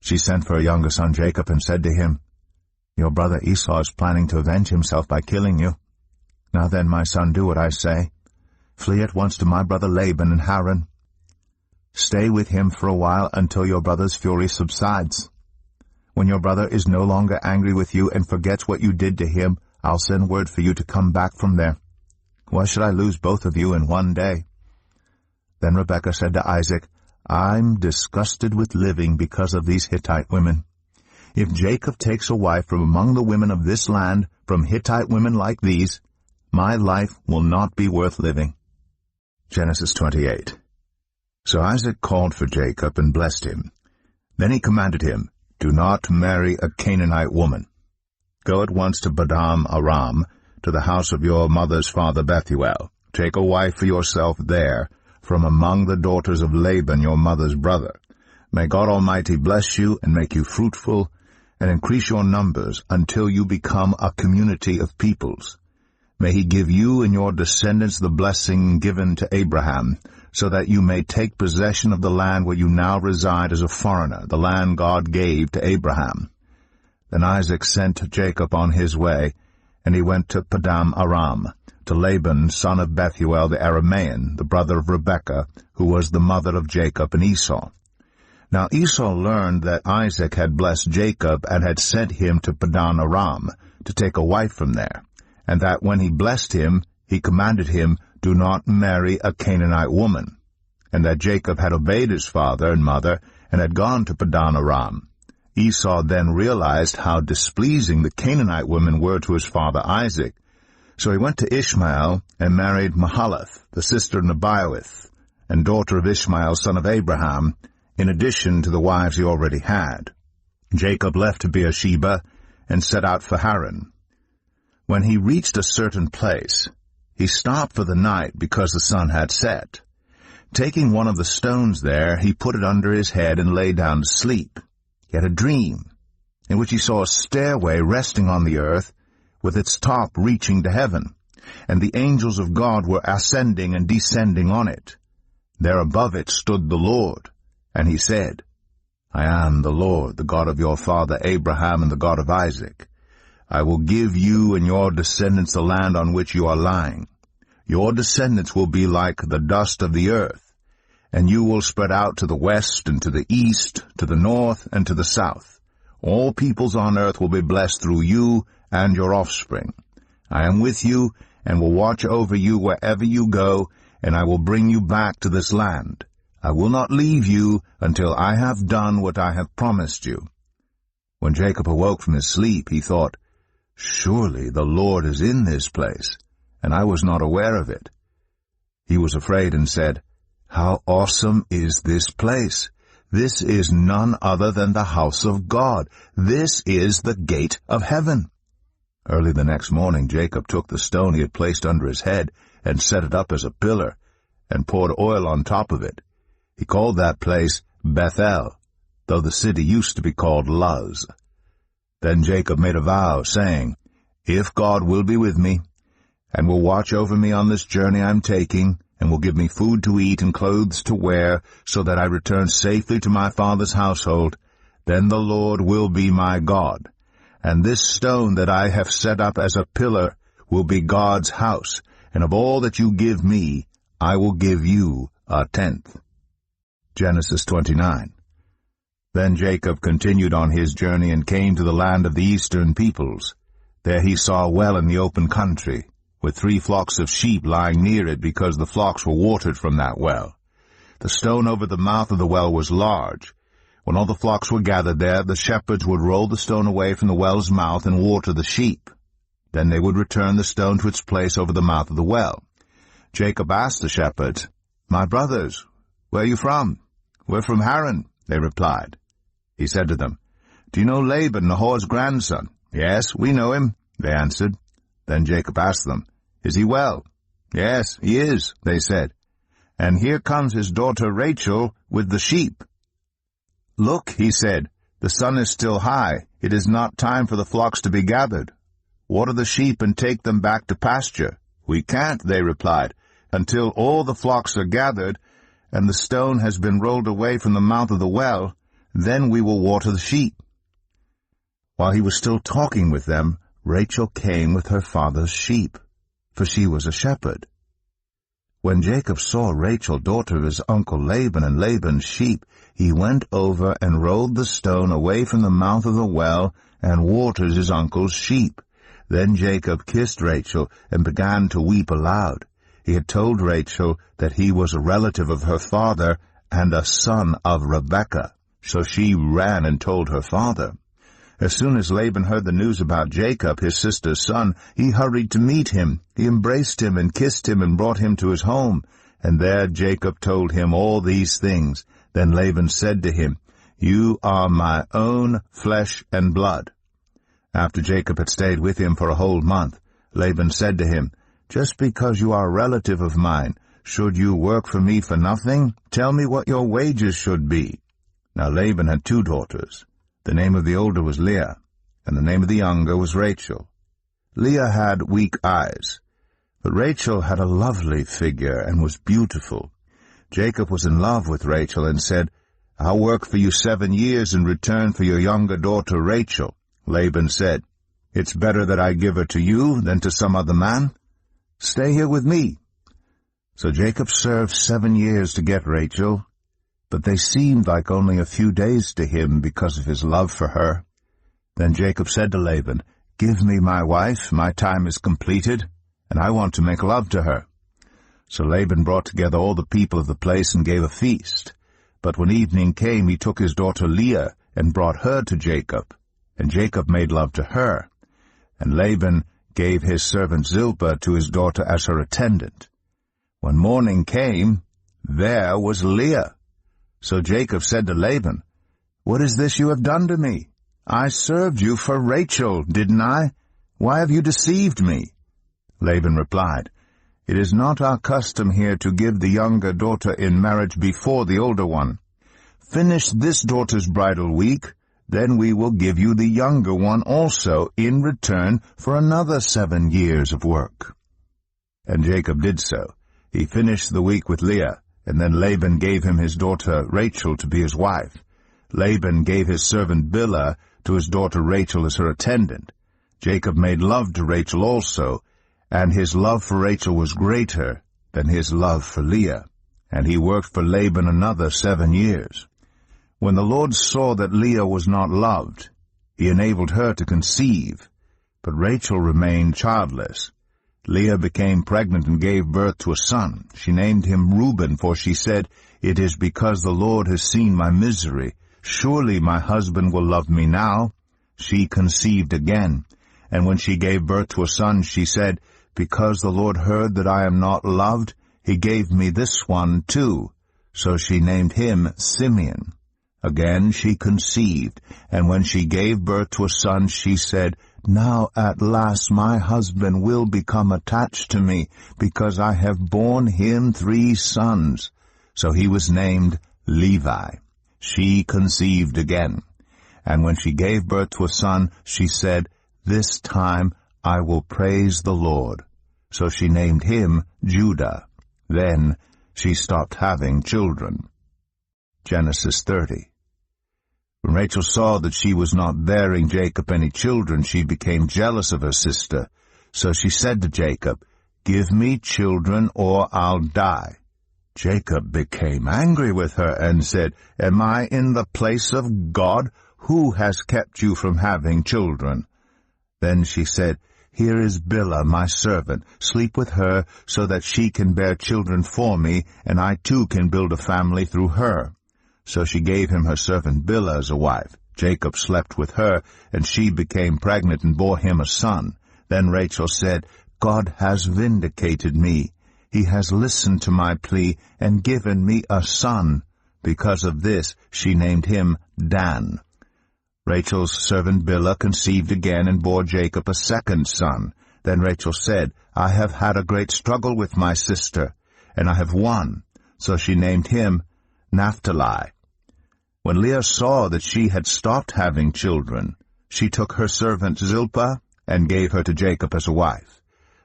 she sent for her younger son Jacob and said to him, Your brother Esau is planning to avenge himself by killing you. Now then, my son, do what I say. Flee at once to my brother Laban in Haran. Stay with him for a while until your brother's fury subsides. When your brother is no longer angry with you and forgets what you did to him, I'll send word for you to come back from there. Why should I lose both of you in one day? Then Rebekah said to Isaac, I'm disgusted with living because of these Hittite women. If Jacob takes a wife from among the women of this land, from Hittite women like these, my life will not be worth living. Genesis 28. So Isaac called for Jacob and blessed him. Then he commanded him, Do not marry a Canaanite woman. Go at once to Padan Aram, to the house of your mother's father Bethuel. Take a wife for yourself there, from among the daughters of Laban your mother's brother. May God Almighty bless you and make you fruitful, and increase your numbers until you become a community of peoples. May he give you and your descendants the blessing given to Abraham, so that you may take possession of the land where you now reside as a foreigner, the land God gave to Abraham. Then Isaac sent Jacob on his way, and he went to Padan Aram, to Laban, son of Bethuel the Aramean, the brother of Rebekah, who was the mother of Jacob and Esau. Now Esau learned that Isaac had blessed Jacob and had sent him to Padan Aram to take a wife from there, and that when he blessed him, he commanded him, Do not marry a Canaanite woman, and that Jacob had obeyed his father and mother, and had gone to Padan Aram. Esau then realized how displeasing the Canaanite women were to his father Isaac. So he went to Ishmael and married Mahalath, the sister of Nebaioth, and daughter of Ishmael, son of Abraham, in addition to the wives he already had. Jacob left Beersheba and set out for Haran. When he reached a certain place, he stopped for the night because the sun had set. Taking one of the stones there, he put it under his head and lay down to sleep. He had a dream, in which he saw a stairway resting on the earth, with its top reaching to heaven, and the angels of God were ascending and descending on it. There above it stood the Lord, and he said, I am the Lord, the God of your father Abraham and the God of Isaac. I will give you and your descendants the land on which you are lying. Your descendants will be like the dust of the earth, and you will spread out to the west and to the east, to the north and to the south. All peoples on earth will be blessed through you and your offspring. I am with you and will watch over you wherever you go, and I will bring you back to this land. I will not leave you until I have done what I have promised you. When Jacob awoke from his sleep, he thought, Surely the Lord is in this place, and I was not aware of it. He was afraid and said, How awesome is this place! This is none other than the house of God. This is the gate of heaven. Early the next morning Jacob took the stone he had placed under his head and set it up as a pillar, and poured oil on top of it. He called that place Bethel, though the city used to be called Luz. Then Jacob made a vow, saying, If God will be with me, and will watch over me on this journey I am taking, and will give me food to eat and clothes to wear, so that I return safely to my father's household, then the Lord will be my God. And this stone that I have set up as a pillar will be God's house, and of all that you give me, I will give you a tenth. Genesis 29. Then Jacob continued on his journey and came to the land of the eastern peoples. There he saw a well in the open country, with 3 flocks of sheep lying near it, because the flocks were watered from that well. The stone over the mouth of the well was large. When all the flocks were gathered there, the shepherds would roll the stone away from the well's mouth and water the sheep. Then they would return the stone to its place over the mouth of the well. Jacob asked the shepherds, My brothers, where are you from? We're from Haran, they replied. He said to them, Do you know Laban, Nahor's grandson? Yes, we know him, they answered. Then Jacob asked them, Is he well? Yes, he is, they said. And here comes his daughter Rachel with the sheep. Look, he said, the sun is still high. It is not time for the flocks to be gathered. Water the sheep and take them back to pasture. We can't, they replied, until all the flocks are gathered, and the stone has been rolled away from the mouth of the well. Then we will water the sheep. While he was still talking with them, Rachel came with her father's sheep, for she was a shepherd. When Jacob saw Rachel, daughter of his uncle Laban, and Laban's sheep, he went over and rolled the stone away from the mouth of the well and watered his uncle's sheep. Then Jacob kissed Rachel and began to weep aloud. He had told Rachel that he was a relative of her father and a son of Rebekah. So she ran and told her father. As soon as Laban heard the news about Jacob, his sister's son, he hurried to meet him. He embraced him and kissed him and brought him to his home. And there Jacob told him all these things. Then Laban said to him, You are my own flesh and blood. After Jacob had stayed with him for a whole month, Laban said to him, Just because you are a relative of mine, should you work for me for nothing? Tell me what your wages should be. Now Laban had 2 daughters. The name of the older was Leah, and the name of the younger was Rachel. Leah had weak eyes, but Rachel had a lovely figure and was beautiful. Jacob was in love with Rachel and said, I'll work for you 7 years in return for your younger daughter Rachel. Laban said, It's better that I give her to you than to some other man. Stay here with me. So Jacob served 7 years to get Rachel, but they seemed like only a few days to him because of his love for her. Then Jacob said to Laban, Give me my wife, my time is completed, and I want to make love to her. So Laban brought together all the people of the place and gave a feast. But when evening came, he took his daughter Leah and brought her to Jacob, and Jacob made love to her. And Laban gave his servant Zilpah to his daughter as her attendant. When morning came, there was Leah. So Jacob said to Laban, "What is this you have done to me? I served you for Rachel, didn't I? Why have you deceived me?" Laban replied, "It is not our custom here to give the younger daughter in marriage before the older one. Finish this daughter's bridal week, then we will give you the younger one also in return for another 7 years of work." And Jacob did so. He finished the week with Leah, and then Laban gave him his daughter Rachel to be his wife. Laban gave his servant Bilhah to his daughter Rachel as her attendant. Jacob made love to Rachel also, and his love for Rachel was greater than his love for Leah. And he worked for Laban another 7 years. When the Lord saw that Leah was not loved, he enabled her to conceive, but Rachel remained childless. Leah became pregnant and gave birth to a son. She named him Reuben, for she said, "It is because the Lord has seen my misery. Surely my husband will love me now." She conceived again, and when she gave birth to a son, she said, "Because the Lord heard that I am not loved, he gave me this one too." So she named him Simeon. Again she conceived, and when she gave birth to a son, she said, "Now at last my husband will become attached to me, because I have borne him 3 sons. So he was named Levi. She conceived again, and when she gave birth to a son, she said, "This time I will praise the Lord." So she named him Judah. Then she stopped having children. Genesis 30. When Rachel saw that she was not bearing Jacob any children, she became jealous of her sister. So she said to Jacob, "Give me children or I'll die." Jacob became angry with her and said, "Am I in the place of God? Who has kept you from having children?" Then she said, "Here is Bilhah, my servant. Sleep with her so that she can bear children for me, and I too can build a family through her." So she gave him her servant Bilhah as a wife. Jacob slept with her, and she became pregnant and bore him a son. Then Rachel said, "God has vindicated me. He has listened to my plea and given me a son." Because of this she named him Dan. Rachel's servant Bilhah conceived again and bore Jacob a second son. Then Rachel said, "I have had a great struggle with my sister, and I have won." So she named him Naphtali. When Leah saw that she had stopped having children, she took her servant Zilpah and gave her to Jacob as a wife.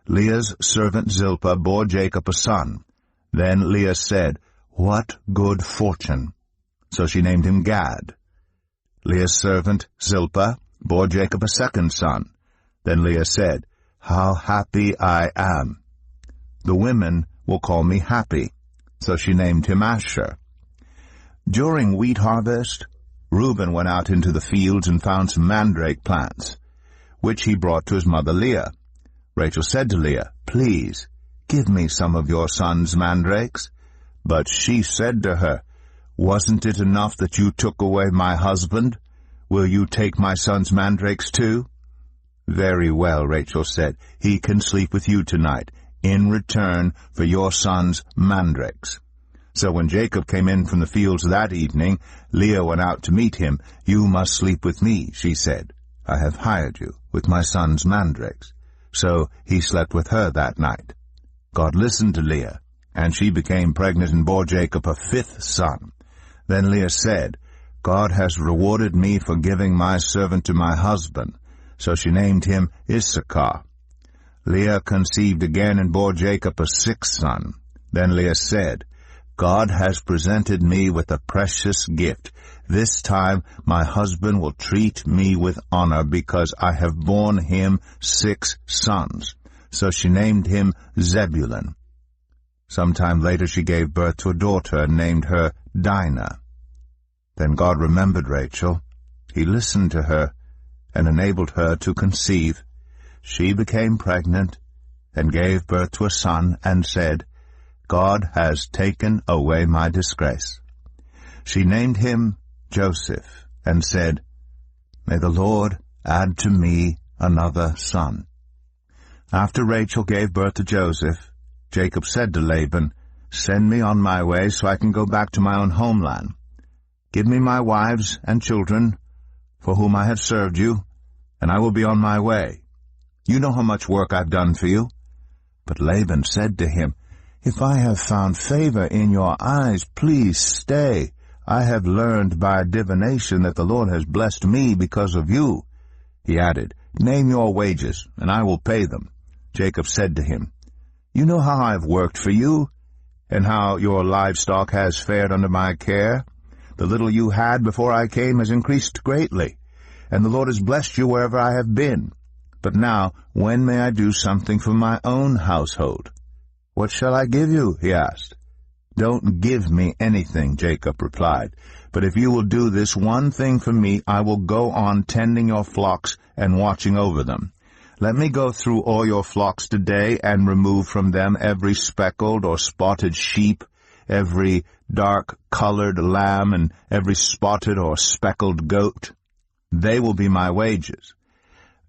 Leah's servant Zilpah bore Jacob a son. Then Leah said, "What good fortune!" So she named him Gad. Leah's servant Zilpah bore Jacob a second son. Then Leah said, "How happy I am! The women will call me happy." So she named him Asher. During wheat harvest, Reuben went out into the fields and found some mandrake plants, which he brought to his mother Leah. Rachel said to Leah, "Please, give me some of your son's mandrakes." But she said to her, "Wasn't it enough that you took away my husband? Will you take my son's mandrakes too?" "Very well," Rachel said, "he can sleep with you tonight, in return for your son's mandrakes." So when Jacob came in from the fields that evening, Leah went out to meet him. "You must sleep with me," she said. "I have hired you with my son's mandrakes." So he slept with her that night. God listened to Leah, and she became pregnant and bore Jacob a 5th son. Then Leah said, "God has rewarded me for giving my servant to my husband." So she named him Issachar. Leah conceived again and bore Jacob a 6th son. Then Leah said, "God has presented me with a precious gift. This time my husband will treat me with honor because I have borne him 6 sons. So she named him Zebulun. Sometime later she gave birth to a daughter and named her Dinah. Then God remembered Rachel. He listened to her and enabled her to conceive. She became pregnant and gave birth to a son and said, "God has taken away my disgrace." She named him Joseph and said, "May the Lord add to me another son." After Rachel gave birth to Joseph, Jacob said to Laban, "Send me on my way so I can go back to my own homeland." Give me my wives and children, for whom I have served you, and I will be on my way. You know how much work I've done for you. But Laban said to him, If I have found favor in your eyes, please stay. I have learned by divination that the Lord has blessed me because of you. He added, Name your wages, and I will pay them. Jacob said to him, You know how I have worked for you, and how your livestock has fared under my care. The little you had before I came has increased greatly, and the Lord has blessed you wherever I have been. But now, when may I do something for my own household? What shall I give you? He asked. Don't give me anything, Jacob replied. But if you will do this one thing for me, I will go on tending your flocks and watching over them. Let me go through all your flocks today and remove from them every speckled or spotted sheep, every dark-colored lamb, and every spotted or speckled goat. They will be my wages.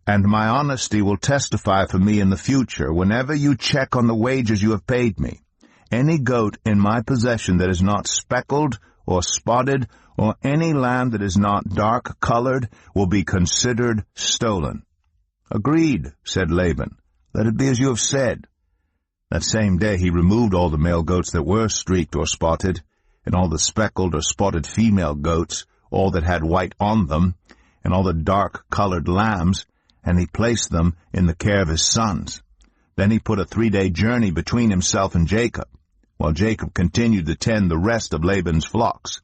And my honesty will testify for me in the future, whenever you check on the wages you have paid me. Any goat in my possession that is not speckled or spotted, or any lamb that is not dark-colored, will be considered stolen. Agreed, said Laban. Let it be as you have said. That same day he removed all the male goats that were streaked or spotted, and all the speckled or spotted female goats, all that had white on them, and all the dark-colored lambs, and he placed them in the care of his sons. Then he put a 3-day journey between himself and Jacob, while Jacob continued to tend the rest of Laban's flocks.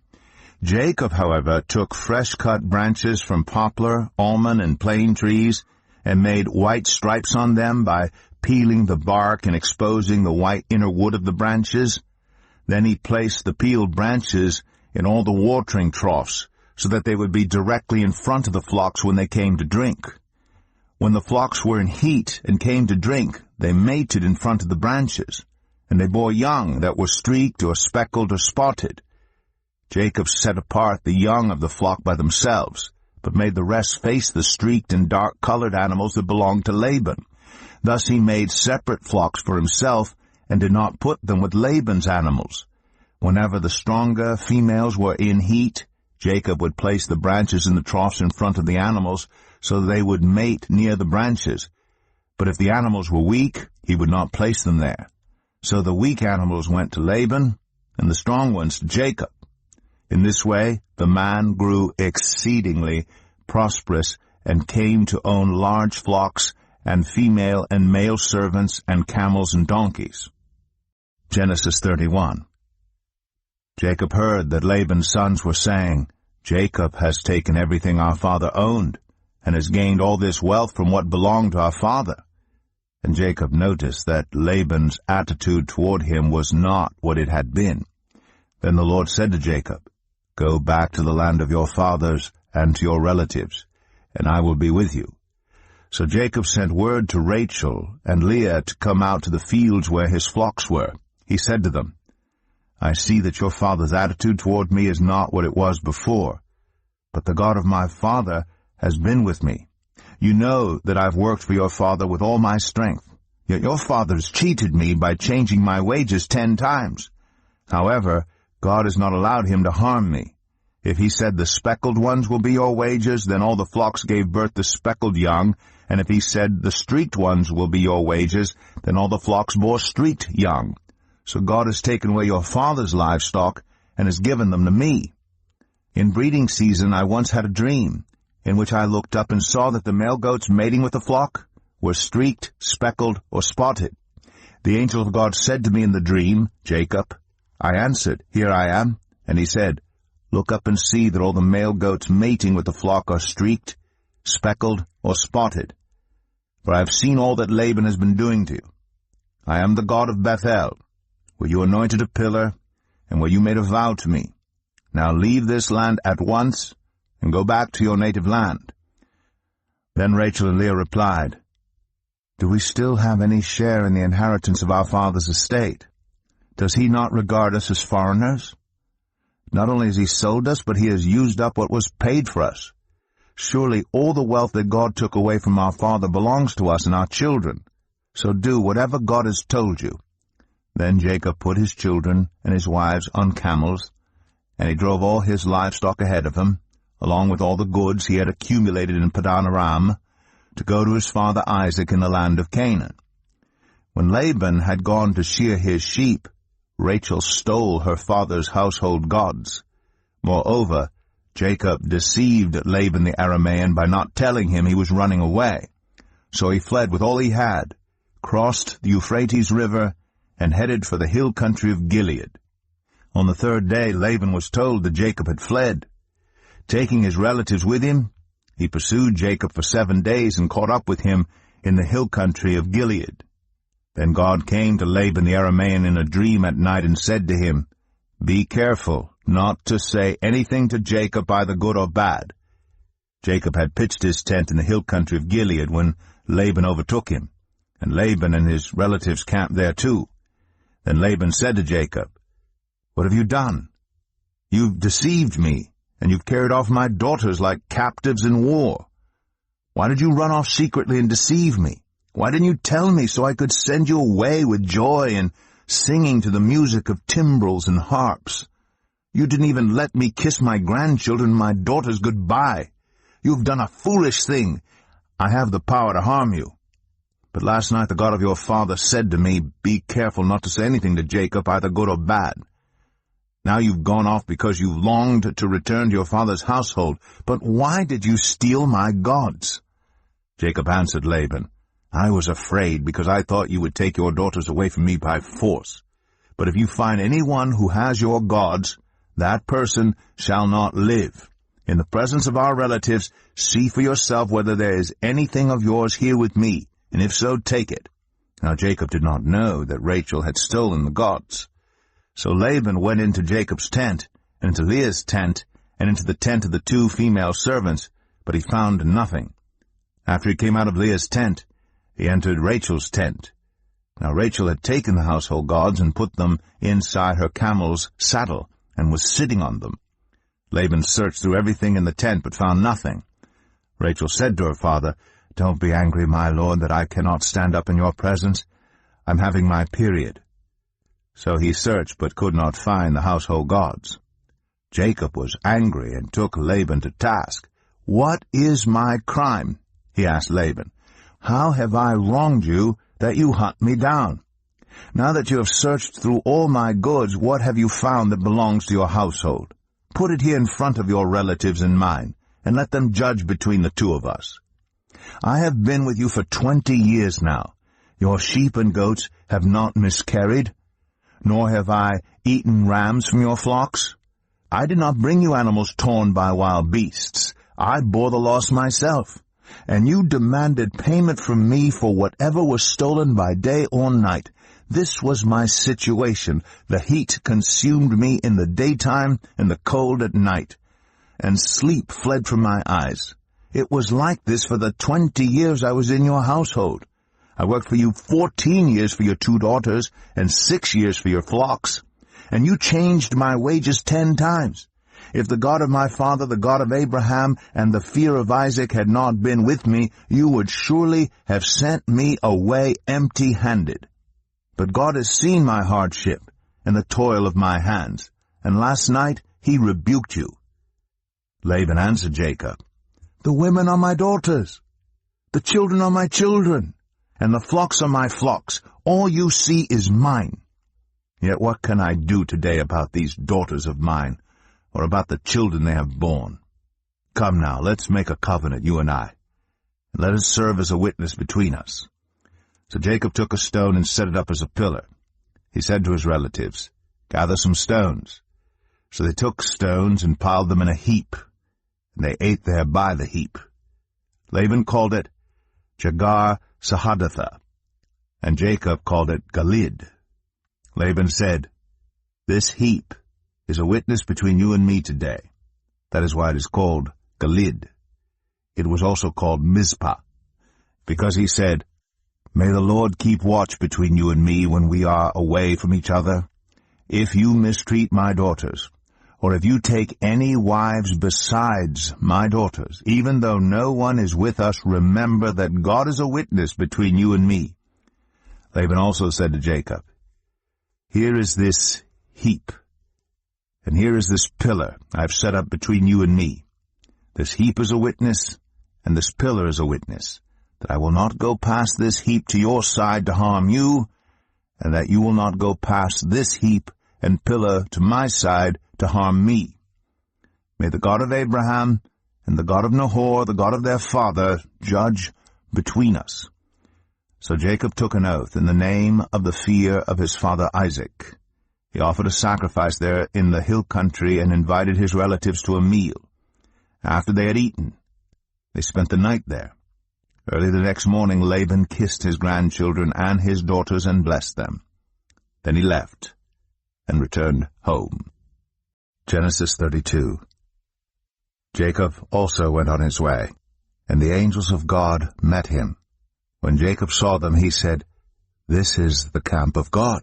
Jacob, however, took fresh-cut branches from poplar, almond, and plane trees, and made white stripes on them by peeling the bark and exposing the white inner wood of the branches. Then he placed the peeled branches in all the watering troughs, so that they would be directly in front of the flocks when they came to drink. When the flocks were in heat and came to drink, they mated in front of the branches, and they bore young that were streaked or speckled or spotted. Jacob set apart the young of the flock by themselves, but made the rest face the streaked and dark-colored animals that belonged to Laban. Thus he made separate flocks for himself, and did not put them with Laban's animals. Whenever the stronger females were in heat, Jacob would place the branches in the troughs in front of the animals, so they would mate near the branches. But if the animals were weak, he would not place them there. So the weak animals went to Laban, and the strong ones to Jacob. In this way, the man grew exceedingly prosperous, and came to own large flocks, and female and male servants, and camels and donkeys. Genesis 31. Jacob heard that Laban's sons were saying, Jacob has taken everything our father owned, and has gained all this wealth from what belonged to our father. And Jacob noticed that Laban's attitude toward him was not what it had been. Then the Lord said to Jacob, Go back to the land of your fathers and to your relatives, and I will be with you. So Jacob sent word to Rachel and Leah to come out to the fields where his flocks were. He said to them, I see that your father's attitude toward me is not what it was before, but the God of my father has been with me. You know that I've worked for your father with all my strength, yet your father has cheated me by changing my wages 10 times. However, God has not allowed him to harm me. If he said the speckled ones will be your wages, then all the flocks gave birth to speckled young, and if he said the streaked ones will be your wages, then all the flocks bore streaked young. So God has taken away your father's livestock, and has given them to me. In breeding season I once had a dream, in which I looked up and saw that the male goats mating with the flock were streaked, speckled, or spotted. The angel of God said to me in the dream, Jacob. I answered, Here I am. And he said, Look up and see that all the male goats mating with the flock are streaked, speckled, or spotted. For I have seen all that Laban has been doing to you. I am the God of Bethel, where you anointed a pillar, and where you made a vow to me. Now leave this land at once, and go back to your native land. Then Rachel and Leah replied, Do we still have any share in the inheritance of our father's estate? Does he not regard us as foreigners? Not only has he sold us, but he has used up what was paid for us. Surely all the wealth that God took away from our father belongs to us and our children. So do whatever God has told you. Then Jacob put his children and his wives on camels, And he drove all his livestock ahead of him, along with all the goods he had accumulated in Padan Aram, to go to his father Isaac in the land of Canaan. When Laban had gone to shear his sheep, Rachel stole her father's household gods. Moreover, Jacob deceived Laban the Aramean by not telling him he was running away. So he fled with all he had, crossed the Euphrates River, and headed for the hill country of Gilead. On the third day Laban was told that Jacob had fled. Taking his relatives with him, he pursued Jacob for 7 days and caught up with him in the hill country of Gilead. Then God came to Laban the Aramean in a dream at night and said to him, "Be careful not to say anything to Jacob, either good or bad." Jacob had pitched his tent in the hill country of Gilead when Laban overtook him, and Laban and his relatives camped there too. Then Laban said to Jacob, "What have you done? You've deceived me, and you've carried off my daughters like captives in war. Why did you run off secretly and deceive me? Why didn't you tell me so I could send you away with joy and singing to the music of timbrels and harps? You didn't even let me kiss my grandchildren and my daughters goodbye. You've done a foolish thing. I have the power to harm you. But last night the God of your father said to me, 'Be careful not to say anything to Jacob, either good or bad.' Now you've gone off because you longed to return to your father's household. But why did you steal my gods?" Jacob answered Laban, "I was afraid, because I thought you would take your daughters away from me by force. But if you find anyone who has your gods, that person shall not live. In the presence of our relatives, see for yourself whether there is anything of yours here with me, and if so, take it." Now Jacob did not know that Rachel had stolen the gods. So Laban went into Jacob's tent, and into Leah's tent, and into the tent of the 2 female servants, but he found nothing. After he came out of Leah's tent, he entered Rachel's tent. Now Rachel had taken the household gods and put them inside her camel's saddle, and was sitting on them. Laban searched through everything in the tent, but found nothing. Rachel said to her father, "Don't be angry, my lord, that I cannot stand up in your presence. I'm having my period." So he searched, but could not find the household gods. Jacob was angry and took Laban to task. "What is my crime?" he asked Laban. "How have I wronged you that you hunt me down? Now that you have searched through all my goods, what have you found that belongs to your household? Put it here in front of your relatives and mine, and let them judge between the 2 of us. I have been with you for 20 years now. Your sheep and goats have not miscarried, nor have I eaten rams from your flocks. I did not bring you animals torn by wild beasts. I bore the loss myself. And you demanded payment from me for whatever was stolen by day or night. This was my situation. The heat consumed me in the daytime and the cold at night, and sleep fled from my eyes. It was like this for the 20 years I was in your household. I worked for you 14 years for your 2 daughters and 6 years for your flocks, and you changed my wages 10 times. If the God of my father, the God of Abraham, and the fear of Isaac had not been with me, you would surely have sent me away empty-handed. But God has seen my hardship and the toil of my hands, and last night he rebuked you." Laban answered Jacob, "The women are my daughters, the children are my children, and the flocks are my flocks. All you see is mine. Yet what can I do today about these daughters of mine, or about the children they have borne? Come now, let's make a covenant, you and I, and let it serve as a witness between us." So Jacob took a stone and set it up as a pillar. He said to his relatives, "Gather some stones." So they took stones and piled them in a heap, and they ate there by the heap. Laban called it Jagar Sahadatha, and Jacob called it Gilead. Laban said, "This heap is a witness between you and me today." That is why it is called Gilead. It was also called Mizpah, because he said, "May the Lord keep watch between you and me when we are away from each other. If you mistreat my daughters, or if you take any wives besides my daughters, even though no one is with us, remember that God is a witness between you and me." Laban also said to Jacob, "Here is this heap, And here is this pillar I have set up between you and me. This heap is a witness, and this pillar is a witness, that I will not go past this heap to your side to harm you, and that you will not go past this heap and pillar to my side to harm me. May the God of Abraham and the God of Nahor, the God of their father, judge between us." So Jacob took an oath in the name of the fear of his father Isaac. He offered a sacrifice there in the hill country and invited his relatives to a meal. After they had eaten, they spent the night there. Early the next morning Laban kissed his grandchildren and his daughters and blessed them. Then he left and returned home. Genesis 32. Jacob also went on his way, and the angels of God met him. When Jacob saw them, he said, "This is the camp of God."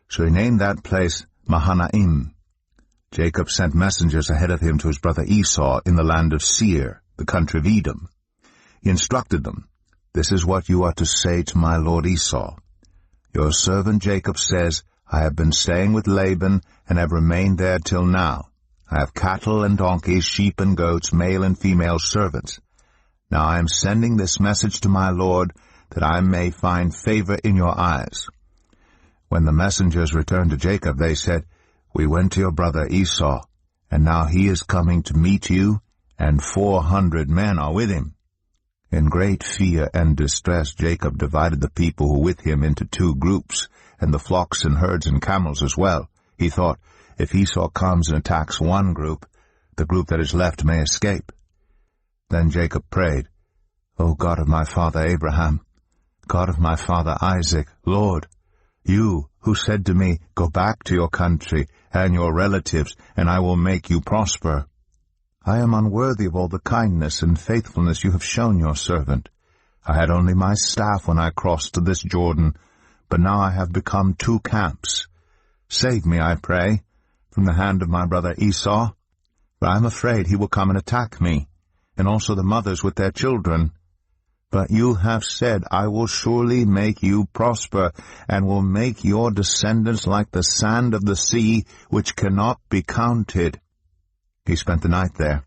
So he named that place Mahanaim. Jacob sent messengers ahead of him to his brother Esau in the land of Seir, the country of Edom. He instructed them, "This is what you are to say to my lord Esau. Your servant Jacob says, I have been staying with Laban and have remained there till now. I have cattle and donkeys, sheep and goats, male and female servants. Now I am sending this message to my lord, that I may find favor in your eyes." When the messengers returned to Jacob, they said, "We went to your brother Esau, and now he is coming to meet you, and 400 men are with him." In great fear and distress Jacob divided the people who were with him into 2 groups, and the flocks and herds and camels as well. He thought, if Esau comes and attacks one group, the group that is left may escape. Then Jacob prayed, "O God of my father Abraham, God of my father Isaac, Lord, you who said to me, 'Go back to your country and your relatives, and I will make you prosper,' I am unworthy of all the kindness and faithfulness you have shown your servant. I had only my staff when I crossed this Jordan, but now I have become 2 camps. Save me, I pray, from the hand of my brother Esau, for I am afraid he will come and attack me, and also the mothers with their children. But you have said, I will surely make you prosper, and will make your descendants like the sand of the sea, which cannot be counted." He spent the night there,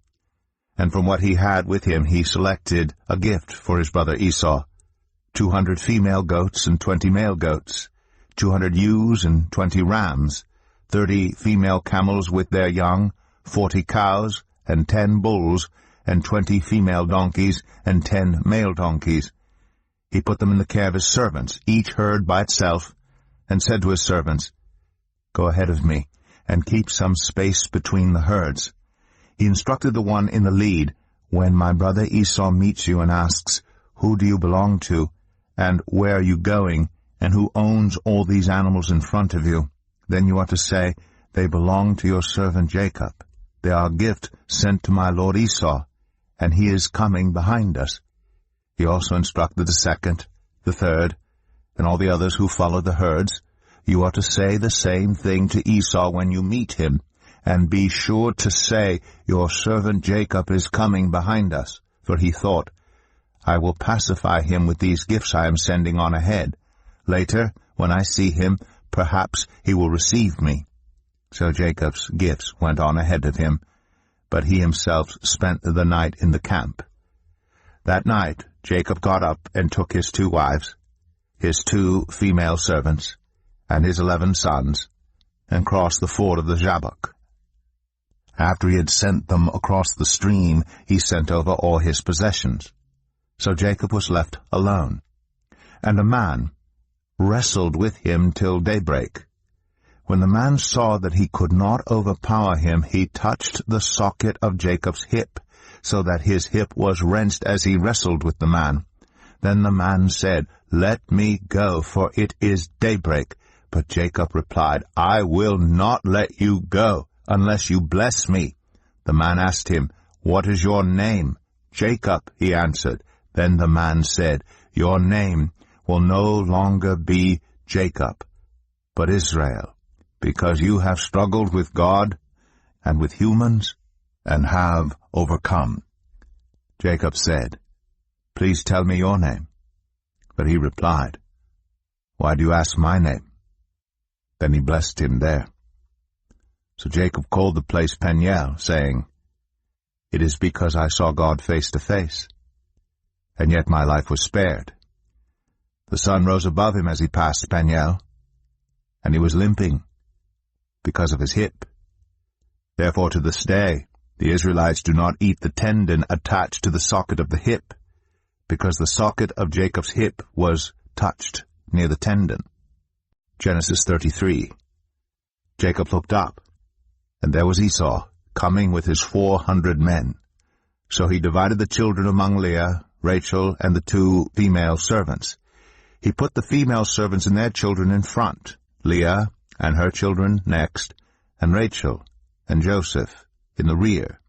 and from what he had with him he selected a gift for his brother Esau, 200 female goats and 20 male goats, 200 ewes and 20 rams, 30 female camels with their young, 40 cows and 10 bulls, and 20 female donkeys and 10 male donkeys. He put them in the care of his servants, each herd by itself, and said to his servants, "Go ahead of me, and keep some space between the herds." He instructed the one in the lead, "When my brother Esau meets you and asks, 'Who do you belong to, and where are you going, and who owns all these animals in front of you?' then you are to say, 'They belong to your servant Jacob. They are a gift sent to my lord Esau, and he is coming behind us.'" He also instructed the second, the third, and all the others who followed the herds, "You are to say the same thing to Esau when you meet him, and be sure to say, 'Your servant Jacob is coming behind us.' For he thought, 'I will pacify him with these gifts I am sending on ahead. Later, when I see him, perhaps he will receive me.' So Jacob's gifts went on ahead of him, but he himself spent the night in the camp. That night Jacob got up and took his 2 wives, his 2 female servants, and his 11 sons, and crossed the ford of the Jabbok. After he had sent them across the stream, he sent over all his possessions. So Jacob was left alone, and a man wrestled with him till daybreak. When the man saw that he could not overpower him, he touched the socket of Jacob's hip, so that his hip was wrenched as he wrestled with the man. Then the man said, "Let me go, for it is daybreak." But Jacob replied, "I will not let you go, unless you bless me." The man asked him, "What is your name?" "Jacob," he answered. Then the man said, "Your name will no longer be Jacob, but Israel, because you have struggled with God and with humans, and have overcome." Jacob said, "Please tell me your name." But he replied, "Why do you ask my name?" Then he blessed him there. So Jacob called the place Peniel, saying, "It is because I saw God face to face, and yet my life was spared." The sun rose above him as he passed Peniel, and he was limping because of his hip. Therefore to this day the Israelites do not eat the tendon attached to the socket of the hip, because the socket of Jacob's hip was touched near the tendon. Genesis 33. Jacob looked up, and there was Esau, coming with his 400 men. So he divided the children among Leah, Rachel, and the 2 female servants. He put the female servants and their children in front, Leah and her children next, and Rachel and Joseph in the rear.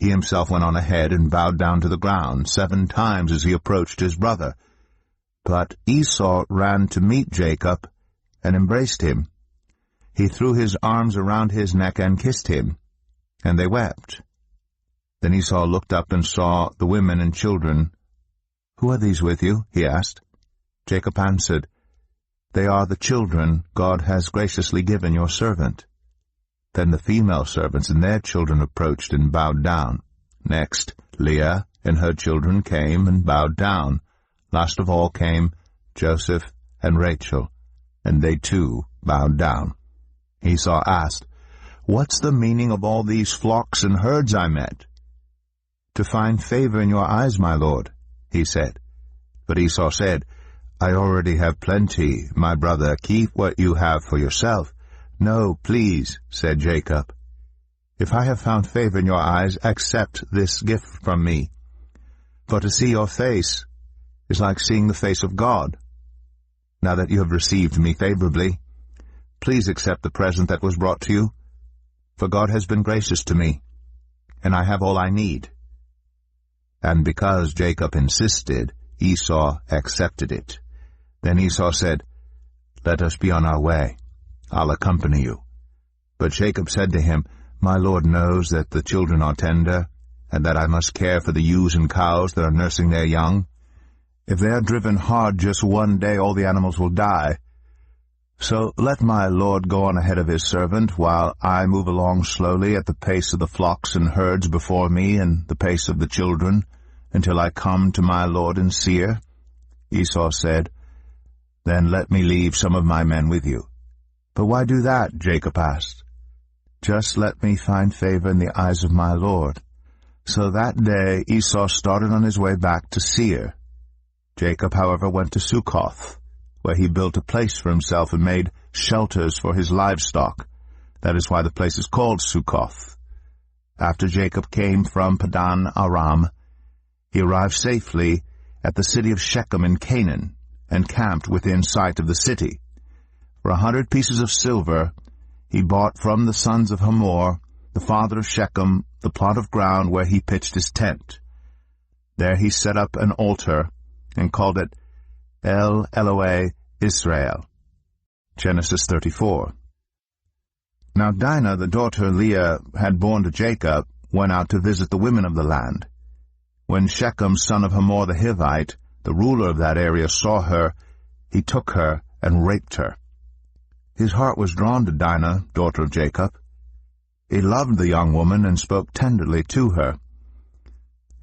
He himself went on ahead and bowed down to the ground 7 times as he approached his brother. But Esau ran to meet Jacob and embraced him. He threw his arms around his neck and kissed him, and they wept. Then Esau looked up and saw the women and children. "Who are these with you?" he asked. Jacob answered, "They are the children God has graciously given your servant." Then the female servants and their children approached and bowed down. Next, Leah and her children came and bowed down. Last of all came Joseph and Rachel, and they too bowed down. Esau asked, "What's the meaning of all these flocks and herds I met?" "To find favor in your eyes, my lord," he said. But Esau said, "I already have plenty, my brother. Keep what you have for yourself." "No, please," said Jacob. "If I have found favor in your eyes, accept this gift from me. For to see your face is like seeing the face of God. Now that you have received me favorably, please accept the present that was brought to you, for God has been gracious to me, and I have all I need." And because Jacob insisted, Esau accepted it. Then Esau said, "Let us be on our way. I'll accompany you." But Jacob said to him, "My lord knows that the children are tender, and that I must care for the ewes and cows that are nursing their young. If they are driven hard just one day, all the animals will die. So let my lord go on ahead of his servant, while I move along slowly at the pace of the flocks and herds before me and the pace of the children, until I come to my lord in Seir." Esau said, "Then let me leave some of my men with you." "But why do that?" Jacob asked. "Just let me find favor in the eyes of my lord." So that day Esau started on his way back to Seir. Jacob, however, went to Succoth, where he built a place for himself and made shelters for his livestock. That is why the place is called Succoth. After Jacob came from Padan Aram, he arrived safely at the city of Shechem in Canaan, and camped within sight of the city. For 100 pieces of silver he bought from the sons of Hamor, the father of Shechem, the plot of ground where he pitched his tent. There he set up an altar, and called it El Elohe Israel. Genesis 34. Now Dinah, the daughter Leah had borne to Jacob, went out to visit the women of the land. When Shechem, son of Hamor the Hivite, the ruler of that area, saw her, he took her and raped her. His heart was drawn to Dinah, daughter of Jacob. He loved the young woman and spoke tenderly to her.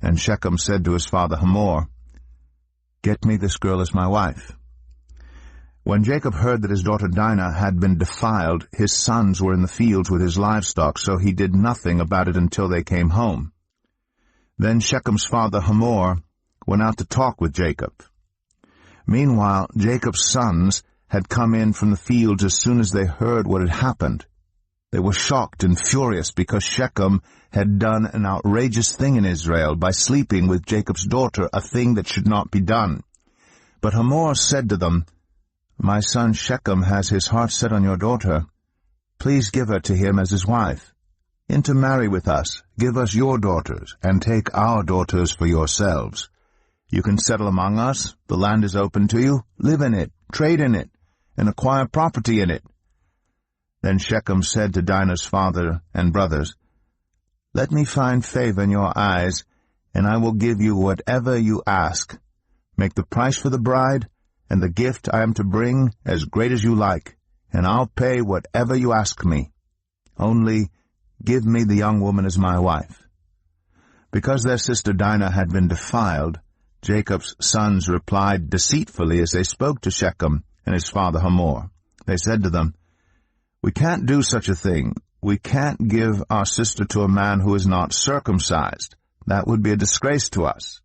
And Shechem said to his father Hamor, "Get me this girl as my wife." When Jacob heard that his daughter Dinah had been defiled, his sons were in the fields with his livestock, so he did nothing about it until they came home. Then Shechem's father Hamor went out to talk with Jacob. Meanwhile, Jacob's sons had come in from the fields as soon as they heard what had happened. They were shocked and furious because Shechem had done an outrageous thing in Israel by sleeping with Jacob's daughter, a thing that should not be done. But Hamor said to them, "My son Shechem has his heart set on your daughter. Please give her to him as his wife. Intermarry with us, give us your daughters, and take our daughters for yourselves. You can settle among us, the land is open to you, live in it, trade in it, and acquire property in it." Then Shechem said to Dinah's father and brothers, "Let me find favor in your eyes, and I will give you whatever you ask. Make the price for the bride and the gift I am to bring as great as you like, and I'll pay whatever you ask me." Only give me the young woman as my wife." Because their sister Dinah had been defiled, Jacob's sons replied deceitfully as they spoke to Shechem and his father Hamor. They said to them, "We can't do such a thing. We can't give our sister to a man who is not circumcised. That would be a disgrace to us.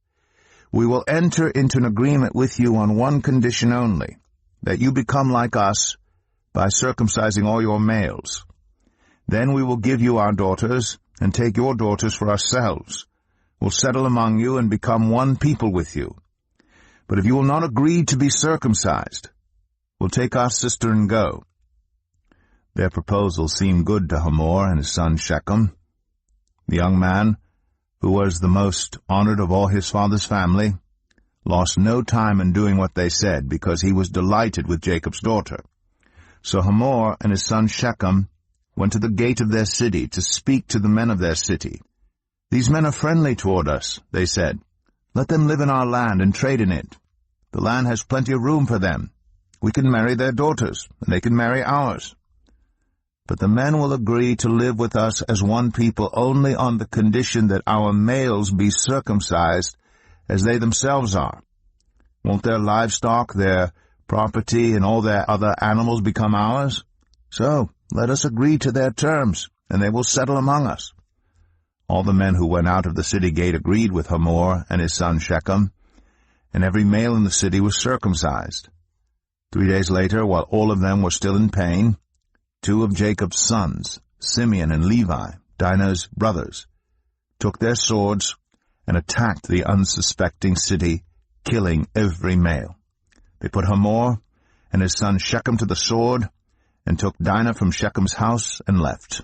We will enter into an agreement with you on one condition only, that you become like us by circumcising all your males. Then we will give you our daughters and take your daughters for ourselves. We'll settle among you and become one people with you. But if you will not agree to be circumcised, we'll take our sister and go." Their proposal seemed good to Hamor and his son Shechem. The young man, who was the most honored of all his father's family, lost no time in doing what they said, because he was delighted with Jacob's daughter. So Hamor and his son Shechem went to the gate of their city to speak to the men of their city. "These men are friendly toward us," they said. "Let them live in our land and trade in it. The land has plenty of room for them. We can marry their daughters, and they can marry ours. But the men will agree to live with us as one people only on the condition that our males be circumcised as they themselves are. Won't their livestock, their property, and all their other animals become ours? So let us agree to their terms, and they will settle among us." All the men who went out of the city gate agreed with Hamor and his son Shechem, and every male in the city was circumcised. 3 days later, while all of them were still in pain, 2 of Jacob's sons, Simeon and Levi, Dinah's brothers, took their swords and attacked the unsuspecting city, killing every male. They put Hamor and his son Shechem to the sword, and took Dinah from Shechem's house and left.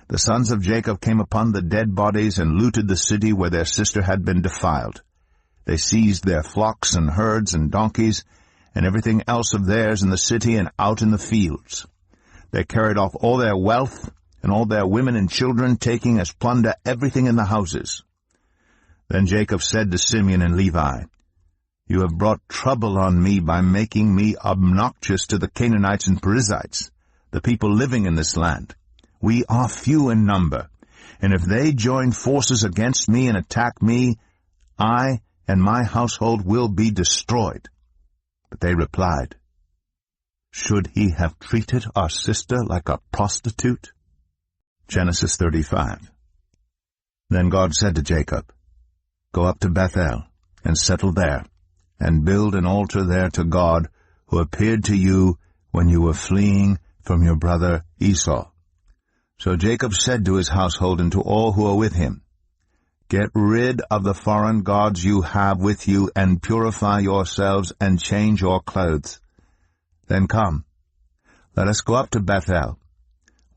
The sons of Jacob came upon the dead bodies and looted the city where their sister had been defiled. They seized their flocks and herds and donkeys, and everything else of theirs in the city and out in the fields. They carried off all their wealth and all their women and children, taking as plunder everything in the houses. Then Jacob said to Simeon and Levi, "You have brought trouble on me by making me obnoxious to the Canaanites and Perizzites, the people living in this land. We are few in number, and if they join forces against me and attack me, I and my household will be destroyed." But they replied, "Should he have treated our sister like a prostitute?" Genesis 35. Then God said to Jacob, "Go up to Bethel and settle there, and build an altar there to God, who appeared to you when you were fleeing from your brother Esau." So Jacob said to his household and to all who were with him, "Get rid of the foreign gods you have with you, and purify yourselves and change your clothes. Then come, let us go up to Bethel,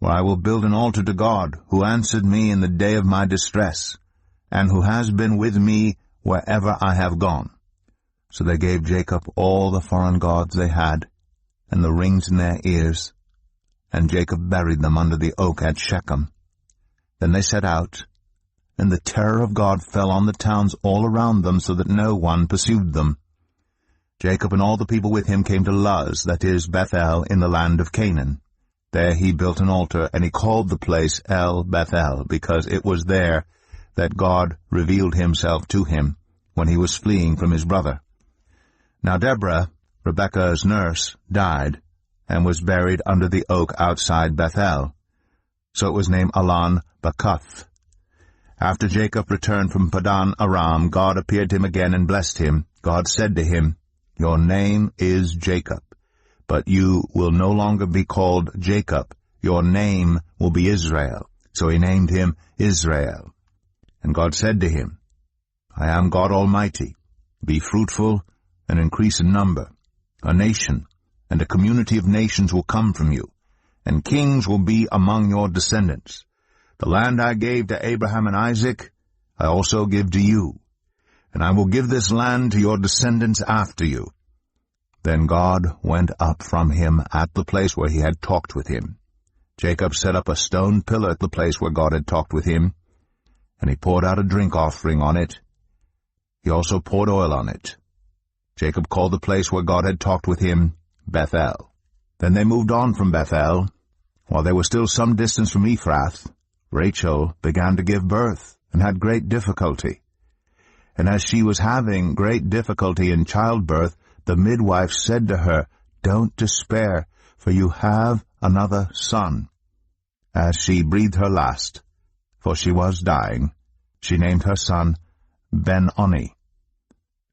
where I will build an altar to God, who answered me in the day of my distress, and who has been with me wherever I have gone." So they gave Jacob all the foreign gods they had, and the rings in their ears, and Jacob buried them under the oak at Shechem. Then they set out, and the terror of God fell on the towns all around them, so that no one pursued them. Jacob and all the people with him came to Luz, that is, Bethel, in the land of Canaan. There he built an altar, and he called the place El Bethel, because it was there that God revealed himself to him when he was fleeing from his brother. Now Deborah, Rebekah's nurse, died, and was buried under the oak outside Bethel. So it was named Allon Bacuth. After Jacob returned from Padan Aram, God appeared to him again and blessed him. God said to him, "Your name is Jacob, but you will no longer be called Jacob. Your name will be Israel." So he named him Israel. And God said to him, "I am God Almighty. Be fruitful and increase in number. A nation and a community of nations will come from you, and kings will be among your descendants. The land I gave to Abraham and Isaac, I also give to you, and I will give this land to your descendants after you." Then God went up from him at the place where he had talked with him. Jacob set up a stone pillar at the place where God had talked with him, and he poured out a drink offering on it. He also poured oil on it. Jacob called the place where God had talked with him Bethel. Then they moved on from Bethel, While they were still some distance from Ephrath, Rachel began to give birth, and had great difficulty. And as she was having great difficulty in childbirth, the midwife said to her, "Don't despair, for you have another son." As she breathed her last, for she was dying, she named her son Ben-Oni,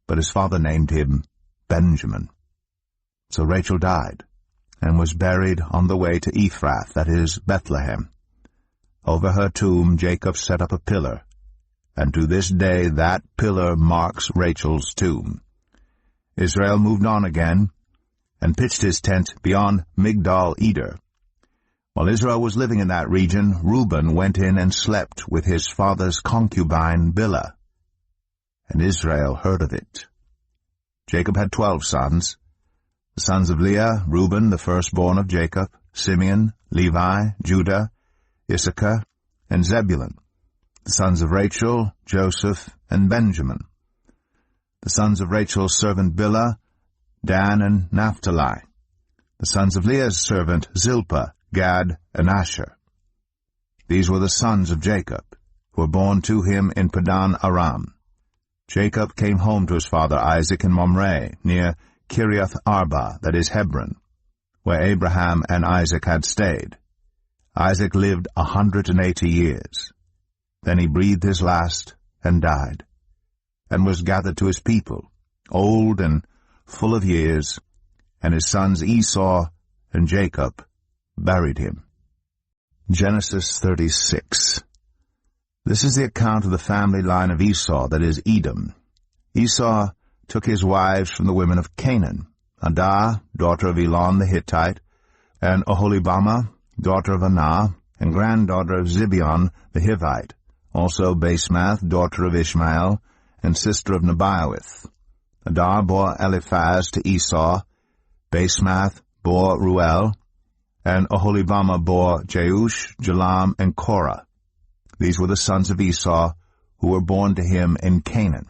but his father named him Benjamin. So Rachel died, and was buried on the way to Ephrath, that is, Bethlehem. Over her tomb Jacob set up a pillar, and to this day that pillar marks Rachel's tomb. Israel moved on again, and pitched his tent beyond Migdal-Eder. While Israel was living in that region, Reuben went in and slept with his father's concubine Bilhah, and Israel heard of it. Jacob had 12 sons. The sons of Leah, Reuben, the firstborn of Jacob, Simeon, Levi, Judah, Issachar, and Zebulun. The sons of Rachel, Joseph, and Benjamin. The sons of Rachel's servant Bilhah, Dan and Naphtali. The sons of Leah's servant Zilpah, Gad, and Asher. These were the sons of Jacob, who were born to him in Padan Aram. Jacob came home to his father Isaac in Mamre, near Kiriath Arba, that is Hebron, where Abraham and Isaac had stayed. Isaac lived 180 years. Then he breathed his last and died, and was gathered to his people, old and full of years, and his sons Esau and Jacob buried him. Genesis 36. This is the account of the family line of Esau, that is, Edom. Esau took his wives from the women of Canaan, Adah, daughter of Elon the Hittite, and Oholibamah, daughter of Anah, and granddaughter of Zibeon the Hivite, also Basemath, daughter of Ishmael, and sister of Nebaioth. Adah bore Eliphaz to Esau, Basemath bore Ruel, and Oholibamah bore Jeush, Jalam, and Korah. These were the sons of Esau, who were born to him in Canaan.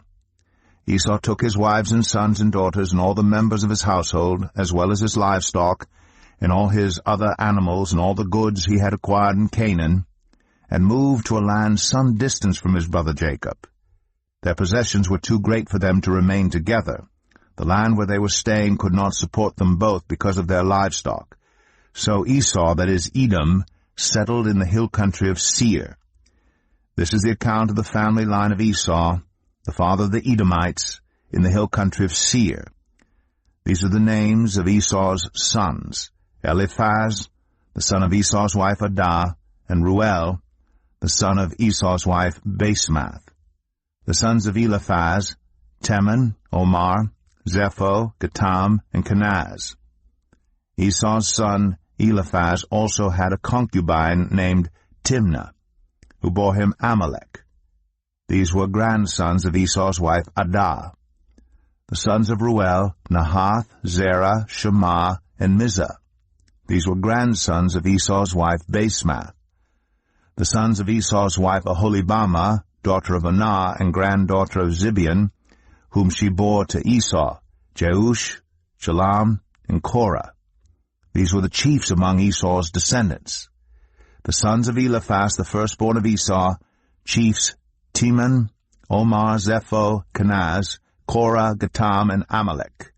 Esau took his wives and sons and daughters and all the members of his household, as well as his livestock, and all his other animals and all the goods he had acquired in Canaan, and moved to a land some distance from his brother Jacob. Their possessions were too great for them to remain together. The land where they were staying could not support them both because of their livestock. So Esau, that is Edom, settled in the hill country of Seir. This is the account of the family line of Esau, the father of the Edomites, in the hill country of Seir. These are the names of Esau's sons: Eliphaz, the son of Esau's wife Adah, and Ruel, the son of Esau's wife Basemath. The sons of Eliphaz: Teman, Omar, Zepho, Gatam, and Kenaz. Esau's son Eliphaz also had a concubine named Timnah, who bore him Amalek. These were grandsons of Esau's wife Adah. The sons of Ruel: Nahath, Zerah, Shema, and Mizah. These were grandsons of Esau's wife Basemath. The sons of Esau's wife Oholibamah, daughter of Anah and granddaughter of Zibeon, whom she bore to Esau: Jeush, Jalam, and Korah. These were the chiefs among Esau's descendants. The sons of Eliphaz, the firstborn of Esau, chiefs Teman, Omar, Zepho, Kenaz, Korah, Gatam, and Amalek.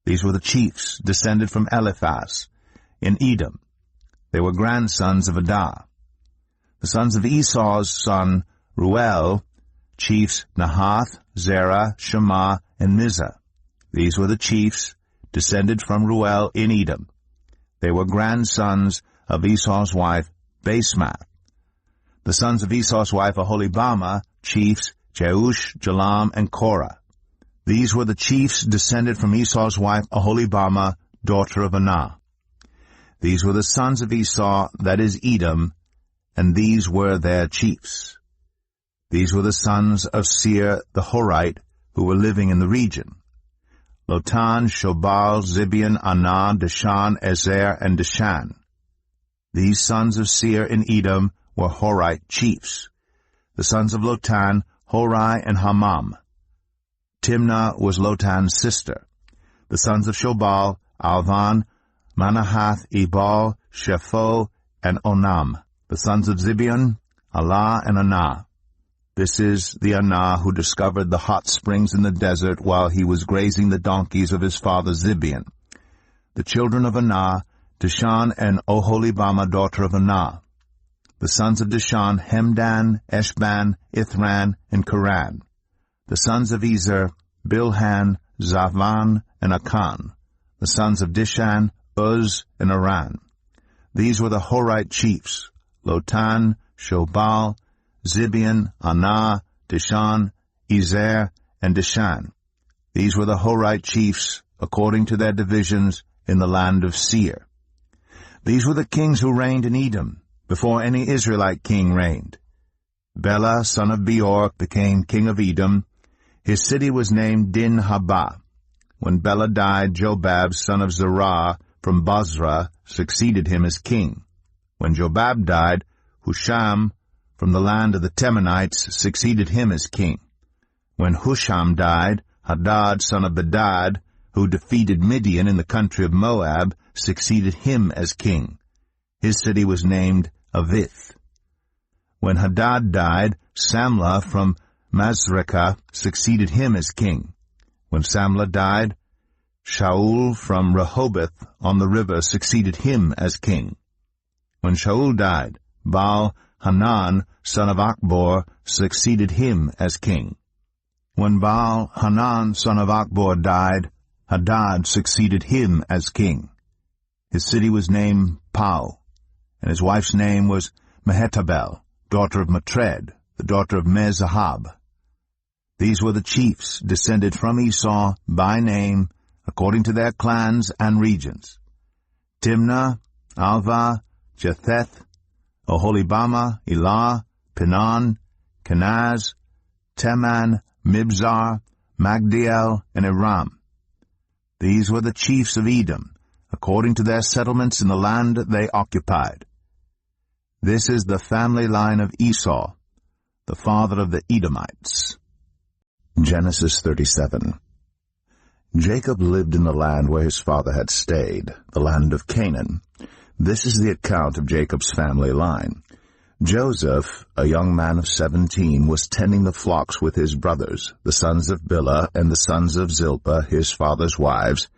These were the chiefs descended from Eliphaz in Edom. They were grandsons of Adah. The sons of Esau's son Ruel, chiefs Nahath, Zerah, Shema, and Mizah. These were the chiefs descended from Ruel in Edom. They were grandsons of Esau's wife Basemath. The sons of Esau's wife Oholibamah, chiefs Jeush, Jalam, and Korah. These were the chiefs descended from Esau's wife Oholibamah, daughter of Anah. These were the sons of Esau, that is Edom, and these were their chiefs. These were the sons of Seir the Horite, who were living in the region: Lotan, Shobal, Zibeon, Anah, Dishan, Ezer, and Dishan. These sons of Seir in Edom were Horite chiefs. The sons of Lotan: Hori and Hamam. Timnah was Lotan's sister. The sons of Shobal: Alvan, Manahath, Ebal, Shepho, and Onam. The sons of Zibeon, Elah and Anah. This is the Anah who discovered the hot springs in the desert while he was grazing the donkeys of his father Zibeon. The children of Anah, Dishan and Oholibamah daughter of Anah. The sons of Dishan, Hemdan, Eshban, Ithran, and Keran. The sons of Ezer, Bilhan, Zavan, and Akan. The sons of Dishan, Uz, and Aran. These were the Horite chiefs, Lotan, Shobal, Zibeon, Anah, Dishan, Ezer, and Dishan. These were the Horite chiefs, according to their divisions, in the land of Seir. These were the kings who reigned in Edom, before any Israelite king reigned. Bela, son of Beor, became king of Edom. His city was named Din-Habah. When Bela died, Jobab, son of Zerah, from Bozrah, succeeded him as king. When Jobab died, Husham, from the land of the Temanites, succeeded him as king. When Husham died, Hadad, son of Bedad, who defeated Midian in the country of Moab, succeeded him as king. His city was named Avith. When Hadad died, Samlah from Masrekah succeeded him as king. When Samlah died, Shaul from Rehoboth on the river succeeded him as king. When Shaul died, Baal-Hanan, son of Achbor, succeeded him as king. When Baal-Hanan, son of Achbor, died, Hadad succeeded him as king. His city was named Pau, and his wife's name was Mehetabel, daughter of Matred, the daughter of Mezahab. These were the chiefs descended from Esau by name, according to their clans and regions: Timnah, Alvah, Jetheth, Oholibamah, Elah, Pinon, Kenaz, Teman, Mibzar, Magdiel, and Aram. These were the chiefs of Edom, according to their settlements in the land they occupied. This is the family line of Esau, the father of the Edomites. Genesis 37. Jacob lived in the land where his father had stayed, the land of Canaan. This is the account of Jacob's family line. Joseph, a young man of 17, was tending the flocks with his brothers, the sons of Bilhah and the sons of Zilpah, his father's wives,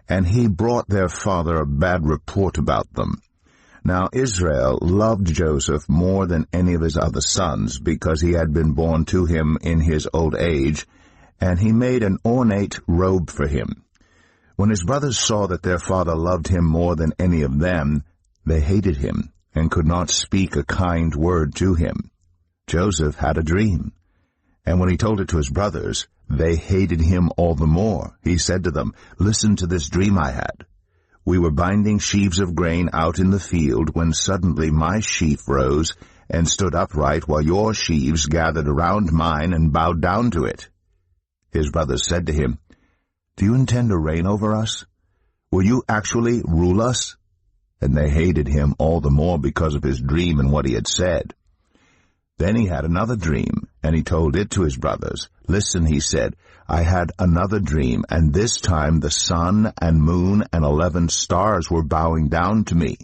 and he brought their father a bad report about them. Now Israel loved Joseph more than any of his other sons, because he had been born to him in his old age, and he made an ornate robe for him. When his brothers saw that their father loved him more than any of them, they hated him, and could not speak a kind word to him. Joseph had a dream, and when he told it to his brothers, they hated him all the more. He said to them, "Listen to this dream I had. We were binding sheaves of grain out in the field, when suddenly my sheaf rose and stood upright, while your sheaves gathered around mine and bowed down to it." His brothers said to him, "Do you intend to reign over us? Will you actually rule us?" And they hated him all the more because of his dream and what he had said. Then he had another dream, and he told it to his brothers. "Listen," he said, "I had another dream, and this time the sun and moon and 11 stars were bowing down to me."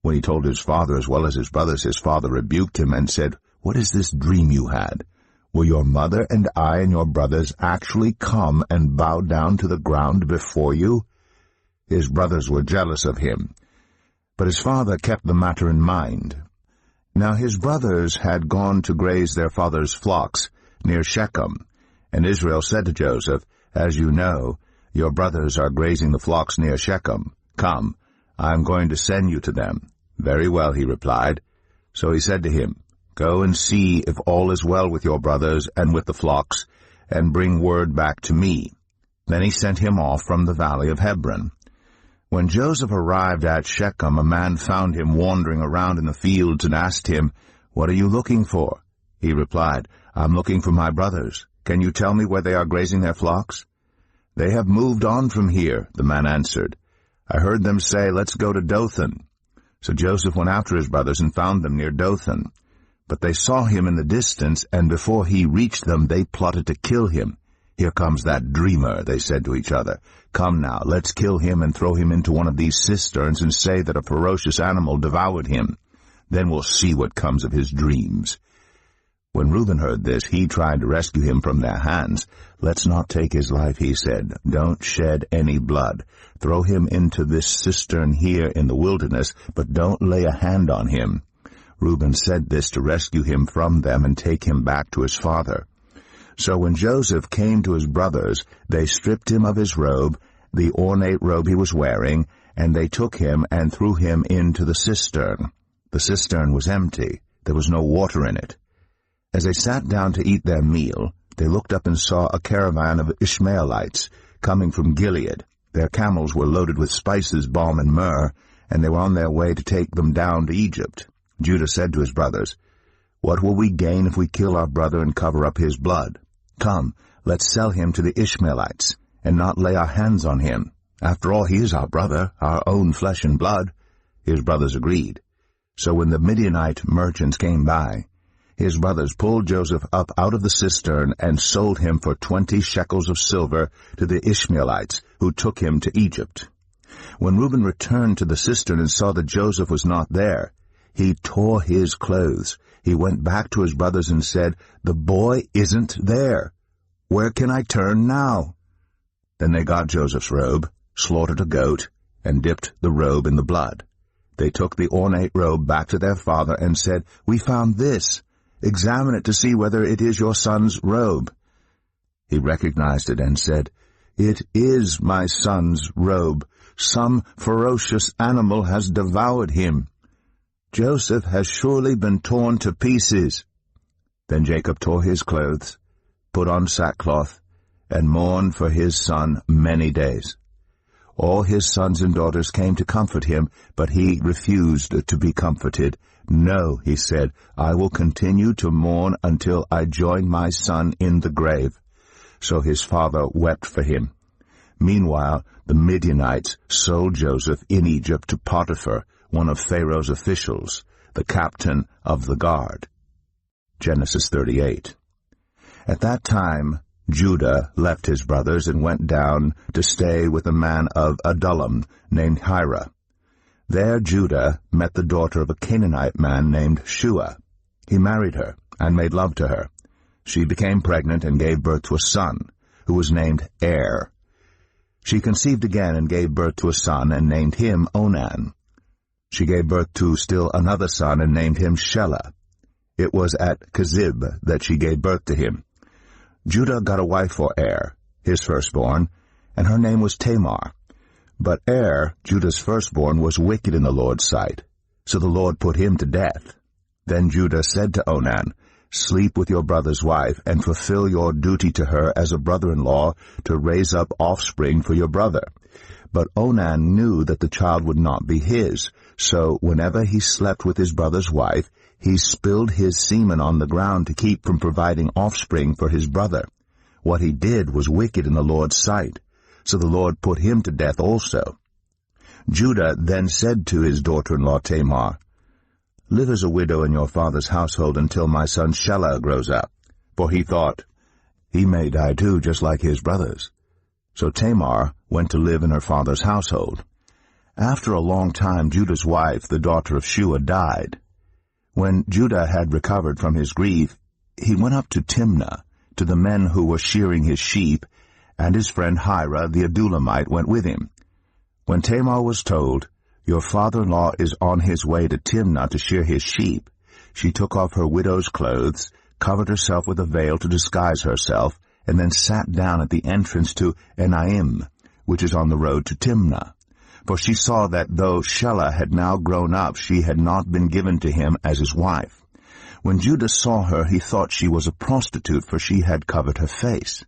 When he told his father as well as his brothers, his father rebuked him and said, "What is this dream you had? Will your mother and I and your brothers actually come and bow down to the ground before you?" His brothers were jealous of him, but his father kept the matter in mind. Now his brothers had gone to graze their father's flocks near Shechem, and Israel said to Joseph, "As you know, your brothers are grazing the flocks near Shechem. Come, I am going to send you to them." "Very well," he replied. So he said to him, "Go and see if all is well with your brothers and with the flocks, and bring word back to me." Then he sent him off from the valley of Hebron. When Joseph arrived at Shechem, a man found him wandering around in the fields and asked him, "What are you looking for?" He replied, "I'm looking for my brothers. Can you tell me where they are grazing their flocks?" "They have moved on from here," the man answered. "I heard them say, 'Let's go to Dothan.'" So Joseph went after his brothers and found them near Dothan. But they saw him in the distance, and before he reached them they plotted to kill him. "Here comes that dreamer," they said to each other. "Come now, let's kill him and throw him into one of these cisterns and say that a ferocious animal devoured him. Then we'll see what comes of his dreams." When Reuben heard this, he tried to rescue him from their hands. "Let's not take his life," he said. "Don't shed any blood. Throw him into this cistern here in the wilderness, but don't lay a hand on him." Reuben said this to rescue him from them and take him back to his father. So when Joseph came to his brothers, they stripped him of his robe, the ornate robe he was wearing, and they took him and threw him into the cistern. The cistern was empty. There was no water in it. As they sat down to eat their meal, they looked up and saw a caravan of Ishmaelites coming from Gilead. Their camels were loaded with spices, balm, and myrrh, and they were on their way to take them down to Egypt. Judah said to his brothers, "What will we gain if we kill our brother and cover up his blood? Come, let's sell him to the Ishmaelites, and not lay our hands on him. After all, he is our brother, our own flesh and blood." His brothers agreed. So when the Midianite merchants came by, his brothers pulled Joseph up out of the cistern and sold him for 20 shekels of silver to the Ishmaelites, who took him to Egypt. When Reuben returned to the cistern and saw that Joseph was not there, he tore his clothes. He went back to his brothers and said, "The boy isn't there. Where can I turn now?" Then they got Joseph's robe, slaughtered a goat, and dipped the robe in the blood. They took the ornate robe back to their father and said, "We found this. Examine it to see whether it is your son's robe." He recognized it and said, "It is my son's robe. Some ferocious animal has devoured him. Joseph has surely been torn to pieces." Then Jacob tore his clothes, put on sackcloth, and mourned for his son many days. All his sons and daughters came to comfort him, but he refused to be comforted. "No," he said, "I will continue to mourn until I join my son in the grave." So his father wept for him. Meanwhile, the Midianites sold Joseph in Egypt to Potiphar, one of Pharaoh's officials, the captain of the guard. Genesis 38. At that time, Judah left his brothers and went down to stay with a man of Adullam named Hira. There Judah met the daughter of a Canaanite man named Shua. He married her and made love to her. She became pregnant and gave birth to a son, who was named Er. She conceived again and gave birth to a son and named him Onan. She gave birth to still another son and named him Shelah. It was at Kezib that she gave birth to him. Judah got a wife for Er, his firstborn, and her name was Tamar. But Er, Judah's firstborn, was wicked in the Lord's sight, so the Lord put him to death. Then Judah said to Onan, "Sleep with your brother's wife, and fulfill your duty to her as a brother-in-law to raise up offspring for your brother." But Onan knew that the child would not be his, so whenever he slept with his brother's wife, he spilled his semen on the ground to keep from providing offspring for his brother. What he did was wicked in the Lord's sight, so the Lord put him to death also. Judah then said to his daughter-in-law Tamar, "Live as a widow in your father's household until my son Shelah grows up." For he thought, "He may die too, just like his brothers." So Tamar went to live in her father's household. After a long time, Judah's wife, the daughter of Shua, died. When Judah had recovered from his grief, he went up to Timnah, to the men who were shearing his sheep, and his friend Hira the Adullamite went with him. When Tamar was told, "Your father-in-law is on his way to Timnah to shear his sheep," she took off her widow's clothes, covered herself with a veil to disguise herself, and then sat down at the entrance to Enaim, which is on the road to Timnah. For she saw that though Shelah had now grown up, she had not been given to him as his wife. When Judah saw her, he thought she was a prostitute, for she had covered her face.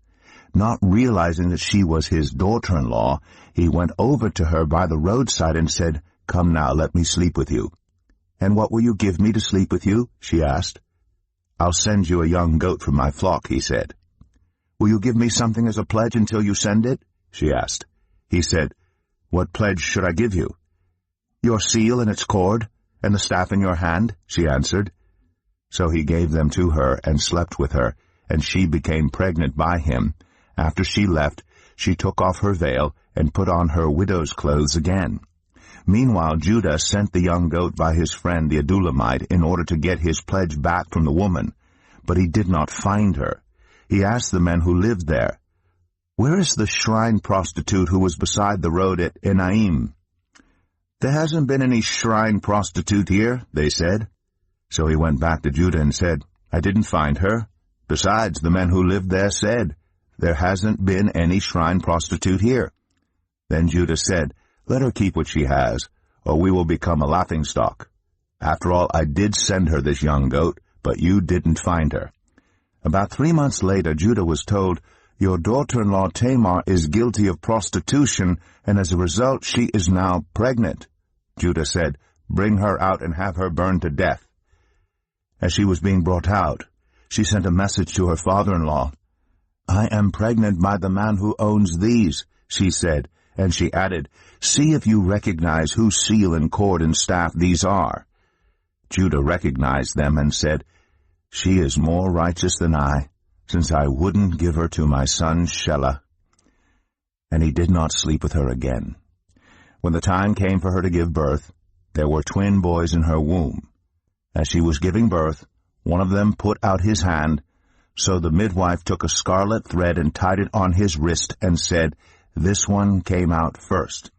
Not realizing that she was his daughter-in-law, he went over to her by the roadside and said, "Come now, let me sleep with you." "And what will you give me to sleep with you?" she asked. "I'll send you a young goat from my flock," he said. "Will you give me something as a pledge until you send it?" she asked. He said, "What pledge should I give you?" "Your seal and its cord, and the staff in your hand," she answered. So he gave them to her and slept with her, and she became pregnant by him, After she left, she took off her veil and put on her widow's clothes again. Meanwhile, Judah sent the young goat by his friend the Adullamite in order to get his pledge back from the woman, but he did not find her. He asked the men who lived there, "Where is the shrine prostitute who was beside the road at Enaim?" "There hasn't been any shrine prostitute here," they said. So he went back to Judah and said, "I didn't find her. Besides, the men who lived there said, 'There hasn't been any shrine prostitute here.'" Then Judah said, "Let her keep what she has, or we will become a laughingstock. After all, I did send her this young goat, but you didn't find her." About 3 months later, Judah was told, "Your daughter-in-law Tamar is guilty of prostitution, and as a result she is now pregnant." Judah said, "Bring her out and have her burned to death." As she was being brought out, she sent a message to her father-in-law. "I am pregnant by the man who owns these," she said, and she added, "See if you recognize whose seal and cord and staff these are." Judah recognized them and said, "She is more righteous than I, since I wouldn't give her to my son Shelah." And he did not sleep with her again. When the time came for her to give birth, there were twin boys in her womb. As she was giving birth, one of them put out his hand, so the midwife took a scarlet thread and tied it on his wrist and said, "This one came out first."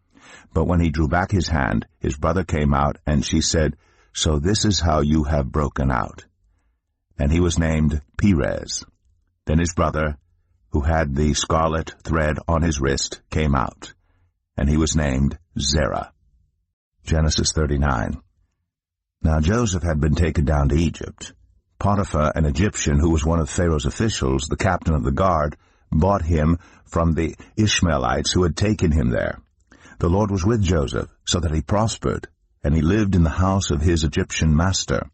But when he drew back his hand, his brother came out, and she said, "So this is how you have broken out." And he was named Perez. Then his brother, who had the scarlet thread on his wrist, came out, and he was named Zerah. Genesis 39. Now Joseph had been taken down to Egypt. Potiphar, an Egyptian who was one of Pharaoh's officials, the captain of the guard, bought him from the Ishmaelites who had taken him there. The Lord was with Joseph, so that he prospered, and he lived in the house of his Egyptian master.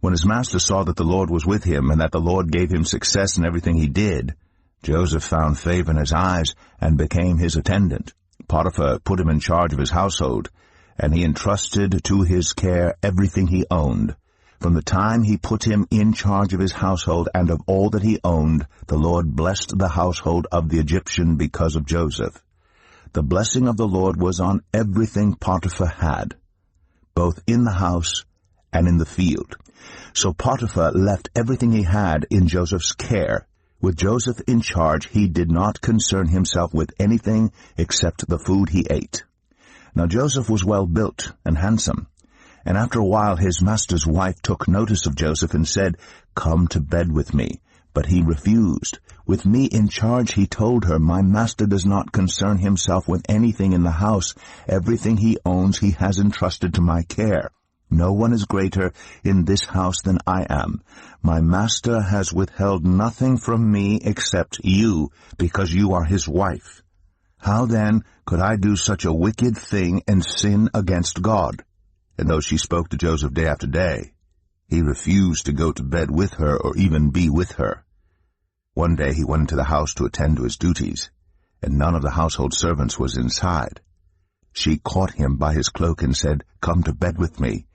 When his master saw that the Lord was with him, and that the Lord gave him success in everything he did, Joseph found favor in his eyes and became his attendant. Potiphar put him in charge of his household, and he entrusted to his care everything he owned. From the time he put him in charge of his household and of all that he owned, the Lord blessed the household of the Egyptian because of Joseph. The blessing of the Lord was on everything Potiphar had, both in the house and in the field. So Potiphar left everything he had in Joseph's care. With Joseph in charge, he did not concern himself with anything except the food he ate. Now Joseph was well built and handsome, and after a while his master's wife took notice of Joseph and said, "Come to bed with me." But he refused. With me in charge, he told her, "My master does not concern himself with anything in the house. Everything he owns he has entrusted to my care. No one is greater in this house than I am. My master has withheld nothing from me except you, because you are his wife. How then could I do such a wicked thing and sin against God?" And though she spoke to Joseph day after day, he refused to go to bed with her or even be with her. One day he went into the house to attend to his duties, and none of the household servants was inside. She caught him by his cloak and said, "Come to bed with me."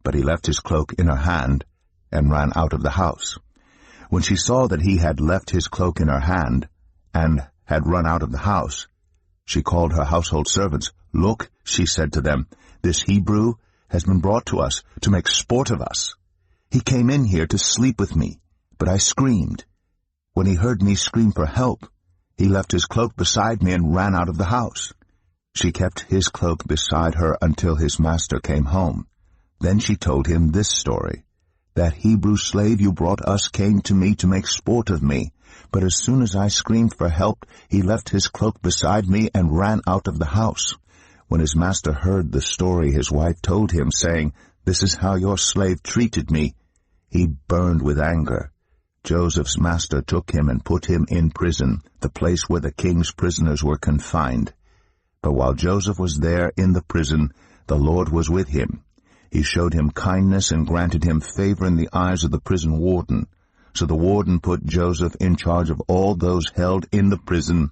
But he left his cloak in her hand and ran out of the house. When she saw that he had left his cloak in her hand and had run out of the house, she called her household servants. "Look," she said to them, "this Hebrew has been brought to us to make sport of us. He came in here to sleep with me, but I screamed. When he heard me scream for help, he left his cloak beside me and ran out of the house." She kept his cloak beside her until his master came home. Then she told him this story: "That Hebrew slave you brought us came to me to make sport of me, but as soon as I screamed for help, he left his cloak beside me and ran out of the house." When his master heard the story his wife told him, saying, "This is how your slave treated me," he burned with anger. Joseph's master took him and put him in prison, the place where the king's prisoners were confined. But while Joseph was there in the prison, the Lord was with him. He showed him kindness and granted him favor in the eyes of the prison warden. So the warden put Joseph in charge of all those held in the prison,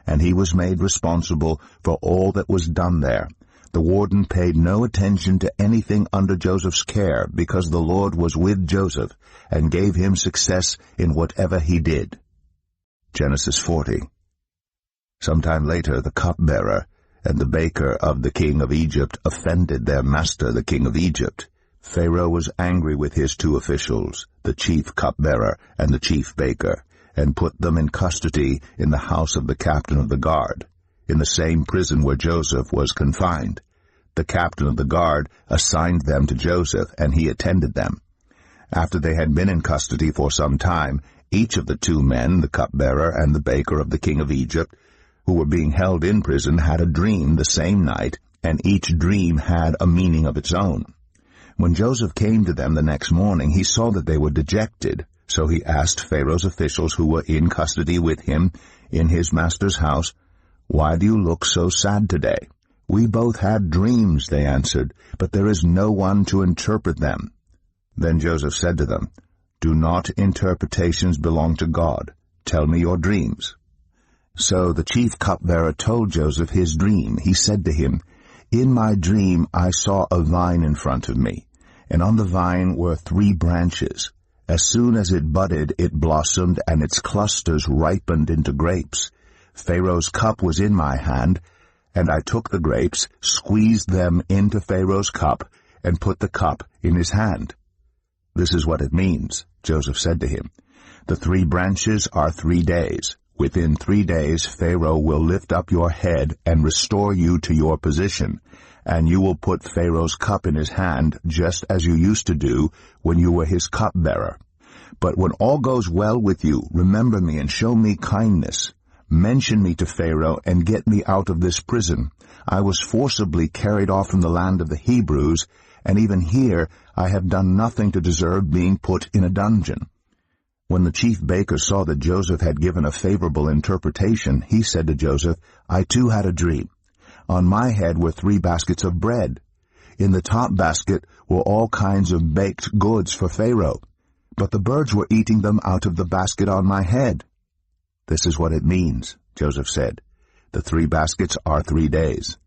and he was made responsible for all that was done there. The warden paid no attention to anything under Joseph's care, because the Lord was with Joseph and gave him success in whatever he did. Genesis 40. Sometime later the cupbearer and the baker of the king of Egypt offended their master, the king of Egypt. Pharaoh was angry with his two officials, the chief cupbearer and the chief baker, and put them in custody in the house of the captain of the guard, in the same prison where Joseph was confined. The captain of the guard assigned them to Joseph, and he attended them. After they had been in custody for some time, each of the two men, the cupbearer and the baker of the king of Egypt, who were being held in prison, had a dream the same night, and each dream had a meaning of its own. When Joseph came to them the next morning, he saw that they were dejected. So he asked Pharaoh's officials who were in custody with him in his master's house, "Why do you look so sad today?" "We both had dreams," they answered, "but there is no one to interpret them." Then Joseph said to them, "Do not interpretations belong to God? Tell me your dreams." So the chief cupbearer told Joseph his dream. He said to him, "In my dream I saw a vine in front of me, and on the vine were 3 branches. As soon as it budded, it blossomed, and its clusters ripened into grapes. Pharaoh's cup was in my hand, and I took the grapes, squeezed them into Pharaoh's cup, and put the cup in his hand." "This is what it means," Joseph said to him. "The 3 branches are 3 days. Within 3 days Pharaoh will lift up your head and restore you to your position, and you will put Pharaoh's cup in his hand, just as you used to do when you were his cupbearer. But when all goes well with you, remember me and show me kindness. Mention me to Pharaoh and get me out of this prison. I was forcibly carried off from the land of the Hebrews, and even here I have done nothing to deserve being put in a dungeon." When the chief baker saw that Joseph had given a favorable interpretation, he said to Joseph, "I too had a dream. On my head were 3 baskets of bread. In the top basket were all kinds of baked goods for Pharaoh, but the birds were eating them out of the basket on my head." "This is what it means," Joseph said. "The 3 baskets are 3 days.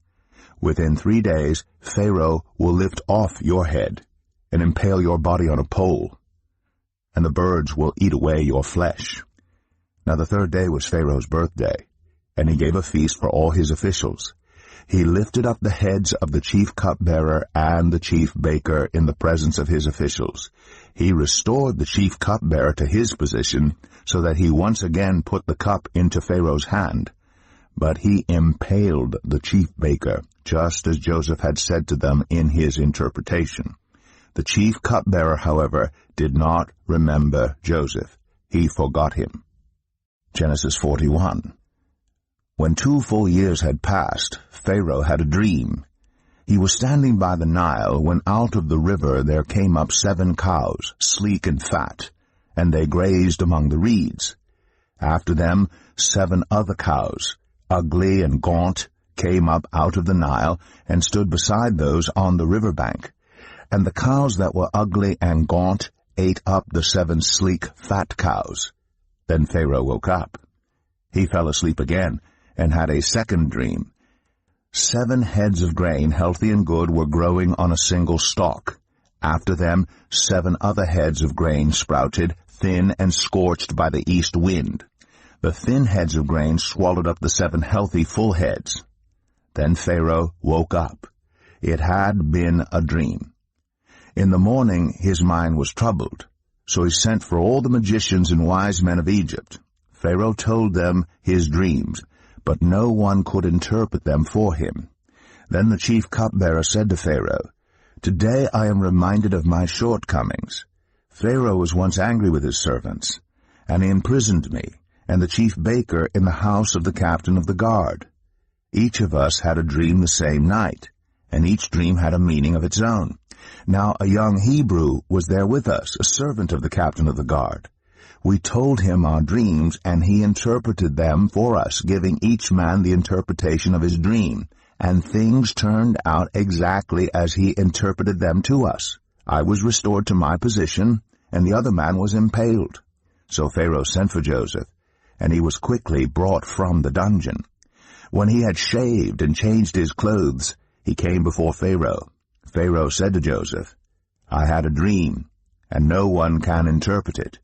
Within 3 days Pharaoh will lift off your head and impale your body on a pole, and the birds will eat away your flesh." Now the 3rd day was Pharaoh's birthday, and he gave a feast for all his officials. He lifted up the heads of the chief cupbearer and the chief baker in the presence of his officials. He restored the chief cupbearer to his position, so that he once again put the cup into Pharaoh's hand. But he impaled the chief baker, just as Joseph had said to them in his interpretation. The chief cupbearer, however, did not remember Joseph. He forgot him. Genesis 41. When 2 full years had passed, Pharaoh had a dream. He was standing by the Nile when out of the river there came up 7 cows, sleek and fat, and they grazed among the reeds. After them 7 other cows, ugly and gaunt, came up out of the Nile and stood beside those on the river bank. And the cows that were ugly and gaunt ate up the 7 sleek, fat cows. Then Pharaoh woke up. He fell asleep again and had a second dream. 7 heads of grain, healthy and good, were growing on a single stalk. After them 7 other heads of grain sprouted, thin and scorched by the east wind. The thin heads of grain swallowed up the 7 healthy, full heads. Then Pharaoh woke up. It had been a dream. In the morning his mind was troubled, so he sent for all the magicians and wise men of Egypt. Pharaoh told them his dreams, but no one could interpret them for him. Then the chief cupbearer said to Pharaoh, "Today I am reminded of my shortcomings. Pharaoh was once angry with his servants, and he imprisoned me and the chief baker in the house of the captain of the guard. Each of us had a dream the same night, and each dream had a meaning of its own. Now a young Hebrew was there with us, a servant of the captain of the guard. We told him our dreams, and he interpreted them for us, giving each man the interpretation of his dream. And things turned out exactly as he interpreted them to us. I was restored to my position, and the other man was impaled." So Pharaoh sent for Joseph, and he was quickly brought from the dungeon. When he had shaved and changed his clothes, he came before Pharaoh. Pharaoh said to Joseph, "I had a dream, and no one can interpret it.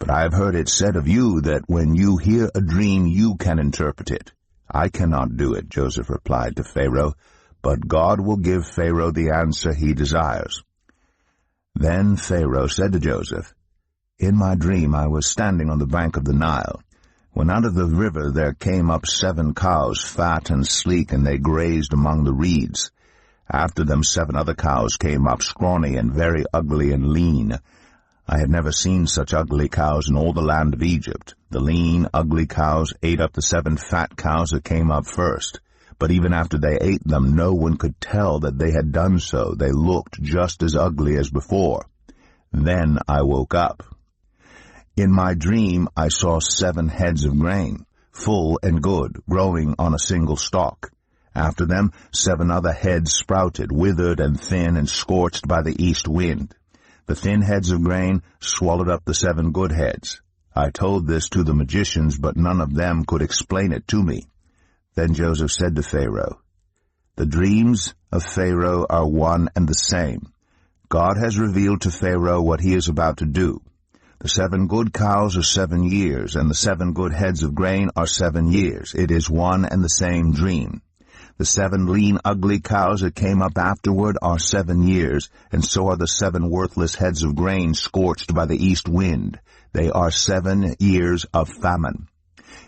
But I have heard it said of you that when you hear a dream you can interpret it. I cannot do it, Joseph replied to Pharaoh, but God will give Pharaoh the answer he desires. Then Pharaoh said to Joseph, In my dream I was standing on the bank of the Nile, when out of the river there came up 7 cows, fat and sleek, and they grazed among the reeds. After them 7 other cows came up, scrawny and very ugly and lean. I had never seen such ugly cows in all the land of Egypt. The lean, ugly cows ate up the 7 fat cows that came up first. But even after they ate them, no one could tell that they had done so. They looked just as ugly as before. Then I woke up. In my dream I saw 7 heads of grain, full and good, growing on a single stalk. After them 7 other heads sprouted, withered and thin and scorched by the east wind. The thin heads of grain swallowed up the 7 good heads. I told this to the magicians, but none of them could explain it to me. Then Joseph said to Pharaoh, The dreams of Pharaoh are one and the same. God has revealed to Pharaoh what he is about to do. The 7 good cows are 7 years, and the 7 good heads of grain are 7 years. It is one and the same dream. The 7 lean, ugly cows that came up afterward are 7 years, and so are the 7 worthless heads of grain scorched by the east wind. They are 7 years of famine.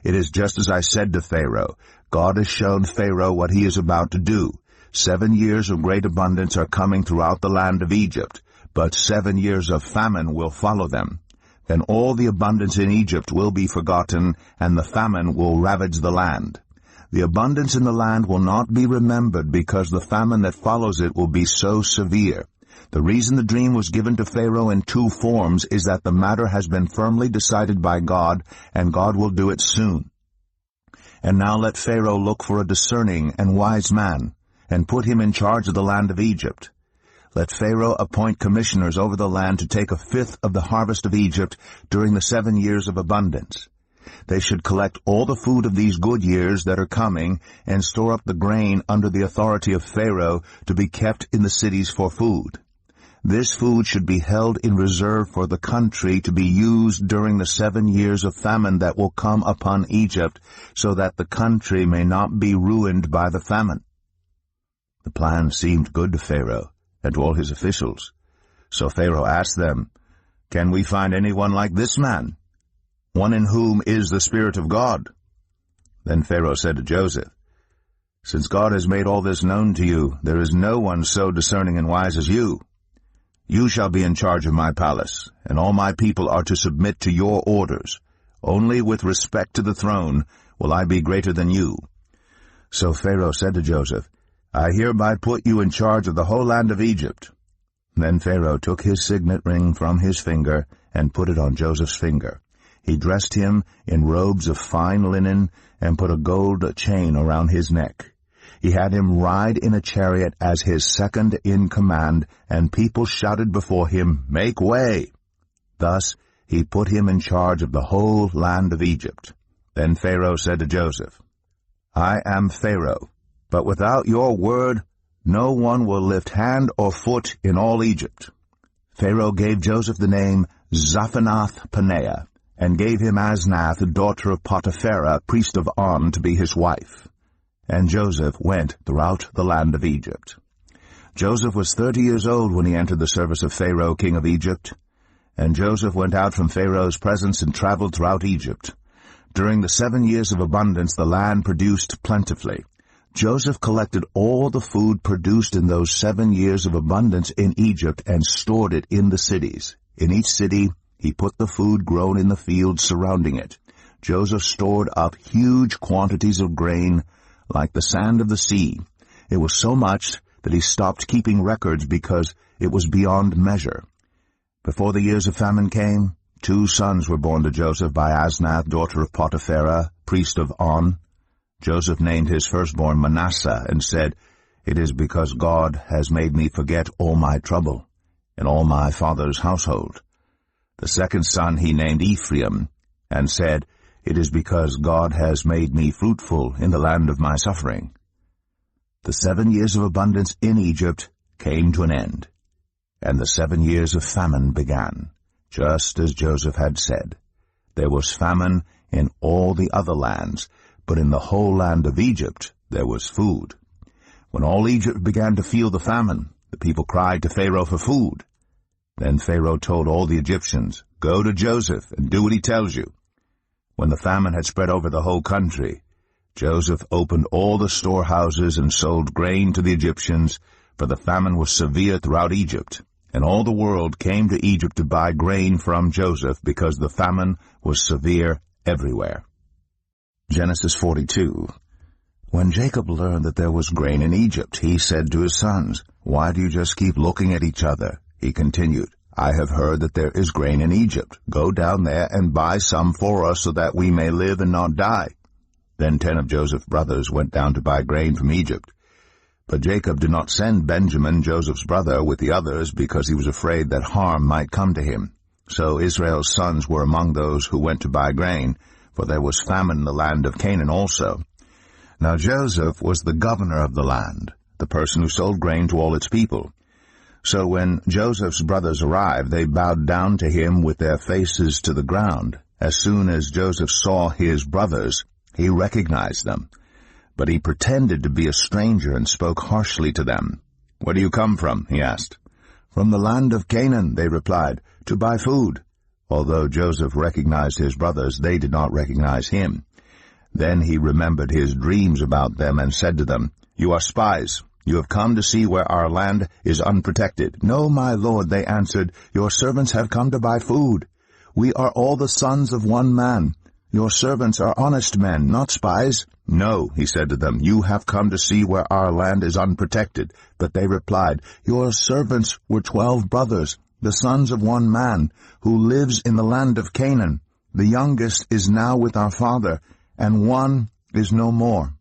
It is just as I said to Pharaoh. God has shown Pharaoh what he is about to do. 7 years of great abundance are coming throughout the land of Egypt, but 7 years of famine will follow them. Then all the abundance in Egypt will be forgotten, and the famine will ravage the land. The abundance in the land will not be remembered, because the famine that follows it will be so severe. The reason the dream was given to Pharaoh in 2 forms is that the matter has been firmly decided by God, and God will do it soon. And now let Pharaoh look for a discerning and wise man, and put him in charge of the land of Egypt. Let Pharaoh appoint commissioners over the land to take 1/5 of the harvest of Egypt during the 7 years of abundance. They should collect all the food of these good years that are coming, and store up the grain under the authority of Pharaoh to be kept in the cities for food. This food should be held in reserve for the country to be used during the 7 years of famine that will come upon Egypt, so that the country may not be ruined by the famine. The plan seemed good to Pharaoh and to all his officials. So Pharaoh asked them, Can we find anyone like this man, one in whom is the Spirit of God? Then Pharaoh said to Joseph, Since God has made all this known to you, there is no one so discerning and wise as you. You shall be in charge of my palace, and all my people are to submit to your orders. Only with respect to the throne will I be greater than you. So Pharaoh said to Joseph, I hereby put you in charge of the whole land of Egypt. Then Pharaoh took his signet ring from his finger and put it on Joseph's finger. He dressed him in robes of fine linen and put a gold chain around his neck. He had him ride in a chariot as his second in command, and people shouted before him, Make way! Thus he put him in charge of the whole land of Egypt. Then Pharaoh said to Joseph, I am Pharaoh, but without your word no one will lift hand or foot in all Egypt. Pharaoh gave Joseph the name Zaphenath-Paneah, and gave him Asnath, daughter of Potipharah, priest of On, to be his wife. And Joseph went throughout the land of Egypt. Joseph was 30 years old when he entered the service of Pharaoh, king of Egypt. And Joseph went out from Pharaoh's presence and traveled throughout Egypt. During the 7 years of abundance the land produced plentifully. Joseph collected all the food produced in those 7 years of abundance in Egypt and stored it in the cities. In each city he put the food grown in the fields surrounding it. Joseph stored up huge quantities of grain, like the sand of the sea. It was so much that he stopped keeping records because it was beyond measure. Before the years of famine came, 2 sons were born to Joseph by Asnath, daughter of Potipharah, priest of On. Joseph named his firstborn Manasseh and said, It is because God has made me forget all my trouble and all my father's household. The second son he named Ephraim, and said, It is because God has made me fruitful in the land of my suffering. The 7 years of abundance in Egypt came to an end, and the 7 years of famine began, just as Joseph had said. There was famine in all the other lands, but in the whole land of Egypt there was food. When all Egypt began to feel the famine, the people cried to Pharaoh for food. Then Pharaoh told all the Egyptians, "Go to Joseph and do what he tells you." When the famine had spread over the whole country, Joseph opened all the storehouses and sold grain to the Egyptians, for the famine was severe throughout Egypt, and all the world came to Egypt to buy grain from Joseph because the famine was severe everywhere. Genesis 42. When Jacob learned that there was grain in Egypt, he said to his sons, "Why do you just keep looking at each other?" He continued, "I have heard that there is grain in Egypt. Go down there and buy some for us so that we may live and not die." Then 10 of Joseph's brothers went down to buy grain from Egypt. But Jacob did not send Benjamin, Joseph's brother, with the others because he was afraid that harm might come to him. So Israel's sons were among those who went to buy grain, for there was famine in the land of Canaan also. Now Joseph was the governor of the land, the person who sold grain to all its people. So when Joseph's brothers arrived, they bowed down to him with their faces to the ground. As soon as Joseph saw his brothers, he recognized them. But he pretended to be a stranger and spoke harshly to them. "Where do you come from?" he asked. "From the land of Canaan," they replied, "to buy food." Although Joseph recognized his brothers, they did not recognize him. Then he remembered his dreams about them and said to them, "You are spies. You have come to see where our land is unprotected." "No, my lord," they answered, "your servants have come to buy food. We are all the sons of one man. Your servants are honest men, not spies." "No," he said to them, "you have come to see where our land is unprotected." But they replied, "Your servants were 12 brothers, the sons of one man, who lives in the land of Canaan. The youngest is now with our father, and one is no more."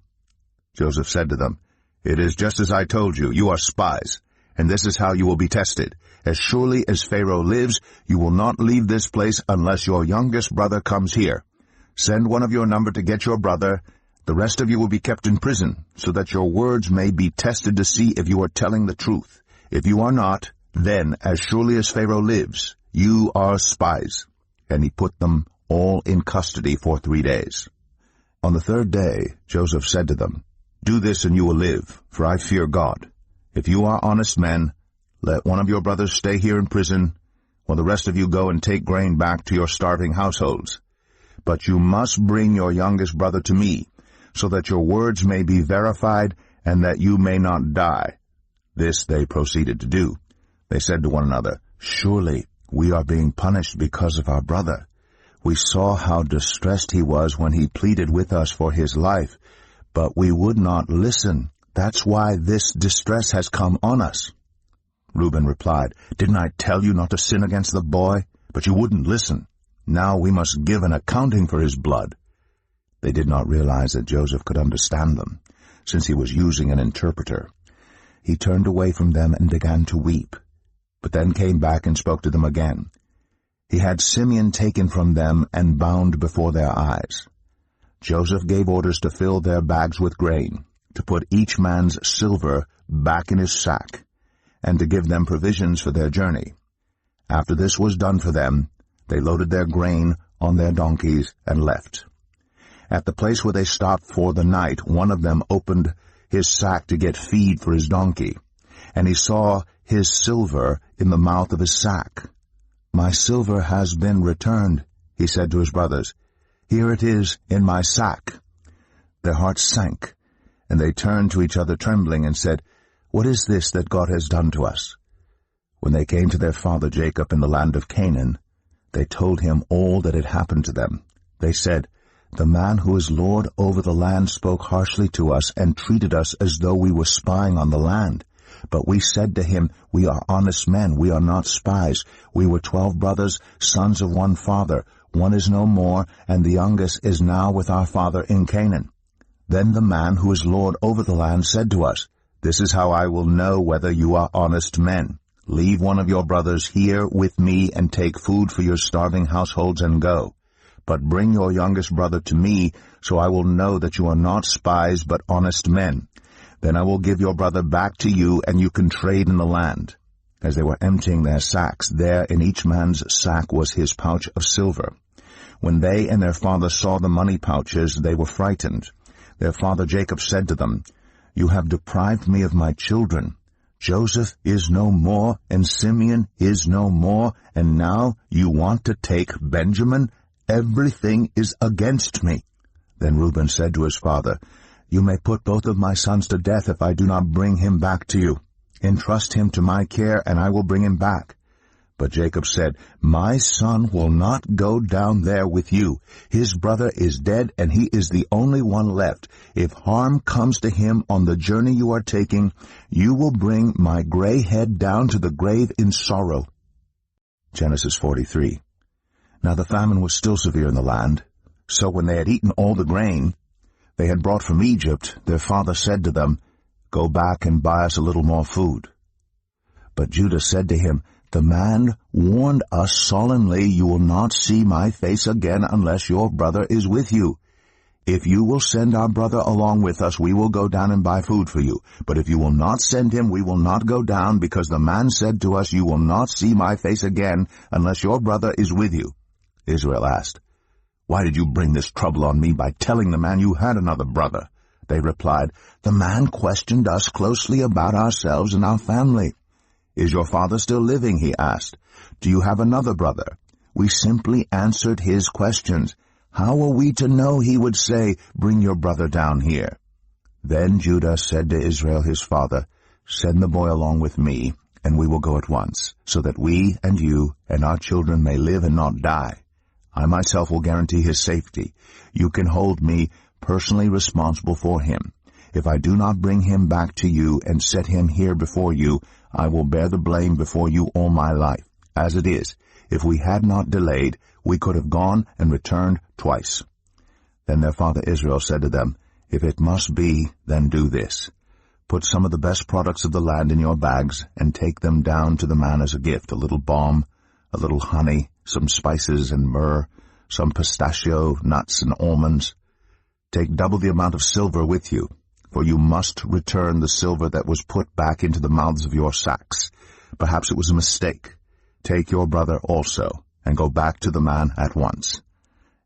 Joseph said to them, "It is just as I told you. You are spies, and this is how you will be tested. As surely as Pharaoh lives, you will not leave this place unless your youngest brother comes here. Send one of your number to get your brother. The rest of you will be kept in prison, so that your words may be tested to see if you are telling the truth. If you are not, then, as surely as Pharaoh lives, you are spies." And he put them all in custody for 3 days. On the 3rd day, Joseph said to them, "Do this and you will live, for I fear God. If you are honest men, let one of your brothers stay here in prison, while the rest of you go and take grain back to your starving households. But you must bring your youngest brother to me, so that your words may be verified and that you may not die." This they proceeded to do. They said to one another, "Surely we are being punished because of our brother. We saw how distressed he was when he pleaded with us for his life, but we would not listen. That's why this distress has come on us." Reuben replied, "Didn't I tell you not to sin against the boy? But you wouldn't listen. Now we must give an accounting for his blood." They did not realize that Joseph could understand them, since he was using an interpreter. He turned away from them and began to weep, but then came back and spoke to them again. He had Simeon taken from them and bound before their eyes. Joseph gave orders to fill their bags with grain, to put each man's silver back in his sack, and to give them provisions for their journey. After this was done for them, they loaded their grain on their donkeys and left. At the place where they stopped for the night, one of them opened his sack to get feed for his donkey, and he saw his silver in the mouth of his sack. "My silver has been returned," he said to his brothers. "Here it is in my sack." Their hearts sank, and they turned to each other trembling and said, "What is this that God has done to us?" When they came to their father Jacob in the land of Canaan, they told him all that had happened to them. They said, "The man who is lord over the land spoke harshly to us and treated us as though we were spying on the land. But we said to him, 'We are honest men, we are not spies. We were 12 brothers, sons of one father. One is no more, and the youngest is now with our father in Canaan.' Then the man who is lord over the land said to us, 'This is how I will know whether you are honest men. Leave one of your brothers here with me and take food for your starving households and go. But bring your youngest brother to me, so I will know that you are not spies but honest men. Then I will give your brother back to you, and you can trade in the land.' As they were emptying their sacks, there in each man's sack was his pouch of silver. When they and their father saw the money pouches, they were frightened. Their father Jacob said to them, "You have deprived me of my children. Joseph is no more, and Simeon is no more, and now you want to take Benjamin? Everything is against me." Then Reuben said to his father, "You may put both of my sons to death if I do not bring him back to you. Entrust him to my care, and I will bring him back." But Jacob said, "My son will not go down there with you. His brother is dead, and he is the only one left. If harm comes to him on the journey you are taking, you will bring my gray head down to the grave in sorrow." Genesis 43. Now the famine was still severe in the land. So when they had eaten all the grain they had brought from Egypt, their father said to them, "Go back and buy us a little more food." But Judah said to him, "The man warned us solemnly, 'You will not see my face again unless your brother is with you. If you will send our brother along with us, we will go down and buy food for you. But if you will not send him, we will not go down, because the man said to us, 'You will not see my face again unless your brother is with you.'" Israel asked, "Why did you bring this trouble on me by telling the man you had another brother?" They replied, "The man questioned us closely about ourselves and our family." "Is your father still living?" he asked. "Do you have another brother?" We simply answered his questions. How were we to know he would say, "Bring your brother down here"? Then Judah said to Israel his father, "Send the boy along with me, and we will go at once, so that we and you and our children may live and not die. I myself will guarantee his safety. You can hold me personally responsible for him. If I do not bring him back to you and set him here before you, I will bear the blame before you all my life. As it is, if we had not delayed, we could have gone and returned twice." Then their father Israel said to them, "If it must be, then do this. Put some of the best products of the land in your bags, and take them down to the man as a gift, a little balm, a little honey, some spices and myrrh, some pistachio nuts and almonds. Take double the amount of silver with you, for you must return the silver that was put back into the mouths of your sacks. Perhaps it was a mistake. Take your brother also, and go back to the man at once.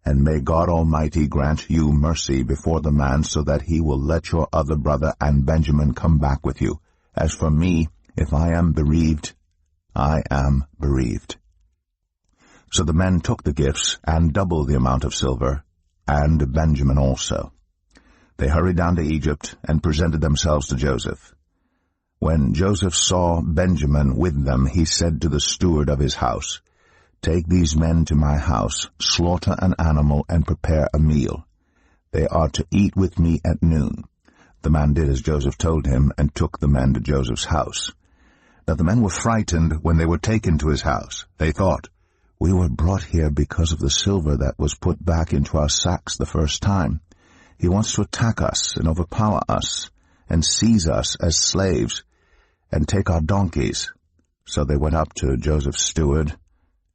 And may God Almighty grant you mercy before the man, so that he will let your other brother and Benjamin come back with you. As for me, if I am bereaved, I am bereaved." So the men took the gifts and double the amount of silver, and Benjamin also. They hurried down to Egypt and presented themselves to Joseph. When Joseph saw Benjamin with them, he said to the steward of his house, "Take these men to my house, slaughter an animal, and prepare a meal. They are to eat with me at noon." The man did as Joseph told him, and took the men to Joseph's house. Now the men were frightened when they were taken to his house. They thought, "We were brought here because of the silver that was put back into our sacks the first time. He wants to attack us and overpower us, and seize us as slaves, and take our donkeys." So they went up to Joseph's steward,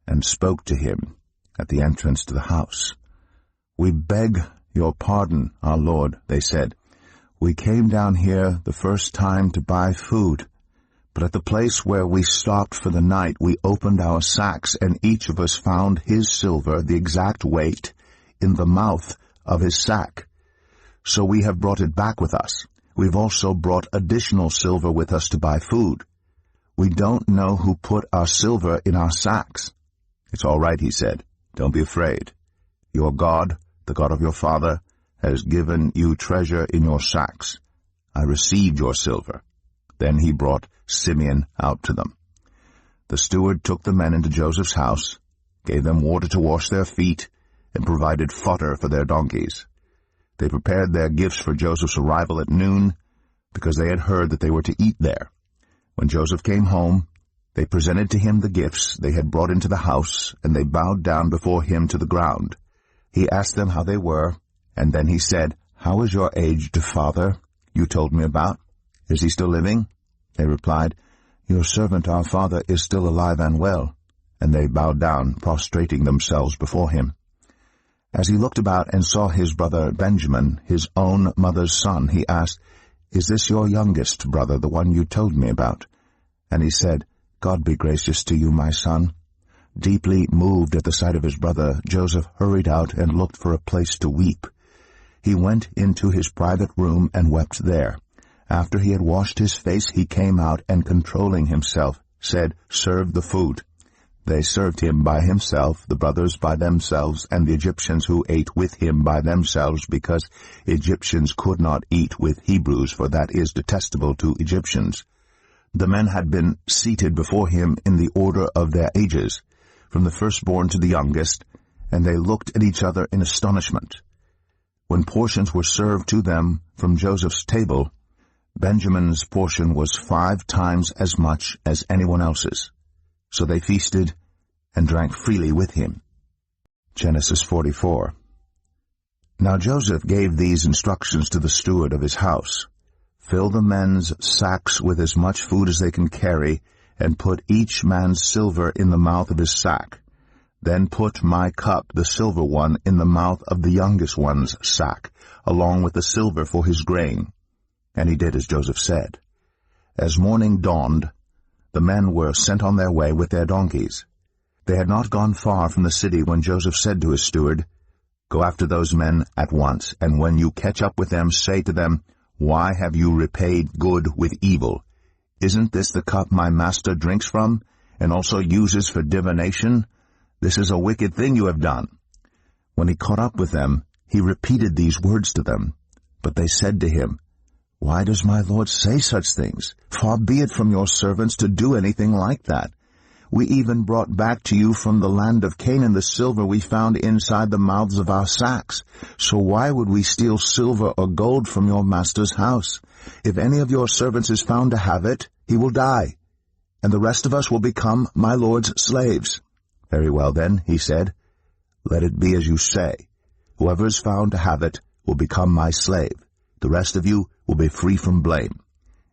and spoke to him at the entrance to the house. "We beg your pardon, our lord," they said. "We came down here the first time to buy food, but at the place where we stopped for the night we opened our sacks, and each of us found his silver, the exact weight, in the mouth of his sack. So we have brought it back with us. We've also brought additional silver with us to buy food. We don't know who put our silver in our sacks." "It's all right," he said. "Don't be afraid. Your God, the God of your father, has given you treasure in your sacks. I received your silver." Then he brought Simeon out to them. The steward took the men into Joseph's house, gave them water to wash their feet, and provided fodder for their donkeys. They prepared their gifts for Joseph's arrival at noon, because they had heard that they were to eat there. When Joseph came home, they presented to him the gifts they had brought into the house, and they bowed down before him to the ground. He asked them how they were, and then he said, "How is your aged father you told me about? Is he still living?" They replied, "Your servant our father is still alive and well." And they bowed down, prostrating themselves before him. As he looked about and saw his brother Benjamin, his own mother's son, he asked, "Is this your youngest brother, the one you told me about?" And he said, "God be gracious to you, my son. Deeply moved at the sight of his brother, Joseph hurried out and looked for a place to weep. He went into his private room and wept there. After he had washed his face, he came out and, controlling himself, said, "Serve the food." They served him by himself, the brothers by themselves, and the Egyptians who ate with him by themselves, because Egyptians could not eat with Hebrews, for that is detestable to Egyptians. The men had been seated before him in the order of their ages, from the firstborn to the youngest, and they looked at each other in astonishment. When portions were served to them from Joseph's table, Benjamin's portion was 5 times as much as anyone else's. So they feasted and drank freely with him. Genesis 44. Now Joseph gave these instructions to the steward of his house. Fill the men's sacks with as much food as they can carry, and put each man's silver in the mouth of his sack. Then put my cup, the silver one, in the mouth of the youngest one's sack, along with the silver for his grain. And he did as Joseph said. As morning dawned, the men were sent on their way with their donkeys. They had not gone far from the city when Joseph said to his steward, "Go after those men at once, and when you catch up with them, say to them, 'Why have you repaid good with evil? Isn't this the cup my master drinks from, and also uses for divination? This is a wicked thing you have done.'" When he caught up with them, he repeated these words to them. But they said to him, "Why does my lord say such things? Far be it from your servants to do anything like that. We even brought back to you from the land of Canaan the silver we found inside the mouths of our sacks. So why would we steal silver or gold from your master's house? If any of your servants is found to have it, he will die, and the rest of us will become my lord's slaves." "Very well then," he said, "let it be as you say. Whoever is found to have it will become my slave. The rest of you will be free from blame."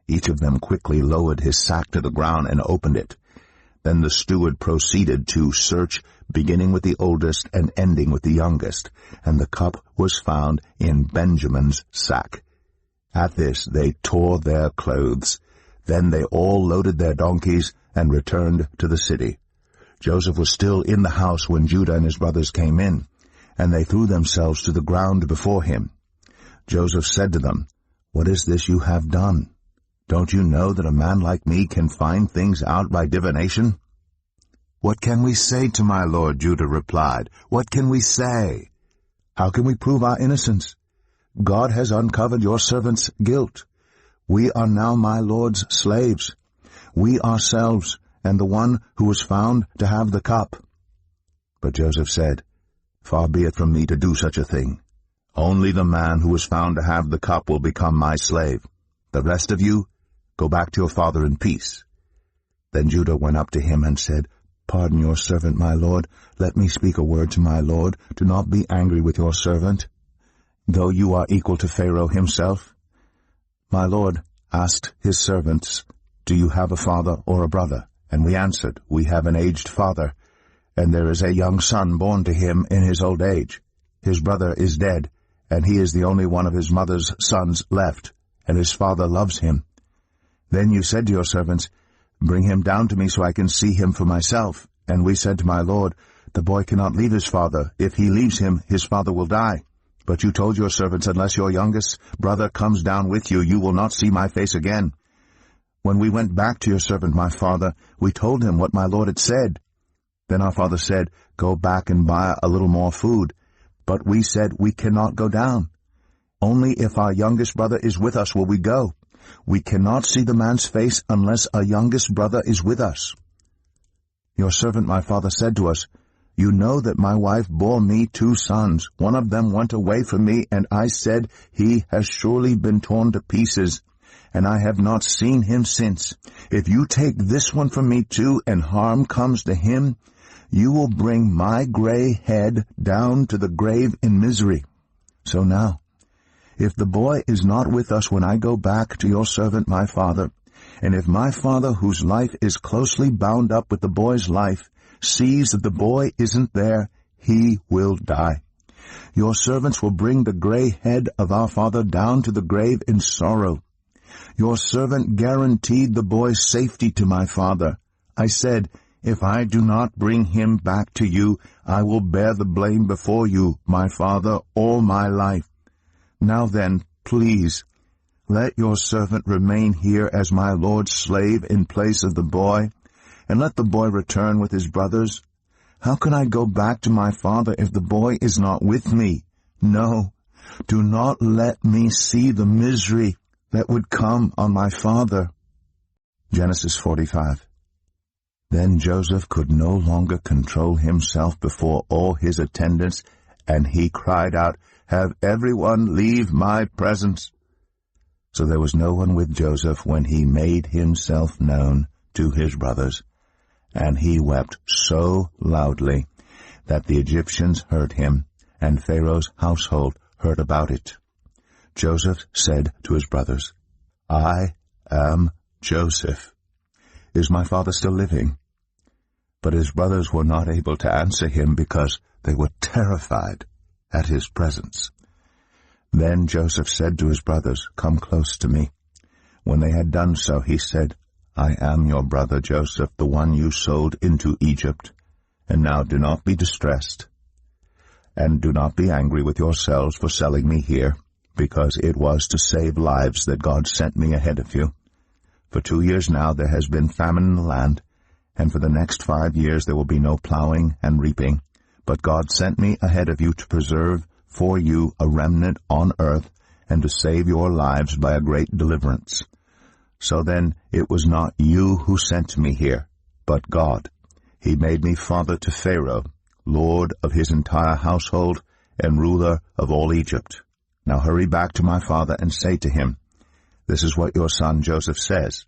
Each of them quickly lowered his sack to the ground and opened it. Then the steward proceeded to search, beginning with the oldest and ending with the youngest, and the cup was found in Benjamin's sack. At this they tore their clothes. Then they all loaded their donkeys and returned to the city. Joseph was still in the house when Judah and his brothers came in, and they threw themselves to the ground before him. Joseph said to them, "What is this you have done? Don't you know that a man like me can find things out by divination?" "What can we say to my lord?" Judah replied. "What can we say? How can we prove our innocence? God has uncovered your servant's guilt. We are now my lord's slaves, we ourselves, and the one who was found to have the cup." But Joseph said, "Far be it from me to do such a thing. Only the man who was found to have the cup will become my slave. The rest of you, go back to your father in peace." Then Judah went up to him and said, "Pardon your servant, my lord. Let me speak a word to my lord. Do not be angry with your servant, though you are equal to Pharaoh himself." My lord asked his servants, "Do you have a father or a brother?" And we answered, "We have an aged father, and there is a young son born to him in his old age. His brother is dead, and he is the only one of his mother's sons left, and his father loves him. Then you said to your servants, 'Bring him down to me so I can see him for myself.' And we said to my lord, 'The boy cannot leave his father. If he leaves him, his father will die.' But you told your servants, 'Unless your youngest brother comes down with you, you will not see my face again.' When we went back to your servant my father, we told him what my lord had said. Then our father said, 'Go back and buy a little more food.' But we said, 'We cannot go down. Only if our youngest brother is with us will we go. We cannot see the man's face unless our youngest brother is with us.' Your servant my father said to us, 'You know that my wife bore me 2 sons. One of them went away from me, and I said, "He has surely been torn to pieces," and I have not seen him since. If you take this one from me too, and harm comes to him, you will bring my gray head down to the grave in misery. So now, if the boy is not with us when I go back to your servant my father, and if my father, whose life is closely bound up with the boy's life, sees that the boy isn't there, he will die. Your servants will bring the gray head of our father down to the grave in sorrow. Your servant guaranteed the boy's safety to my father. I said, If I do not bring him back to you, I will bear the blame before you, my father, all my life. Now then, please, let your servant remain here as my lord's slave in place of the boy, and let the boy return with his brothers. How can I go back to my father if the boy is not with me? No, do not let me see the misery that would come on my father. Genesis 45. Then Joseph could no longer control himself before all his attendants, and he cried out, "Have everyone leave my presence." So there was no one with Joseph when he made himself known to his brothers. And he wept so loudly that the Egyptians heard him, and Pharaoh's household heard about it. Joseph said to his brothers, "I am Joseph. Is my father still living?" But his brothers were not able to answer him because they were terrified at his presence. Then Joseph said to his brothers, "Come close to me." When they had done so, he said, "I am your brother Joseph, the one you sold into Egypt. And now do not be distressed, and do not be angry with yourselves for selling me here, because it was to save lives that God sent me ahead of you. For 2 years now there has been famine in the land, and for the next 5 years there will be no plowing and reaping. But God sent me ahead of you to preserve for you a remnant on earth, and to save your lives by a great deliverance. So then it was not you who sent me here, but God. He made me father to Pharaoh, lord of his entire household, and ruler of all Egypt. Now hurry back to my father and say to him, 'This is what your son Joseph says.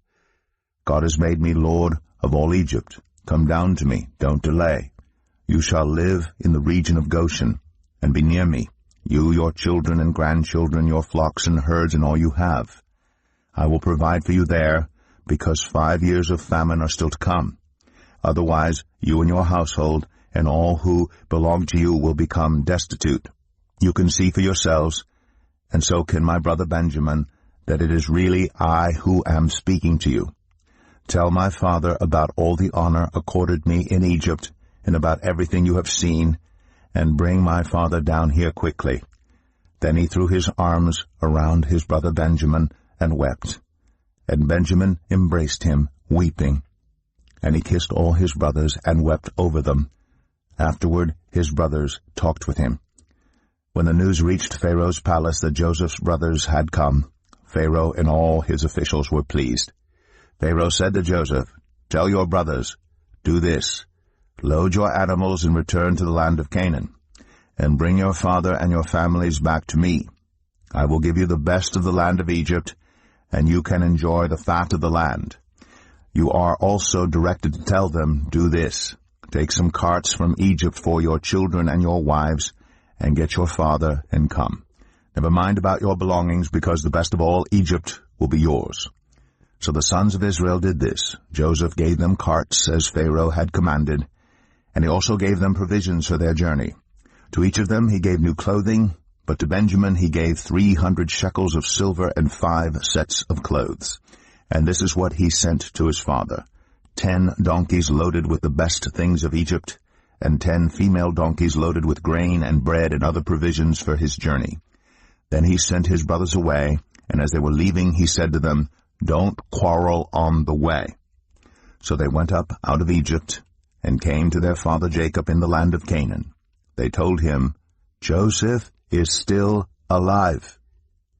God has made me lord of all Egypt. Come down to me, don't delay. You shall live in the region of Goshen, and be near me, you, your children and grandchildren, your flocks and herds, and all you have. I will provide for you there, because 5 years of famine are still to come. Otherwise, you and your household and all who belong to you will become destitute. You can see for yourselves, and so can my brother Benjamin, that it is really I who am speaking to you. Tell my father about all the honor accorded me in Egypt, and about everything you have seen, and bring my father down here quickly." Then he threw his arms around his brother Benjamin and wept. And Benjamin embraced him, weeping. And he kissed all his brothers and wept over them. Afterward his brothers talked with him. When the news reached Pharaoh's palace that Joseph's brothers had come, Pharaoh and all his officials were pleased. Pharaoh said to Joseph, "Tell your brothers, do this. Load your animals and return to the land of Canaan, and bring your father and your families back to me. I will give you the best of the land of Egypt, and you can enjoy the fat of the land. You are also directed to tell them, do this. Take some carts from Egypt for your children and your wives, and get your father and come. Never mind about your belongings, because the best of all Egypt will be yours." So the sons of Israel did this. Joseph gave them carts, as Pharaoh had commanded, and he also gave them provisions for their journey. To each of them he gave new clothing, but to Benjamin he gave 300 shekels of silver and 5 sets of clothes. And this is what he sent to his father: 10 donkeys loaded with the best things of Egypt, and 10 female donkeys loaded with grain and bread and other provisions for his journey. Then he sent his brothers away, and as they were leaving he said to them, "Don't quarrel on the way." So they went up out of Egypt, and came to their father Jacob in the land of Canaan. They told him, "Joseph is still alive.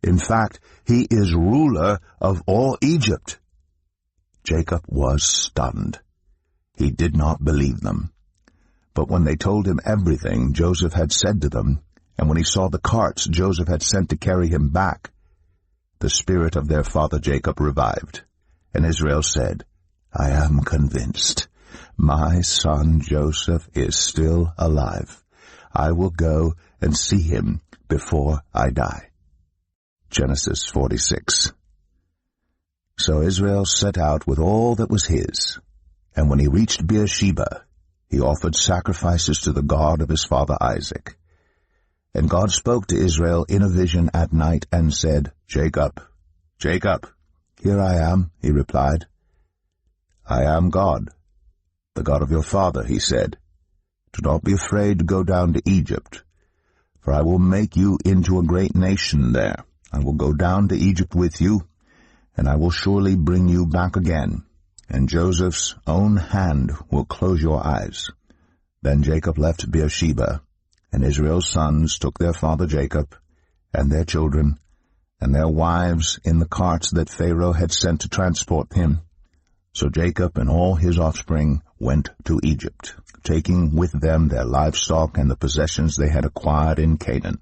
In fact, he is ruler of all Egypt." Jacob was stunned. He did not believe them. But when they told him everything Joseph had said to them, and when he saw the carts Joseph had sent to carry him back, the spirit of their father Jacob revived. And Israel said, "I am convinced. My son Joseph is still alive. I will go and see him before I die." Genesis 46. So Israel set out with all that was his, and when he reached Beersheba, he offered sacrifices to the God of his father Isaac. And God spoke to Israel in a vision at night and said, "Jacob, Jacob." "Here I am," he replied. "I am God, the God of your father, he said, "Do not be afraid to go down to Egypt, for I will make you into a great nation there. I will go down to Egypt with you, and I will surely bring you back again, and Joseph's own hand will close your eyes." Then Jacob left Beersheba, and Israel's sons took their father Jacob, and their children, and their wives in the carts that Pharaoh had sent to transport him. So Jacob and all his offspring went to Egypt, taking with them their livestock and the possessions they had acquired in Canaan.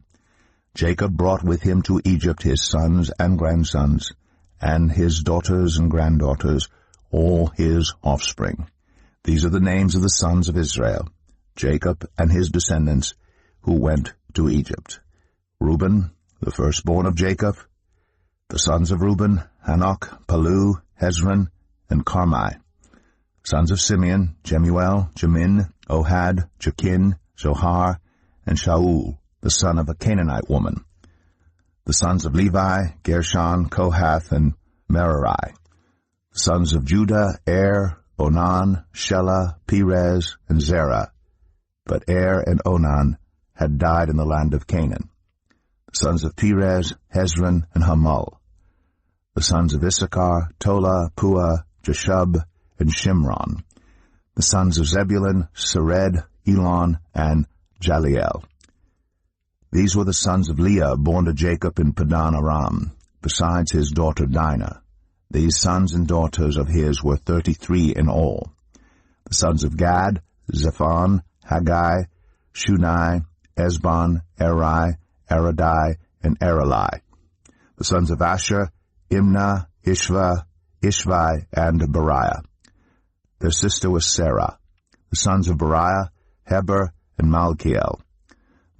Jacob brought with him to Egypt his sons and grandsons, and his daughters and granddaughters, all his offspring. These are the names of the sons of Israel, Jacob and his descendants, who went to Egypt. Reuben, the firstborn of Jacob. The sons of Reuben, Hanok, Palu, Hezron, and Carmi. Sons of Simeon, Jemuel, Jamin, Ohad, Jachin, Zohar, and Shaul, the son of a Canaanite woman. The sons of Levi, Gershon, Kohath, and Merari. The sons of Judah, Er, Onan, Shelah, Perez, and Zerah. But Er and Onan had died in the land of Canaan. The sons of Perez, Hezron, and Hamul. The sons of Issachar, Tola, Puah, Jeshub, and Shimron. The sons of Zebulun, Sered, Elon, and Jaliel. These were the sons of Leah, born to Jacob in Padan Aram, besides his daughter Dinah. These sons and daughters of his were 33 in all. The sons of Gad, Zephon, Haggai, Shunai, Esbon, Eri, Aradai, and Aralai. The sons of Asher, Imnah, Ishva, Ishvi, and Beriah. Their sister was Sarah. The sons of Beriah, Heber, and Malchiel.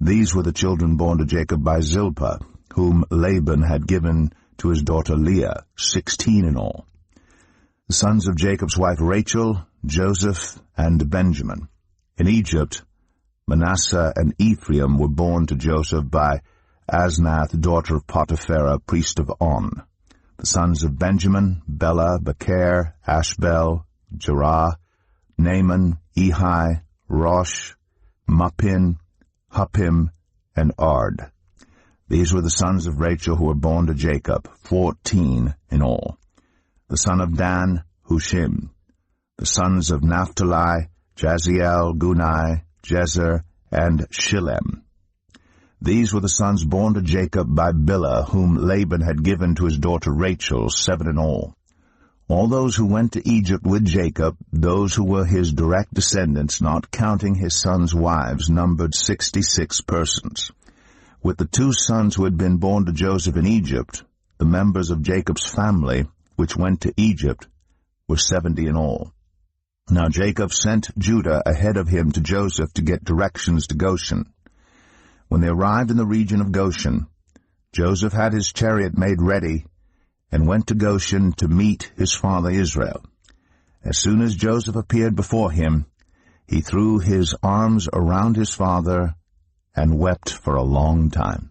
These were the children born to Jacob by Zilpah, whom Laban had given to his daughter Leah, 16 in all. The sons of Jacob's wife Rachel, Joseph, and Benjamin. In Egypt, Manasseh and Ephraim were born to Joseph by Asnath, daughter of Potipharah, priest of On. The sons of Benjamin, Bela, Becher, Ashbel, Jerah, Naaman, Ehi, Rosh, Muppin, Huppim, and Ard. These were the sons of Rachel who were born to Jacob, 14 in all. The son of Dan, Hushim. The sons of Naphtali, Jaziel, Gunai, Jezer, and Shillem. These were the sons born to Jacob by Bilhah, whom Laban had given to his daughter Rachel, 7 in all. All those who went to Egypt with Jacob, those who were his direct descendants, not counting his sons' wives, numbered 66 persons. With the 2 sons who had been born to Joseph in Egypt, the members of Jacob's family, which went to Egypt, were 70 in all. Now Jacob sent Judah ahead of him to Joseph to get directions to Goshen. When they arrived in the region of Goshen, Joseph had his chariot made ready and went to Goshen to meet his father Israel. As soon as Joseph appeared before him, he threw his arms around his father and wept for a long time.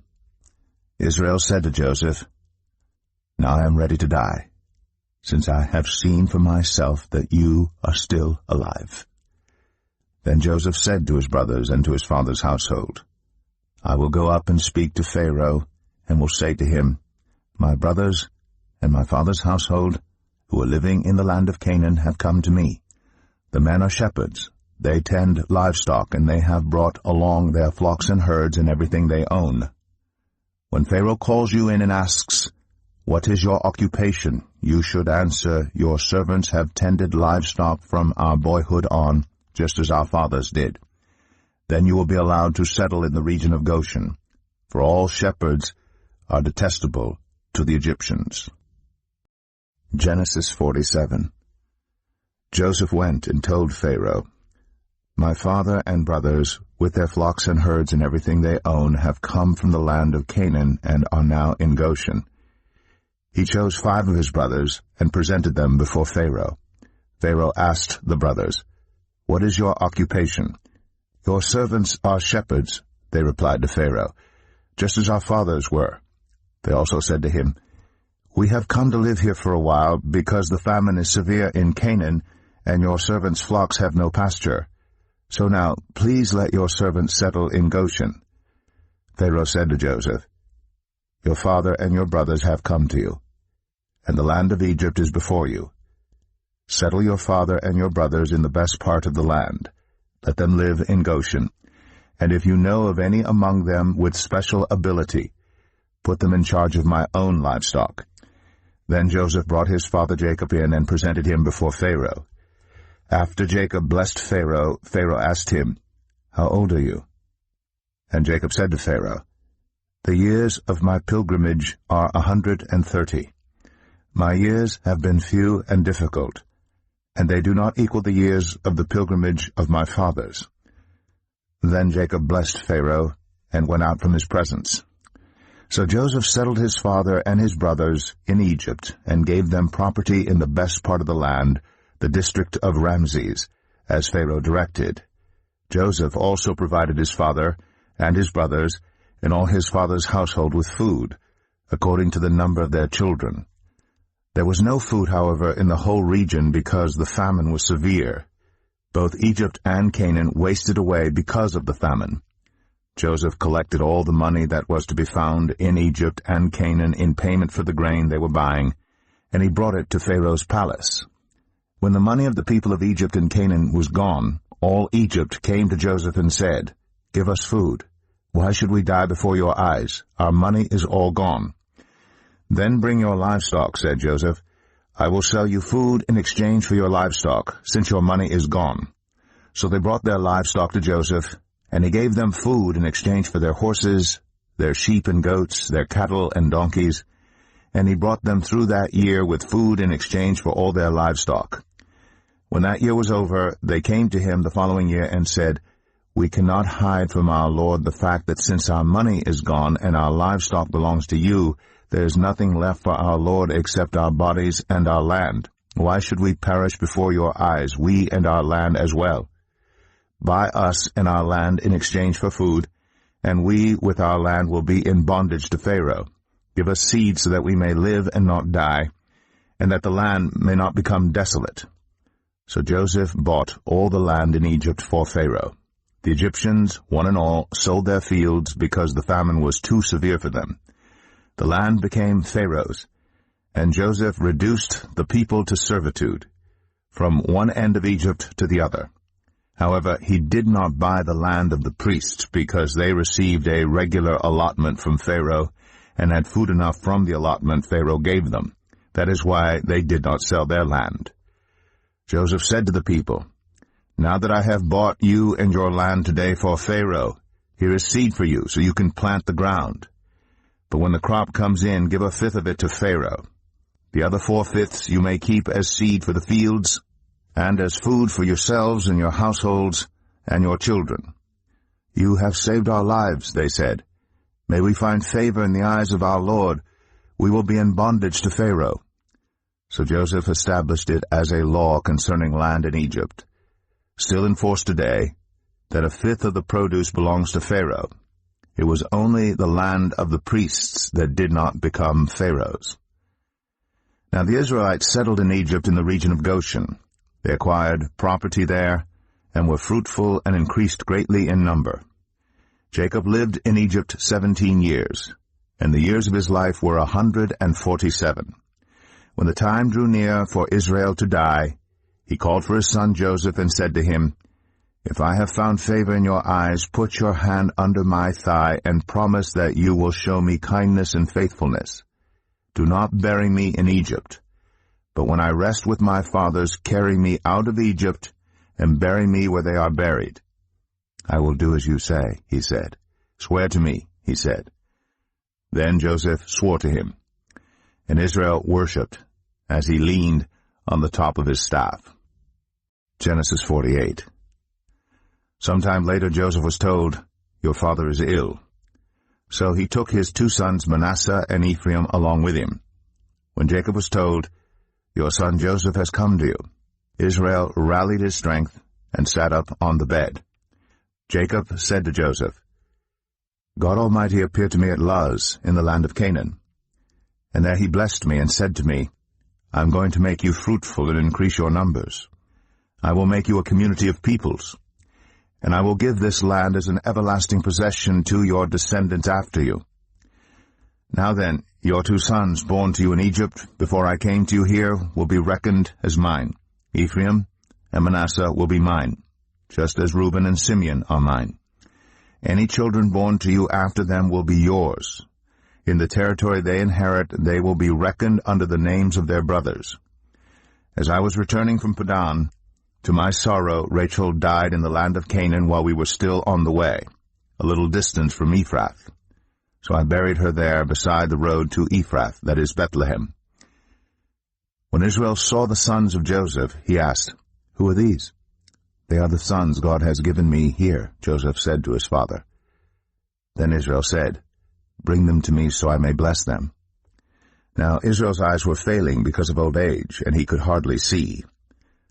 Israel said to Joseph, "Now I am ready to die, since I have seen for myself that you are still alive." Then Joseph said to his brothers and to his father's household, "I will go up and speak to Pharaoh, and will say to him, 'My brothers and my father's household, who are living in the land of Canaan, have come to me. The men are shepherds. They tend livestock, and they have brought along their flocks and herds and everything they own. When Pharaoh calls you in and asks, "What is your occupation?" you should answer, "Your servants have tended livestock from our boyhood on, just as our fathers did." Then you will be allowed to settle in the region of Goshen, for all shepherds are detestable to the Egyptians. Genesis 47. Joseph went and told Pharaoh, "My father and brothers, with their flocks and herds and everything they own, have come from the land of Canaan and are now in Goshen." He chose 5 of his brothers and presented them before Pharaoh. Pharaoh asked the brothers, "What is your occupation?" "Your servants are shepherds," they replied to Pharaoh, "just as our fathers were." They also said to him, "We have come to live here for a while, because the famine is severe in Canaan, and your servants' flocks have no pasture. So now, please let your servants settle in Goshen." Pharaoh said to Joseph, "Your father and your brothers have come to you, and the land of Egypt is before you. Settle your father and your brothers in the best part of the land. Let them live in Goshen. And if you know of any among them with special ability, put them in charge of my own livestock." Then Joseph brought his father Jacob in and presented him before Pharaoh. After Jacob blessed Pharaoh, Pharaoh asked him, "How old are you?" And Jacob said to Pharaoh, "The years of my pilgrimage are 130. My years have been few and difficult, and they do not equal the years of the pilgrimage of my fathers." Then Jacob blessed Pharaoh and went out from his presence. So Joseph settled his father and his brothers in Egypt and gave them property in the best part of the land, the district of Ramses, as Pharaoh directed. Joseph also provided his father and his brothers and all his father's household with food, according to the number of their children. There was no food, however, in the whole region because the famine was severe. Both Egypt and Canaan wasted away because of the famine. Joseph collected all the money that was to be found in Egypt and Canaan in payment for the grain they were buying, and he brought it to Pharaoh's palace. When the money of the people of Egypt and Canaan was gone, all Egypt came to Joseph and said, "Give us food. Why should we die before your eyes? Our money is all gone." "Then bring your livestock," said Joseph. "I will sell you food in exchange for your livestock, since your money is gone." So they brought their livestock to Joseph, and he gave them food in exchange for their horses, their sheep and goats, their cattle and donkeys, and he brought them through that year with food in exchange for all their livestock. When that year was over, they came to him the following year and said, "We cannot hide from our Lord the fact that since our money is gone and our livestock belongs to you, there is nothing left for our Lord except our bodies and our land. Why should we perish before your eyes, we and our land as well? Buy us and our land in exchange for food, and we with our land will be in bondage to Pharaoh. Give us seed so that we may live and not die, and that the land may not become desolate." So Joseph bought all the land in Egypt for Pharaoh. The Egyptians, one and all, sold their fields because the famine was too severe for them. The land became Pharaoh's, and Joseph reduced the people to servitude, from one end of Egypt to the other. However, he did not buy the land of the priests, because they received a regular allotment from Pharaoh, and had food enough from the allotment Pharaoh gave them. That is why they did not sell their land. Joseph said to the people, "Now that I have bought you and your land today for Pharaoh, here is seed for you, so you can plant the ground. But when the crop comes in, give 1/5 of it to Pharaoh. The other 4/5 you may keep as seed for the fields, and as food for yourselves and your households and your children." "You have saved our lives," they said. "May we find favor in the eyes of our Lord. We will be in bondage to Pharaoh." So Joseph established it as a law concerning land in Egypt, still in force today, that 1/5 of the produce belongs to Pharaoh. It was only the land of the priests that did not become Pharaoh's. Now the Israelites settled in Egypt in the region of Goshen. They acquired property there, and were fruitful and increased greatly in number. Jacob lived in Egypt 17 years, and the years of his life were 147. When the time drew near for Israel to die, he called for his son Joseph and said to him, "If I have found favor in your eyes, put your hand under my thigh and promise that you will show me kindness and faithfulness. Do not bury me in Egypt, but when I rest with my fathers, carry me out of Egypt and bury me where they are buried." "I will do as you say," he said. "Swear to me," he said. Then Joseph swore to him, and Israel worshipped as he leaned on the top of his staff. Genesis 48. Sometime later Joseph was told, "Your father is ill." So he took his 2 sons Manasseh and Ephraim along with him. When Jacob was told, "Your son Joseph has come to you," Israel rallied his strength and sat up on the bed. Jacob said to Joseph, "God Almighty appeared to me at Luz in the land of Canaan, and there he blessed me and said to me, 'I am going to make you fruitful and increase your numbers. I will make you a community of peoples, and I will give this land as an everlasting possession to your descendants after you. Now then, your 2 sons born to you in Egypt before I came to you here will be reckoned as mine. Ephraim and Manasseh will be mine, just as Reuben and Simeon are mine. Any children born to you after them will be yours. In the territory they inherit, they will be reckoned under the names of their brothers. As I was returning from Padan, to my sorrow Rachel died in the land of Canaan while we were still on the way, a little distance from Ephrath. So I buried her there beside the road to Ephrath, that is Bethlehem. When Israel saw the sons of Joseph, he asked, "Who are these?" "They are the sons God has given me here," Joseph said to his father. Then Israel said, "Bring them to me so I may bless them." Now Israel's eyes were failing because of old age, and he could hardly see.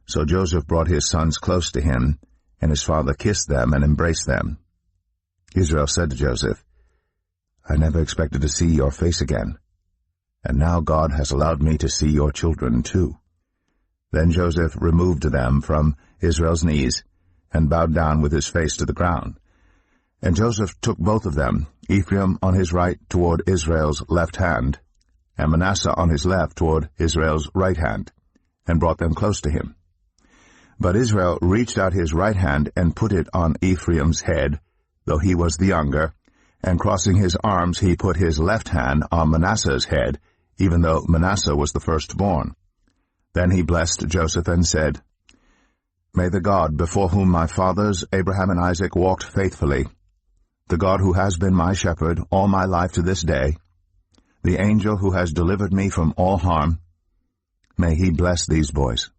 So Joseph brought his sons close to him, and his father kissed them and embraced them. Israel said to Joseph, "I never expected to see your face again, and now God has allowed me to see your children too." Then Joseph removed them from Israel's knees and bowed down with his face to the ground. And Joseph took both of them, Ephraim on his right toward Israel's left hand, and Manasseh on his left toward Israel's right hand, and brought them close to him. But Israel reached out his right hand and put it on Ephraim's head, though he was the younger, and crossing his arms he put his left hand on Manasseh's head, even though Manasseh was the firstborn. Then he blessed Joseph and said, "May the God before whom my fathers Abraham and Isaac walked faithfully, the God who has been my shepherd all my life to this day, the angel who has delivered me from all harm, may he bless these boys.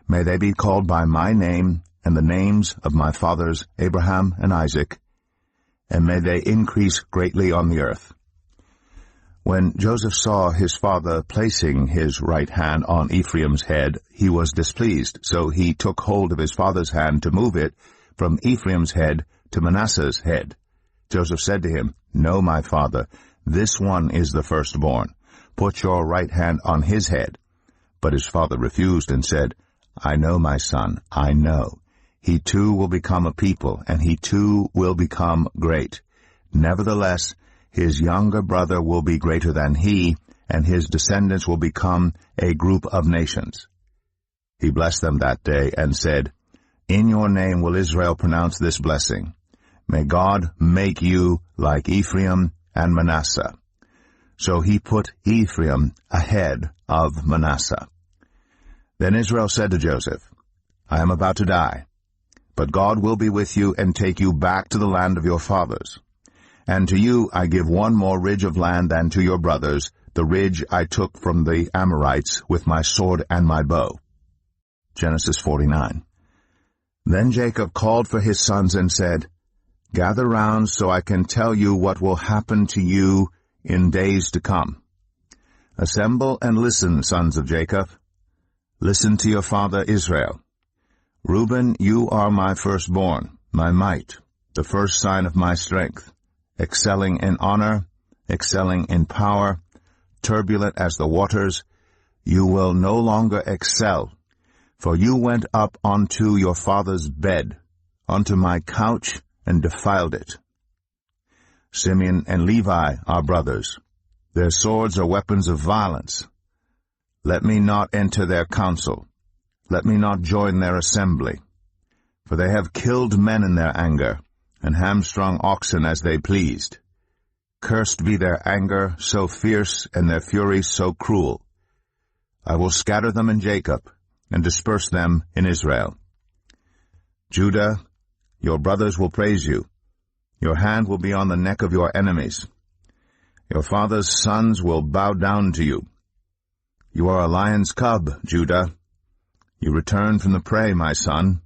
May they be called by my name and the names of my fathers Abraham and Isaac, and may they increase greatly on the earth." When Joseph saw his father placing his right hand on Ephraim's head, he was displeased, so he took hold of his father's hand to move it from Ephraim's head to Manasseh's head. Joseph said to him, "No, my father, this one is the firstborn. Put your right hand on his head." But his father refused and said, "I know, my son, I know. He too will become a people, and he too will become great. Nevertheless, his younger brother will be greater than he, and his descendants will become a group of nations." He blessed them that day and said, "In your name will Israel pronounce this blessing. May God make you like Ephraim and Manasseh." So he put Ephraim ahead of Manasseh. Then Israel said to Joseph, "I am about to die, but God will be with you and take you back to the land of your fathers. And to you I give one more ridge of land than to your brothers, the ridge I took from the Amorites with my sword and my bow." Genesis 49. Then Jacob called for his sons and said, "Gather round so I can tell you what will happen to you in days to come. Assemble and listen, sons of Jacob. Listen to your father Israel. Reuben, you are my firstborn, my might, the first sign of my strength, excelling in honor, excelling in power, turbulent as the waters. You will no longer excel, for you went up onto your father's bed, onto my couch, and defiled it. Simeon and Levi are brothers. Their swords are weapons of violence. Let me not enter their council. Let me not join their assembly. For they have killed men in their anger, and hamstrung oxen as they pleased. Cursed be their anger so fierce, and their fury so cruel. I will scatter them in Jacob, and disperse them in Israel. Judah, your brothers will praise you. Your hand will be on the neck of your enemies. Your father's sons will bow down to you. You are a lion's cub, Judah. You return from the prey, my son.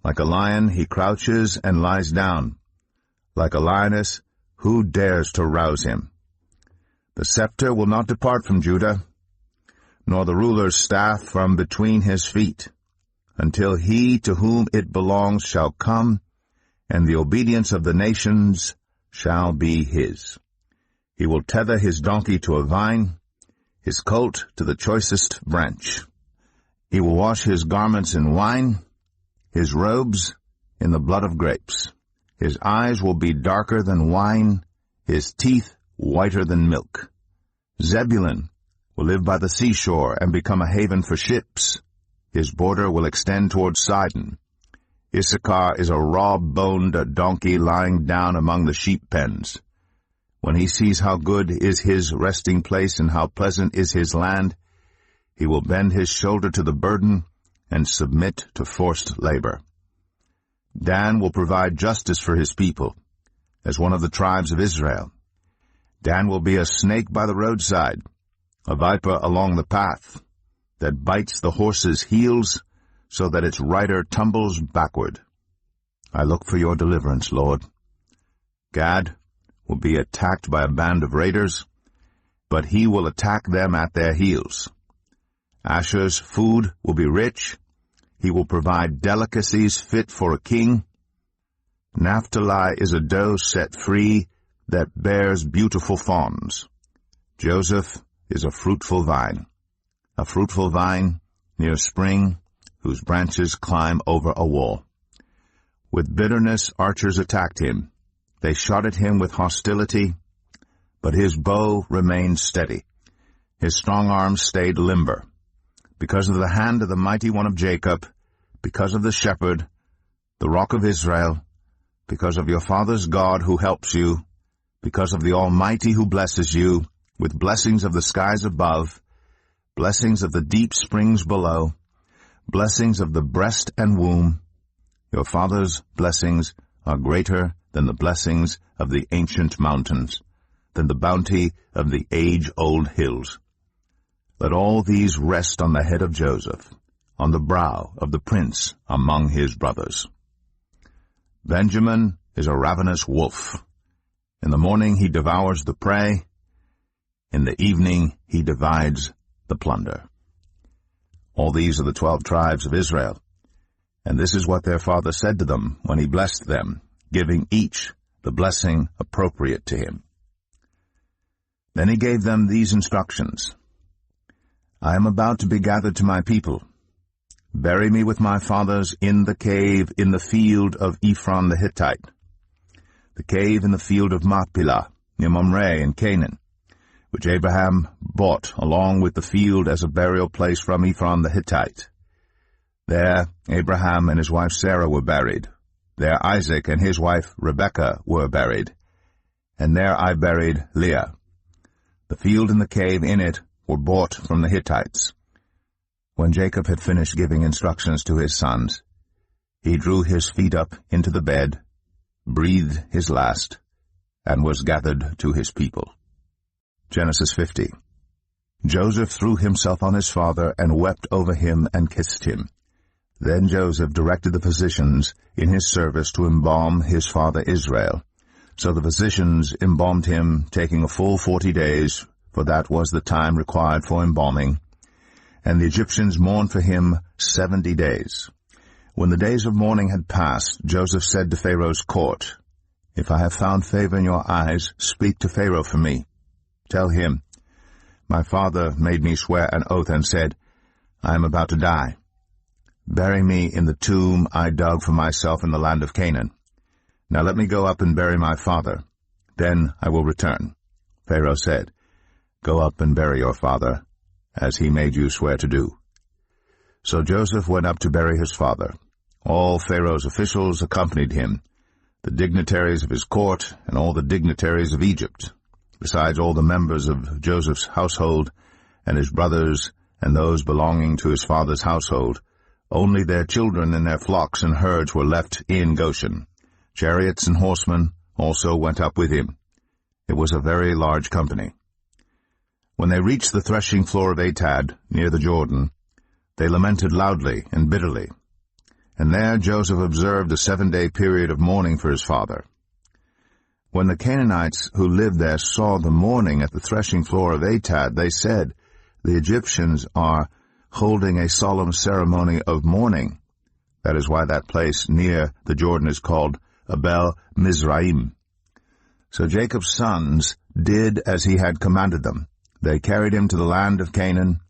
Like a lion he crouches and lies down. Like a lioness, who dares to rouse him? The scepter will not depart from Judah, nor the ruler's staff from between his feet, until he to whom it belongs shall come, and the obedience of the nations shall be his. He will tether his donkey to a vine, his colt to the choicest branch. He will wash his garments in wine, his robes in the blood of grapes. His eyes will be darker than wine, his teeth whiter than milk. Zebulun will live by the seashore and become a haven for ships. His border will extend toward Sidon. Issachar is a raw-boned donkey lying down among the sheep pens. When he sees how good is his resting place and how pleasant is his land, he will bend his shoulder to the burden and submit to forced labor. Dan will provide justice for his people, as one of the tribes of Israel. Dan will be a snake by the roadside, a viper along the path, that bites the horse's heels so that its rider tumbles backward. I look for your deliverance, Lord. Gad will be attacked by a band of raiders, but he will attack them at their heels. Asher's food will be rich. He will provide delicacies fit for a king. Naphtali is a doe set free that bears beautiful fawns. Joseph is a fruitful vine near a spring whose branches climb over a wall. With bitterness archers attacked him. They shot at him with hostility, but his bow remained steady. His strong arm stayed limber. Because of the hand of the mighty one of Jacob, because of the shepherd, the rock of Israel, because of your father's God who helps you, because of the Almighty who blesses you, with blessings of the skies above, blessings of the deep springs below, blessings of the breast and womb. Your father's blessings are greater than the blessings of the ancient mountains, than the bounty of the age-old hills. Let all these rest on the head of Joseph, on the brow of the prince among his brothers. Benjamin is a ravenous wolf. In the morning he devours the prey. In the evening he divides the plunder. All these are the 12 tribes of Israel, and this is what their father said to them when he blessed them, giving each the blessing appropriate to him. Then he gave them these instructions. I am about to be gathered to my people. Bury me with my fathers in the cave in the field of Ephron the Hittite, the cave in the field of Machpelah, near Mamre in Canaan, which Abraham bought along with the field as a burial place from Ephron the Hittite. There Abraham and his wife Sarah were buried. There Isaac and his wife Rebekah were buried. And there I buried Leah. The field and the cave in it were bought from the Hittites. When Jacob had finished giving instructions to his sons, he drew his feet up into the bed, breathed his last, and was gathered to his people. Genesis 50. Joseph threw himself on his father and wept over him and kissed him. Then Joseph directed the physicians in his service to embalm his father Israel. So the physicians embalmed him, taking a full 40 days, for that was the time required for embalming. And the Egyptians mourned for him 70 days. When the days of mourning had passed, Joseph said to Pharaoh's court, If I have found favor in your eyes, speak to Pharaoh for me. Tell him, My father made me swear an oath and said, I am about to die. Bury me in the tomb I dug for myself in the land of Canaan. Now let me go up and bury my father. Then I will return. Pharaoh said, Go up and bury your father, as he made you swear to do. So Joseph went up to bury his father. All Pharaoh's officials accompanied him, the dignitaries of his court and all the dignitaries of Egypt, besides all the members of Joseph's household and his brothers and those belonging to his father's household. Only their children and their flocks and herds were left in Goshen. Chariots and horsemen also went up with him. It was a very large company. When they reached the threshing floor of Atad, near the Jordan, they lamented loudly and bitterly. And there Joseph observed a 7-day period of mourning for his father. When the Canaanites who lived there saw the mourning at the threshing floor of Atad, they said, The Egyptians are holding a solemn ceremony of mourning. That is why that place near the Jordan is called Abel Mizraim. So Jacob's sons did as he had commanded them. They carried him to the land of Canaan,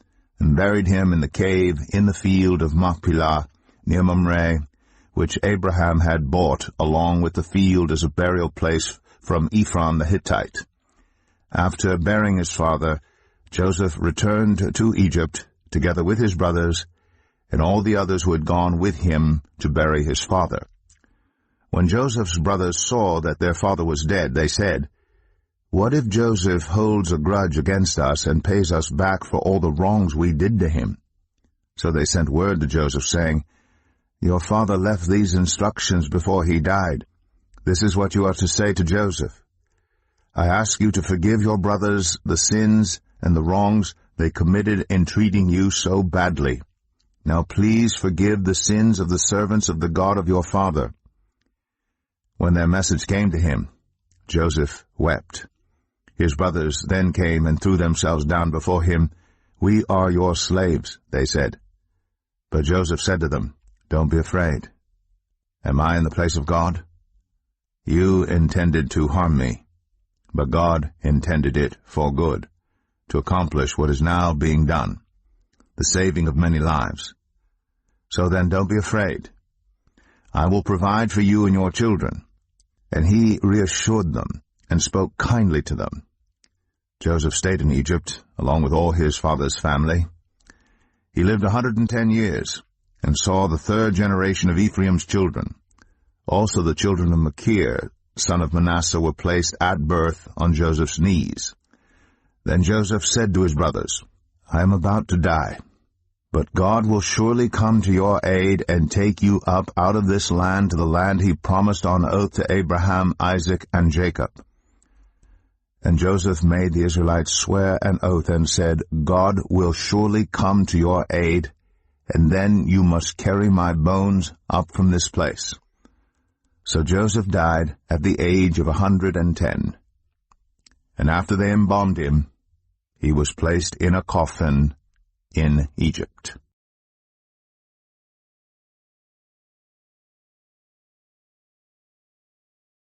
and buried him in the cave in the field of Machpelah, near Mamre, which Abraham had bought along with the field as a burial place from Ephron the Hittite. After burying his father, Joseph returned to Egypt, together with his brothers, and all the others who had gone with him to bury his father. When Joseph's brothers saw that their father was dead, they said, "What if Joseph holds a grudge against us and pays us back for all the wrongs we did to him?" So they sent word to Joseph, saying, "Your father left these instructions before he died. This is what you are to say to Joseph. I ask you to forgive your brothers the sins and the wrongs they committed in treating you so badly. Now please forgive the sins of the servants of the God of your father." When their message came to him, Joseph wept. His brothers then came and threw themselves down before him. "We are your slaves," they said. But Joseph said to them, "Don't be afraid. Am I in the place of God? You intended to harm me, but God intended it for good, to accomplish what is now being done, the saving of many lives. So then don't be afraid. I will provide for you and your children." And he reassured them and spoke kindly to them. Joseph stayed in Egypt, along with all his father's family. He lived 110 years, and saw the third generation of Ephraim's children. Also the children of Machir, son of Manasseh, were placed at birth on Joseph's knees. Then Joseph said to his brothers, "I am about to die, but God will surely come to your aid and take you up out of this land to the land he promised on oath to Abraham, Isaac, and Jacob." And Joseph made the Israelites swear an oath and said, "God will surely come to your aid, and then you must carry my bones up from this place." So Joseph died at the age of 110. And after they embalmed him, he was placed in a coffin in Egypt.